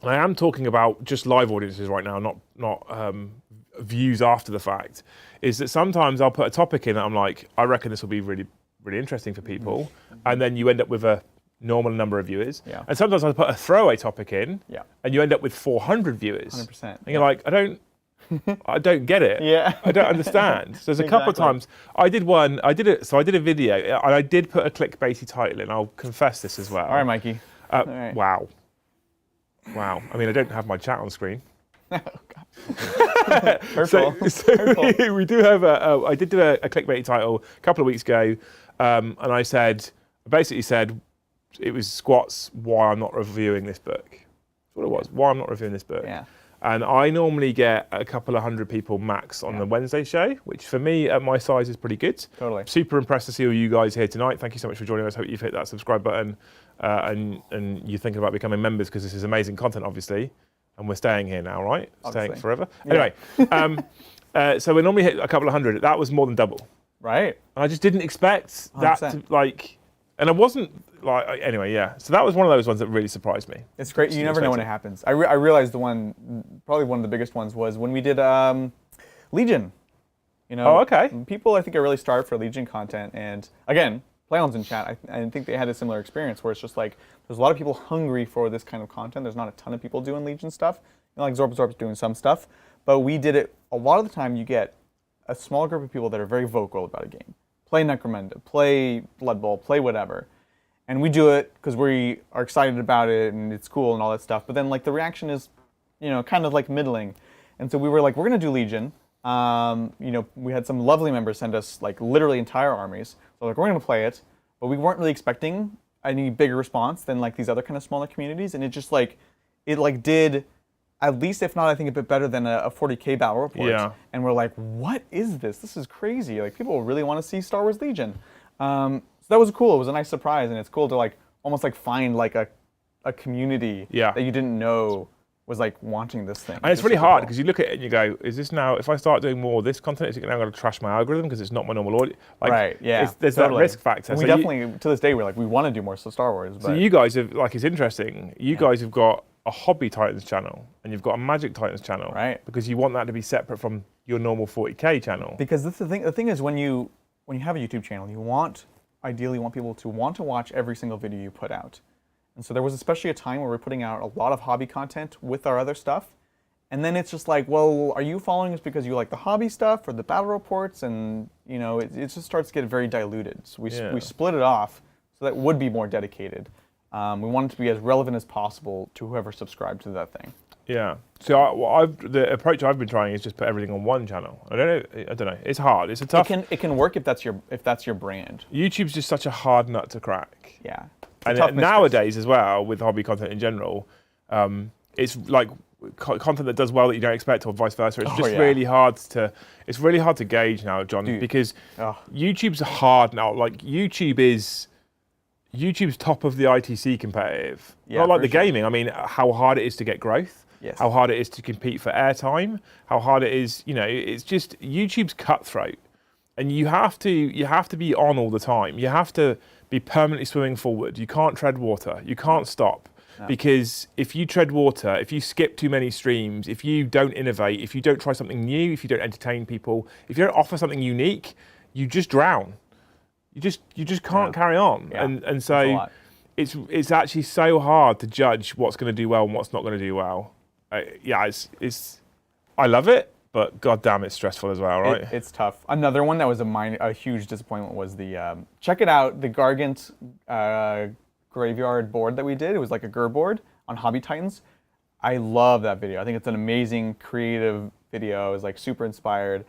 and I am talking about just live audiences right now, not views after the fact, is that sometimes I'll put a topic in that I'm like, I reckon this will be really, really interesting for people, and then you end up with a normal number of viewers. Yeah. And sometimes I'll put a throwaway topic in, Yeah. and you end up with 400 viewers. 100%. And you're like, I don't get it. Yeah. I don't understand. So there's a couple of times I did a video, and I did put a clickbaity title in. I'll confess this as well. All right, Mikey. All right. Wow. I mean, I don't have my chat on screen. Oh, God. Hurtful. So we do have I did do a clickbait title a couple of weeks ago, and I basically said it was squats why I'm not reviewing this book. That's what it was. Why I'm not reviewing this book. Yeah. And I normally get a couple of hundred people max on the Wednesday show, which for me at my size is pretty good. Totally. Super impressed to see all you guys here tonight. Thank you so much for joining us. Hope you've hit that subscribe button and you're thinking about becoming members because this is amazing content, obviously. And we're staying here now, right? Obviously. Staying forever. Yeah. Anyway, so we normally hit a couple of hundred. That was more than double. Right. I just didn't expect that 100%. and I wasn't anyway, yeah. So that was one of those ones that really surprised me. It's great. You never know when it happens. I realized probably one of the biggest ones was when we did Legion. Oh, okay. People I think are really starved for Legion content, and again, Play-On's in chat. I think they had a similar experience where it's just like there's a lot of people hungry for this kind of content. There's not a ton of people doing Legion stuff. Like Zorb's doing some stuff, but we did it. A lot of the time, you get a small group of people that are very vocal about a game. Play Necromunda, play Blood Bowl, play whatever. And we do it because we are excited about it and it's cool and all that stuff. But then like the reaction is, kind of like middling. And so we were like, we're going to do Legion. We had some lovely members send us like literally entire armies. So like, we're going to play it. But we weren't really expecting any bigger response than like these other kind of smaller communities. And it just like, did at least, if not, I think a bit better than a 40K battle report. Yeah. And we're like, what is this? This is crazy. Like people really want to see Star Wars Legion. So that was cool. It was a nice surprise, and it's cool to like almost like find like a community that you didn't know was like wanting this thing. And it's really hard because you look at it and you go, is this now, if I start doing more of this content, is it now going to trash my algorithm because it's not my normal audience? Like, right, yeah. There's that risk factor. And we definitely, to this day, we're like, we want to do more Star Wars. But so you guys have, like, it's interesting. You guys have got a Hobby Titans channel and you've got a Magic Titans channel. Right. Because you want that to be separate from your normal 40K channel. Because this is the thing is when you have a YouTube channel, ideally you want people to want to watch every single video you put out. And so there was especially a time where we're putting out a lot of hobby content with our other stuff. And then it's just like, well, are you following us because you like the hobby stuff or the battle reports? And, you know, it just starts to get very diluted. So we split it off so that it would be more dedicated. We want it to be as relevant as possible to whoever subscribed to that thing. Yeah. So the approach I've been trying is just put everything on one channel. I don't know. It's hard. It's a tough. It can work if that's your brand. YouTube's just such a hard nut to crack. Yeah. And nowadays as well, with hobby content in general, it's like content that does well that you don't expect, or vice versa. It's really hard to gauge now, John, because YouTube's hard now. Like YouTube's top of the ITC competitive. Yeah, not like the gaming. I mean, how hard it is to get growth. Yes. How hard it is to compete for airtime. How hard it is, you know, it's just YouTube's cutthroat, and you have to be on all the time. You have to be permanently swimming forward. You can't tread water. You can't stop. No. Because if you tread water, if you skip too many streams, if you don't innovate, if you don't try something new, if you don't entertain people, if you don't offer something unique, you just drown. You just can't carry on. Yeah. And so it's actually so hard to judge what's going to do well and what's not going to do well. I love it, but goddamn, it's stressful as well, right? It's tough. Another one that was a huge disappointment was the check it out, the Gargant graveyard board that we did. It was like a Gur board on Hobby Titans. I love that video. I think it's an amazing creative video. It was like super inspired,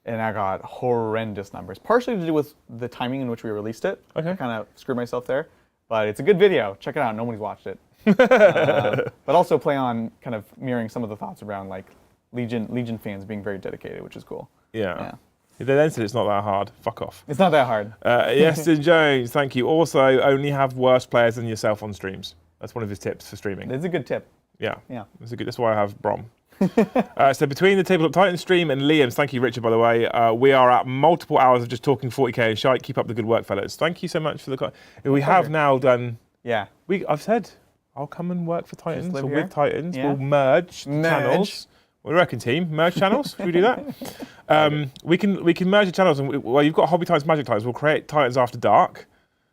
and I got horrendous numbers. Partially to do with the timing in which we released it. Okay. I kind of screwed myself there, but it's a good video. Check it out. Nobody's watched it. But also play on kind of mirroring some of the thoughts around like Legion fans being very dedicated, which is cool. Yeah. They then said it's not that hard. Fuck off. It's not that hard. Yeston Jones, thank you. Also, only have worse players than yourself on streams. That's one of his tips for streaming. It's a good tip. Yeah. That's why I have Brom. So between the Tabletop Titan stream and Liam's, thank you, Richard, by the way, we are at multiple hours of just talking 40K and shite. Keep up the good work, fellas. Thank you so much for the... We have now done... Yeah. I've said, I'll come and work for Titans or with Titans. Yeah. We'll merge channels. What do you reckon, team? Merge channels? Should we do that? We can merge the channels. And you've got Hobby Titans, Magic Titans. We'll create Titans After Dark.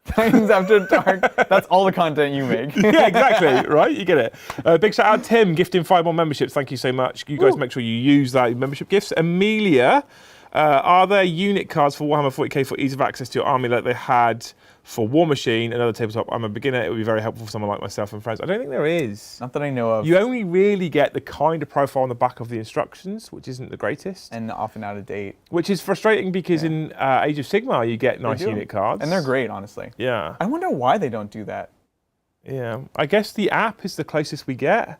Titans After Dark. That's all the content you make. Yeah, exactly. Right? You get it. Big shout out, Tim, gifting 5 more memberships. Thank you so much. You guys make sure you use that membership gifts. Amelia, are there unit cards for Warhammer 40K for ease of access to your army like they had for War Machine, another tabletop? I'm a beginner. It would be very helpful for someone like myself and friends. I don't think there is. Not that I know of. You only really get the kind of profile on the back of the instructions, which isn't the greatest. And often out of date. Which is frustrating because in Age of Sigmar, you get nice unit cards. And they're great, honestly. Yeah. I wonder why they don't do that. Yeah. I guess the app is the closest we get,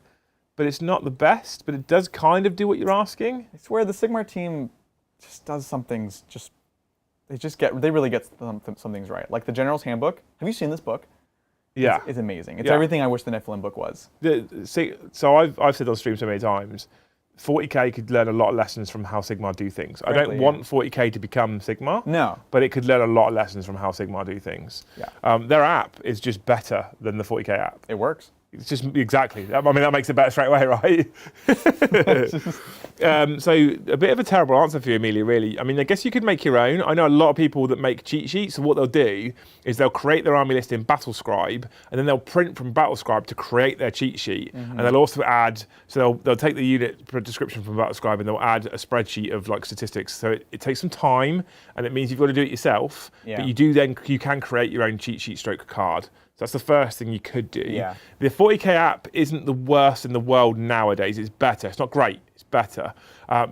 but it's not the best, but it does kind of do what you're asking. I swear the Sigmar team just does some things they really get some things right. Like the General's Handbook. Have you seen this book? Yeah. It's amazing. It's everything I wish the Nephilim book was. So I've said on stream so many times, 40K could learn a lot of lessons from how Sigmar do things. Frankly, I don't want 40K to become Sigmar. No. But it could learn a lot of lessons from how Sigmar do things. Yeah. Their app is just better than the 40K app. It works. It's just exactly. I mean, that makes it better straight away, right? So a bit of a terrible answer for you, Amelia, really. I mean, I guess you could make your own. I know a lot of people that make cheat sheets. So what they'll do is they'll create their army list in Battlescribe, and then they'll print from Battlescribe to create their cheat sheet. And they'll also add, so they'll take the unit description from Battlescribe and they'll add a spreadsheet of like statistics. So it takes some time, and it means you've got to do it yourself. Yeah. But you can create your own cheat sheet stroke card. So that's the first thing you could do. Yeah. The 40K app isn't the worst in the world nowadays. It's better. It's not great. It's better,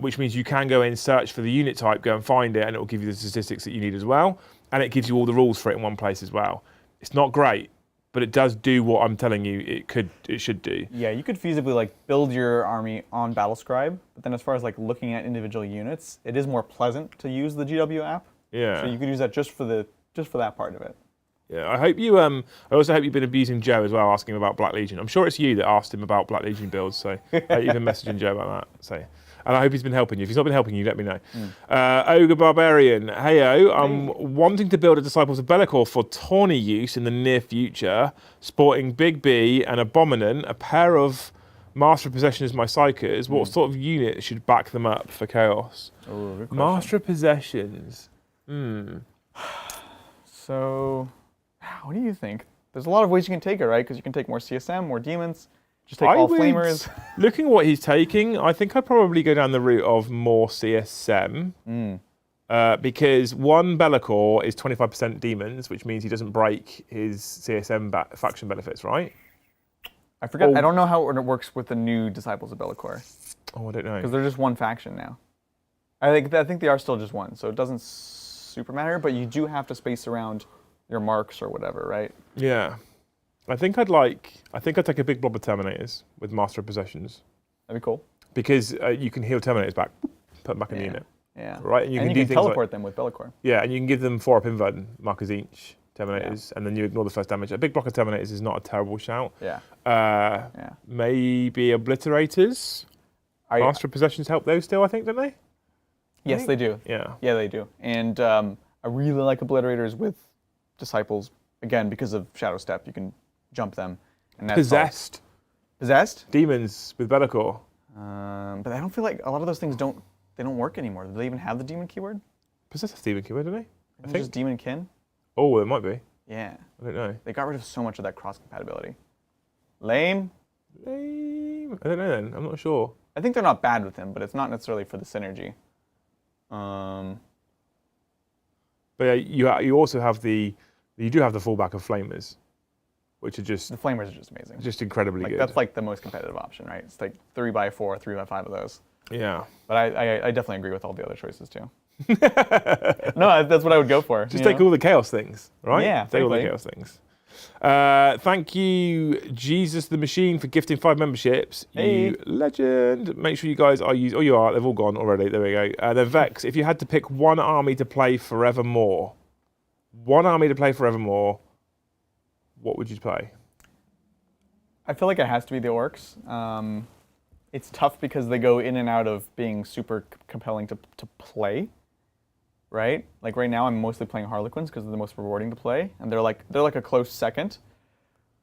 which means you can go in, search for the unit type, go and find it, and it will give you the statistics that you need as well. And it gives you all the rules for it in one place as well. It's not great, but it does do what I'm telling you it should do. Yeah, you could feasibly like build your army on Battlescribe, but then as far as like looking at individual units, it is more pleasant to use the GW app. Yeah. So you could use that just for that part of it. Yeah, I hope you. I also hope you've been abusing Joe as well, asking him about Black Legion. I'm sure it's you that asked him about Black Legion builds, so I hope you've been messaging Joe about that. So, and I hope he's been helping you. If he's not been helping you, let me know. Ogre Barbarian, heyo, I'm wanting to build a Disciples of Bellicor for tourney use in the near future, sporting Big B and Abominant, a pair of Master of Possession as my Psychers. What sort of unit should back them up for Chaos? Oh, good question. Master of Possessions. So, what do you think? There's a lot of ways you can take it, right? Because you can take more CSM, more demons. Just take all flamers. Looking at what he's taking, I think I'd probably go down the route of more CSM. Because one Bellicor is 25% demons, which means he doesn't break his CSM faction benefits, right? I forget. I don't know how it works with the new Disciples of Bellicor. Oh, I don't know. Because they're just one faction now. I think they are still just one, so it doesn't super matter. But you do have to space around your marks or whatever, right? Yeah. I think I'd take a big blob of Terminators with Master of Possessions. That'd be cool. Because you can heal Terminators back, put them back in the unit. Yeah. Right? And you can teleport them with Bellicor. Yeah, and you can give them 4-up invert markers each, Terminators, and then you ignore the first damage. A big block of Terminators is not a terrible shout. Yeah. Maybe Obliterators. Master of Possessions help those still, I think, don't they? Yes, they do. Yeah. Yeah, they do. And I really like Obliterators with Disciples, again, because of Shadow Step. You can jump them. And that's Possessed. Possessed? Demons with Bellicor. But I don't feel like a lot of those things don't work anymore. Do they even have the demon keyword? Possessed has demon keyword, don't they? I think just demon kin. Oh, it might be. Yeah. I don't know. They got rid of so much of that cross compatibility. Lame. I don't know then. I'm not sure. I think they're not bad with him, but it's not necessarily for the synergy. But yeah, you also have the fallback of Flamers, which are just the Flamers are just amazing. Just incredibly good. That's like the most competitive option, right? It's like 3x4, 3x5 of those. Yeah. But I definitely agree with all the other choices too. No, that's what I would go for. Just take all the chaos things, right? Yeah, take all the chaos things. Thank you, Jesus the Machine, for gifting 5 memberships. Hey. You legend. Make sure you guys are using. Oh, you are. They've all gone already. There we go. Then Vex, if you had to pick one army to play forevermore, what would you play? I feel like it has to be the Orcs. It's tough because they go in and out of being super compelling to play, right? Like right now, I'm mostly playing Harlequins because they're the most rewarding to play, and they're like a close second.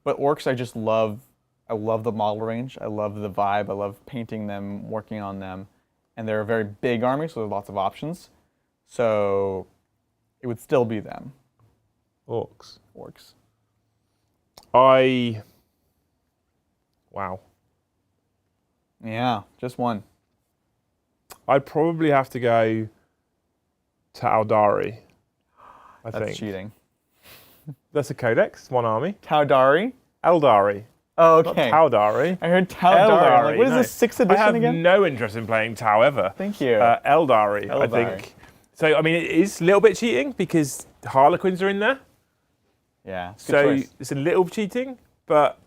But Orcs, I just love. I love the model range. I love the vibe. I love painting them, working on them, and they're a very big army, so there's lots of options. So it would still be them. Orcs. Wow. Yeah, just one. I'd probably have to go to Aldari. That's cheating. That's a codex, one army. Taudari? Eldari. Oh, okay. Not Taudari. I heard Taudari. I'm like, what is this, 6th edition I have again? no interest in playing Tau ever. Thank you. Eldari, I think. So, I mean, it is a little bit cheating because Harlequins are in there. Yeah. So it's a little cheating, but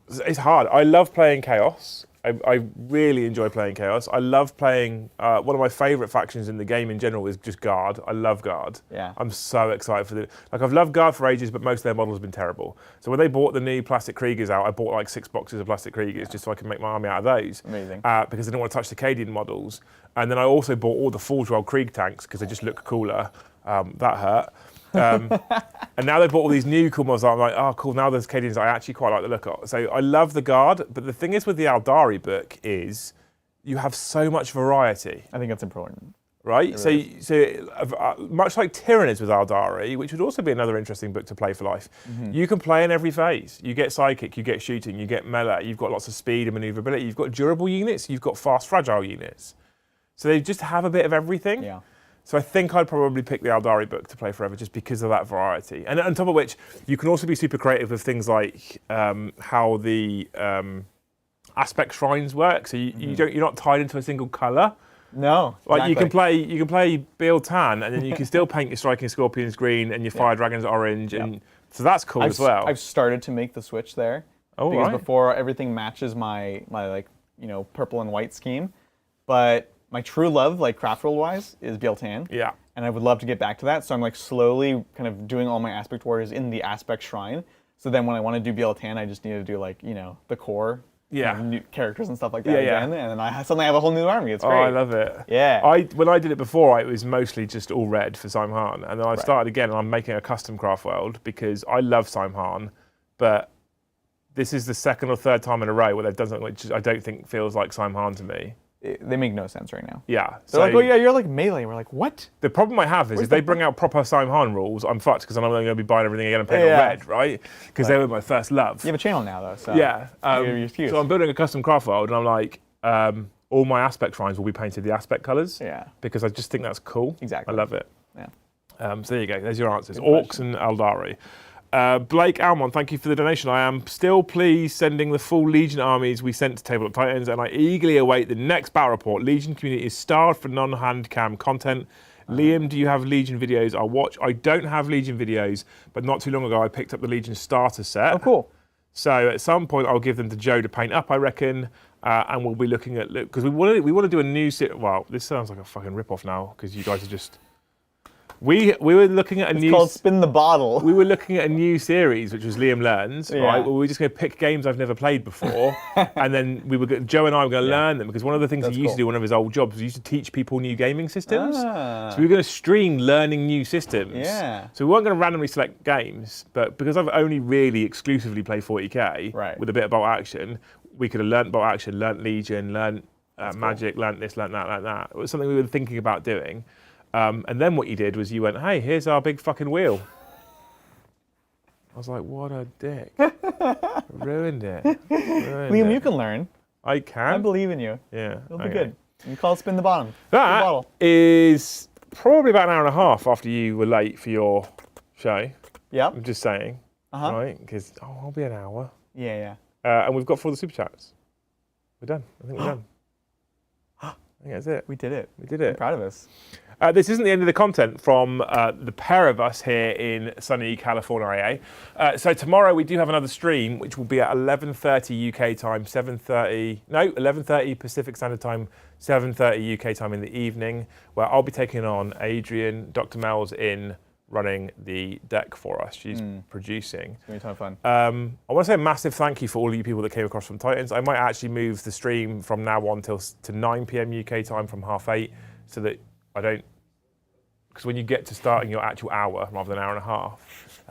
it's hard. I love playing Chaos. I really enjoy playing Chaos. I love playing, one of my favourite factions in the game in general is just Guard. I love Guard. Yeah. I'm so excited for I've loved Guard for ages, but most of their models have been terrible. So when they bought the new Plastic Kriegers out, I bought like 6 boxes of Plastic Kriegers just so I can make my army out of those. Amazing. Because I didn't want to touch the Cadian models. And then I also bought all the Forge World Krieg tanks because they just look cooler. That hurt. And now they've bought all these new cool models. I'm like, oh, cool. Now there's Cadians I actually quite like the look of. So I love the Guard, but the thing is with the Aldari book is you have so much variety. I think that's important. Right? So much like Tyranids with Aldari, which would also be another interesting book to play for life, you can play in every phase. You get Psychic, you get Shooting, you get Melee, you've got lots of speed and maneuverability, you've got durable units, you've got fast, fragile units. So they just have a bit of everything. Yeah. So I think I'd probably pick the Aldari book to play forever just because of that variety. And on top of which, you can also be super creative with things like how the aspect shrines work. So you're not tied into a single colour. No. Like exactly. you can play Beal Tan, and then you can still paint your Striking Scorpions green and your Fire Dragons orange, and so that's cool as well. I've started to make the switch there. Oh, because right. before everything matches my purple and white scheme, but my true love, like craft roll wise, is Beal Tan. Yeah. and I would love to get back to that. So I'm like slowly kind of doing all my aspect warriors in the aspect shrine. So then when I want to do BL10, I just need to do like, you know, the core new characters and stuff like that again, and then I suddenly have a whole new army. It's great. Oh, I love it. Yeah. When I did it before, it was mostly just all red for Simhan, and then I started again, and I'm making a custom craft world because I love Simhan, but this is the second or third time in a row where they've done something which I don't think feels like Simhan to me. They make no sense right now. Yeah. They're like, oh yeah, you're like melee. And we're like, what? The problem I have is if they bring out proper Simhan rules, I'm fucked because then I'm only going to be buying everything again and painting on red, right? Because they were my first love. You have a channel now though, so yeah. you're excused. So I'm building a custom craft world, and I'm like, all my aspect shrines will be painted the aspect colours. Yeah. Because I just think that's cool. Exactly. I love it. Yeah. So there you go. There's your answers. Orcs and Eldari. Blake Almond, thank you for the donation. I am still pleased sending the full Legion armies we sent to Tabletop Titans, and I eagerly await the next battle report. Legion community is starved for non-hand cam content. Liam, do you have Legion videos I'll watch? I don't have Legion videos, but not too long ago I picked up the Legion starter set. Oh, cool. So at some point I'll give them to Joe to paint up, I reckon, and we'll be looking at, because we want to do a new well, this sounds like a fucking rip-off now because you guys are just. We were looking at It's called Spin the Bottle. We were looking at a new series, which was Liam Learns, right? Where we were just going to pick games I've never played before, and then Joe and I were going to learn them, because one of the things he used to do in one of his old jobs was he used to teach people new gaming systems. So we were going to stream learning new systems. Yeah. So we weren't going to randomly select games, but because I've only really exclusively played 40k with a bit of bolt action, we could have learnt bolt action, learnt Legion, learnt magic, learnt this, learnt that. It was something we were thinking about doing. And then what you did was you went, hey, here's our big fucking wheel. I was like, what a dick. Ruined it. Liam, you can learn. I can? I believe in you. Yeah. It'll be good. You call it Spin the Bottom. That is probably about an hour and a half after you were late for your show. Yeah. I'm just saying. Right? Because, I'll be an hour. Yeah. And we've got 4 the super chats. We're done. I think we're done. I think that's it. We did it. We did it. I'm proud of us. This isn't the end of the content from the pair of us here in sunny California. So tomorrow we do have another stream, which will be at 11:30 UK time, 11:30 Pacific Standard Time, 7:30 UK time in the evening, where I'll be taking on Adrian. Dr. Mel's in running the deck for us. She's producing. It's going to be a ton of fun. I want to say a massive thank you for all of you people that came across from Titans. I might actually move the stream from now on to 9 p.m. UK time from 8:30, so that I don't, because when you get to starting your actual hour rather than an hour and a half,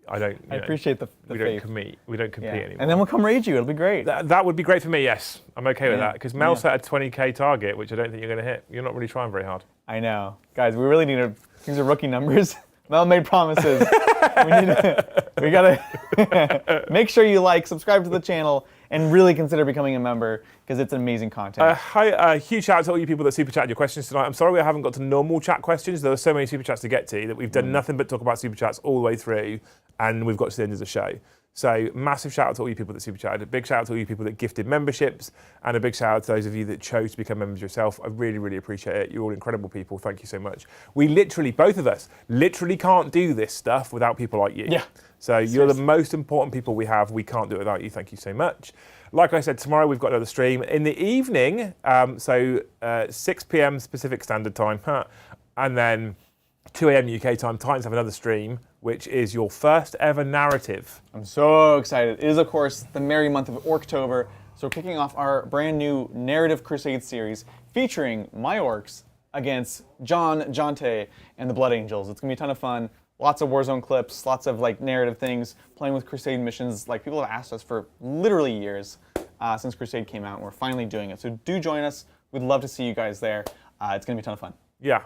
I don't. I appreciate the we faith. We don't compete anymore. And then we'll come raid you. It'll be great. That would be great for me. Yes, I'm okay with that, because Mel set a 20k target, which I don't think you're going to hit. You're not really trying very hard. I know, guys. We really need to. These are rookie numbers. Mel made promises. we gotta make sure you subscribe to the channel, and really consider becoming a member, because it's amazing content. A huge shout out to all you people that super chatted your questions tonight. I'm sorry we haven't got to normal chat questions. There were so many super chats to get to that we've done nothing but talk about super chats all the way through, and we've got to the end of the show. So massive shout out to all you people that super chatted. A big shout out to all you people that gifted memberships, and a big shout out to those of you that chose to become members yourself. I really, really appreciate it. You're all incredible people. Thank you so much. We literally, both of us, can't do this stuff without people like you. Yeah. So you're the most important people we have. We can't do it without you. Thank you so much. Like I said, tomorrow we've got another stream in the evening. 6 p.m. Pacific Standard Time, and then 2 a.m. UK time. Titans have another stream, which is your first ever narrative. I'm so excited. It is, of course, the merry month of Orktober, so we're kicking off our brand new Narrative Crusade series featuring my orcs against John, Jonte, and the Blood Angels. It's going to be a ton of fun. Lots of Warzone clips, lots of narrative things, playing with Crusade missions. People have asked us for literally years since Crusade came out, and we're finally doing it. So do join us. We'd love to see you guys there. It's going to be a ton of fun. Yeah,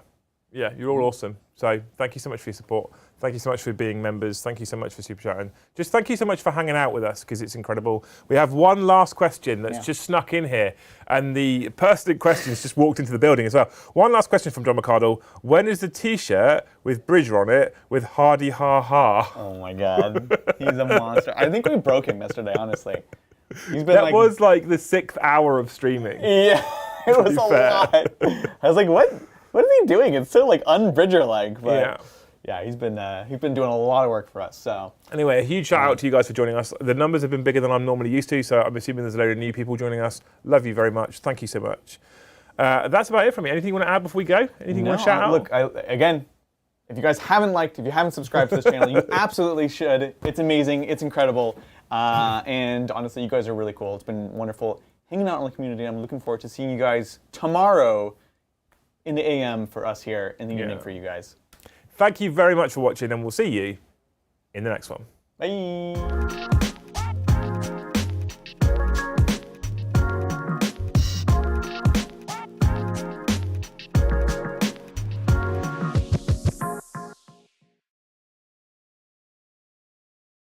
you're all awesome. So thank you so much for your support. Thank you so much for being members. Thank you so much for super chatting. Just thank you so much for hanging out with us, because it's incredible. We have one last question that's just snuck in here, and the person in question has just walked into the building as well. One last question from John McCardle. When is the T-shirt with Bridger on it with Hardy Ha Ha? Oh my God, he's a monster. I think we broke him yesterday, honestly. He's been that was the 6th hour of streaming. Yeah, it was a lot. I was like, what is he doing? It's so un-Bridger-like, but yeah, he's been doing a lot of work for us. So anyway, a huge shout out to you guys for joining us. The numbers have been bigger than I'm normally used to, so I'm assuming there's a load of new people joining us. Love you very much. Thank you so much. That's about it from me. Anything you want to add before we go? Anything you want to shout out? Look, again, if you guys haven't liked, if you haven't subscribed to this channel, you absolutely should. It's amazing. It's incredible. And honestly, you guys are really cool. It's been wonderful hanging out in the community. I'm looking forward to seeing you guys tomorrow in the AM for us here, in the evening for you guys. Thank you very much for watching, and we'll see you in the next one. Bye.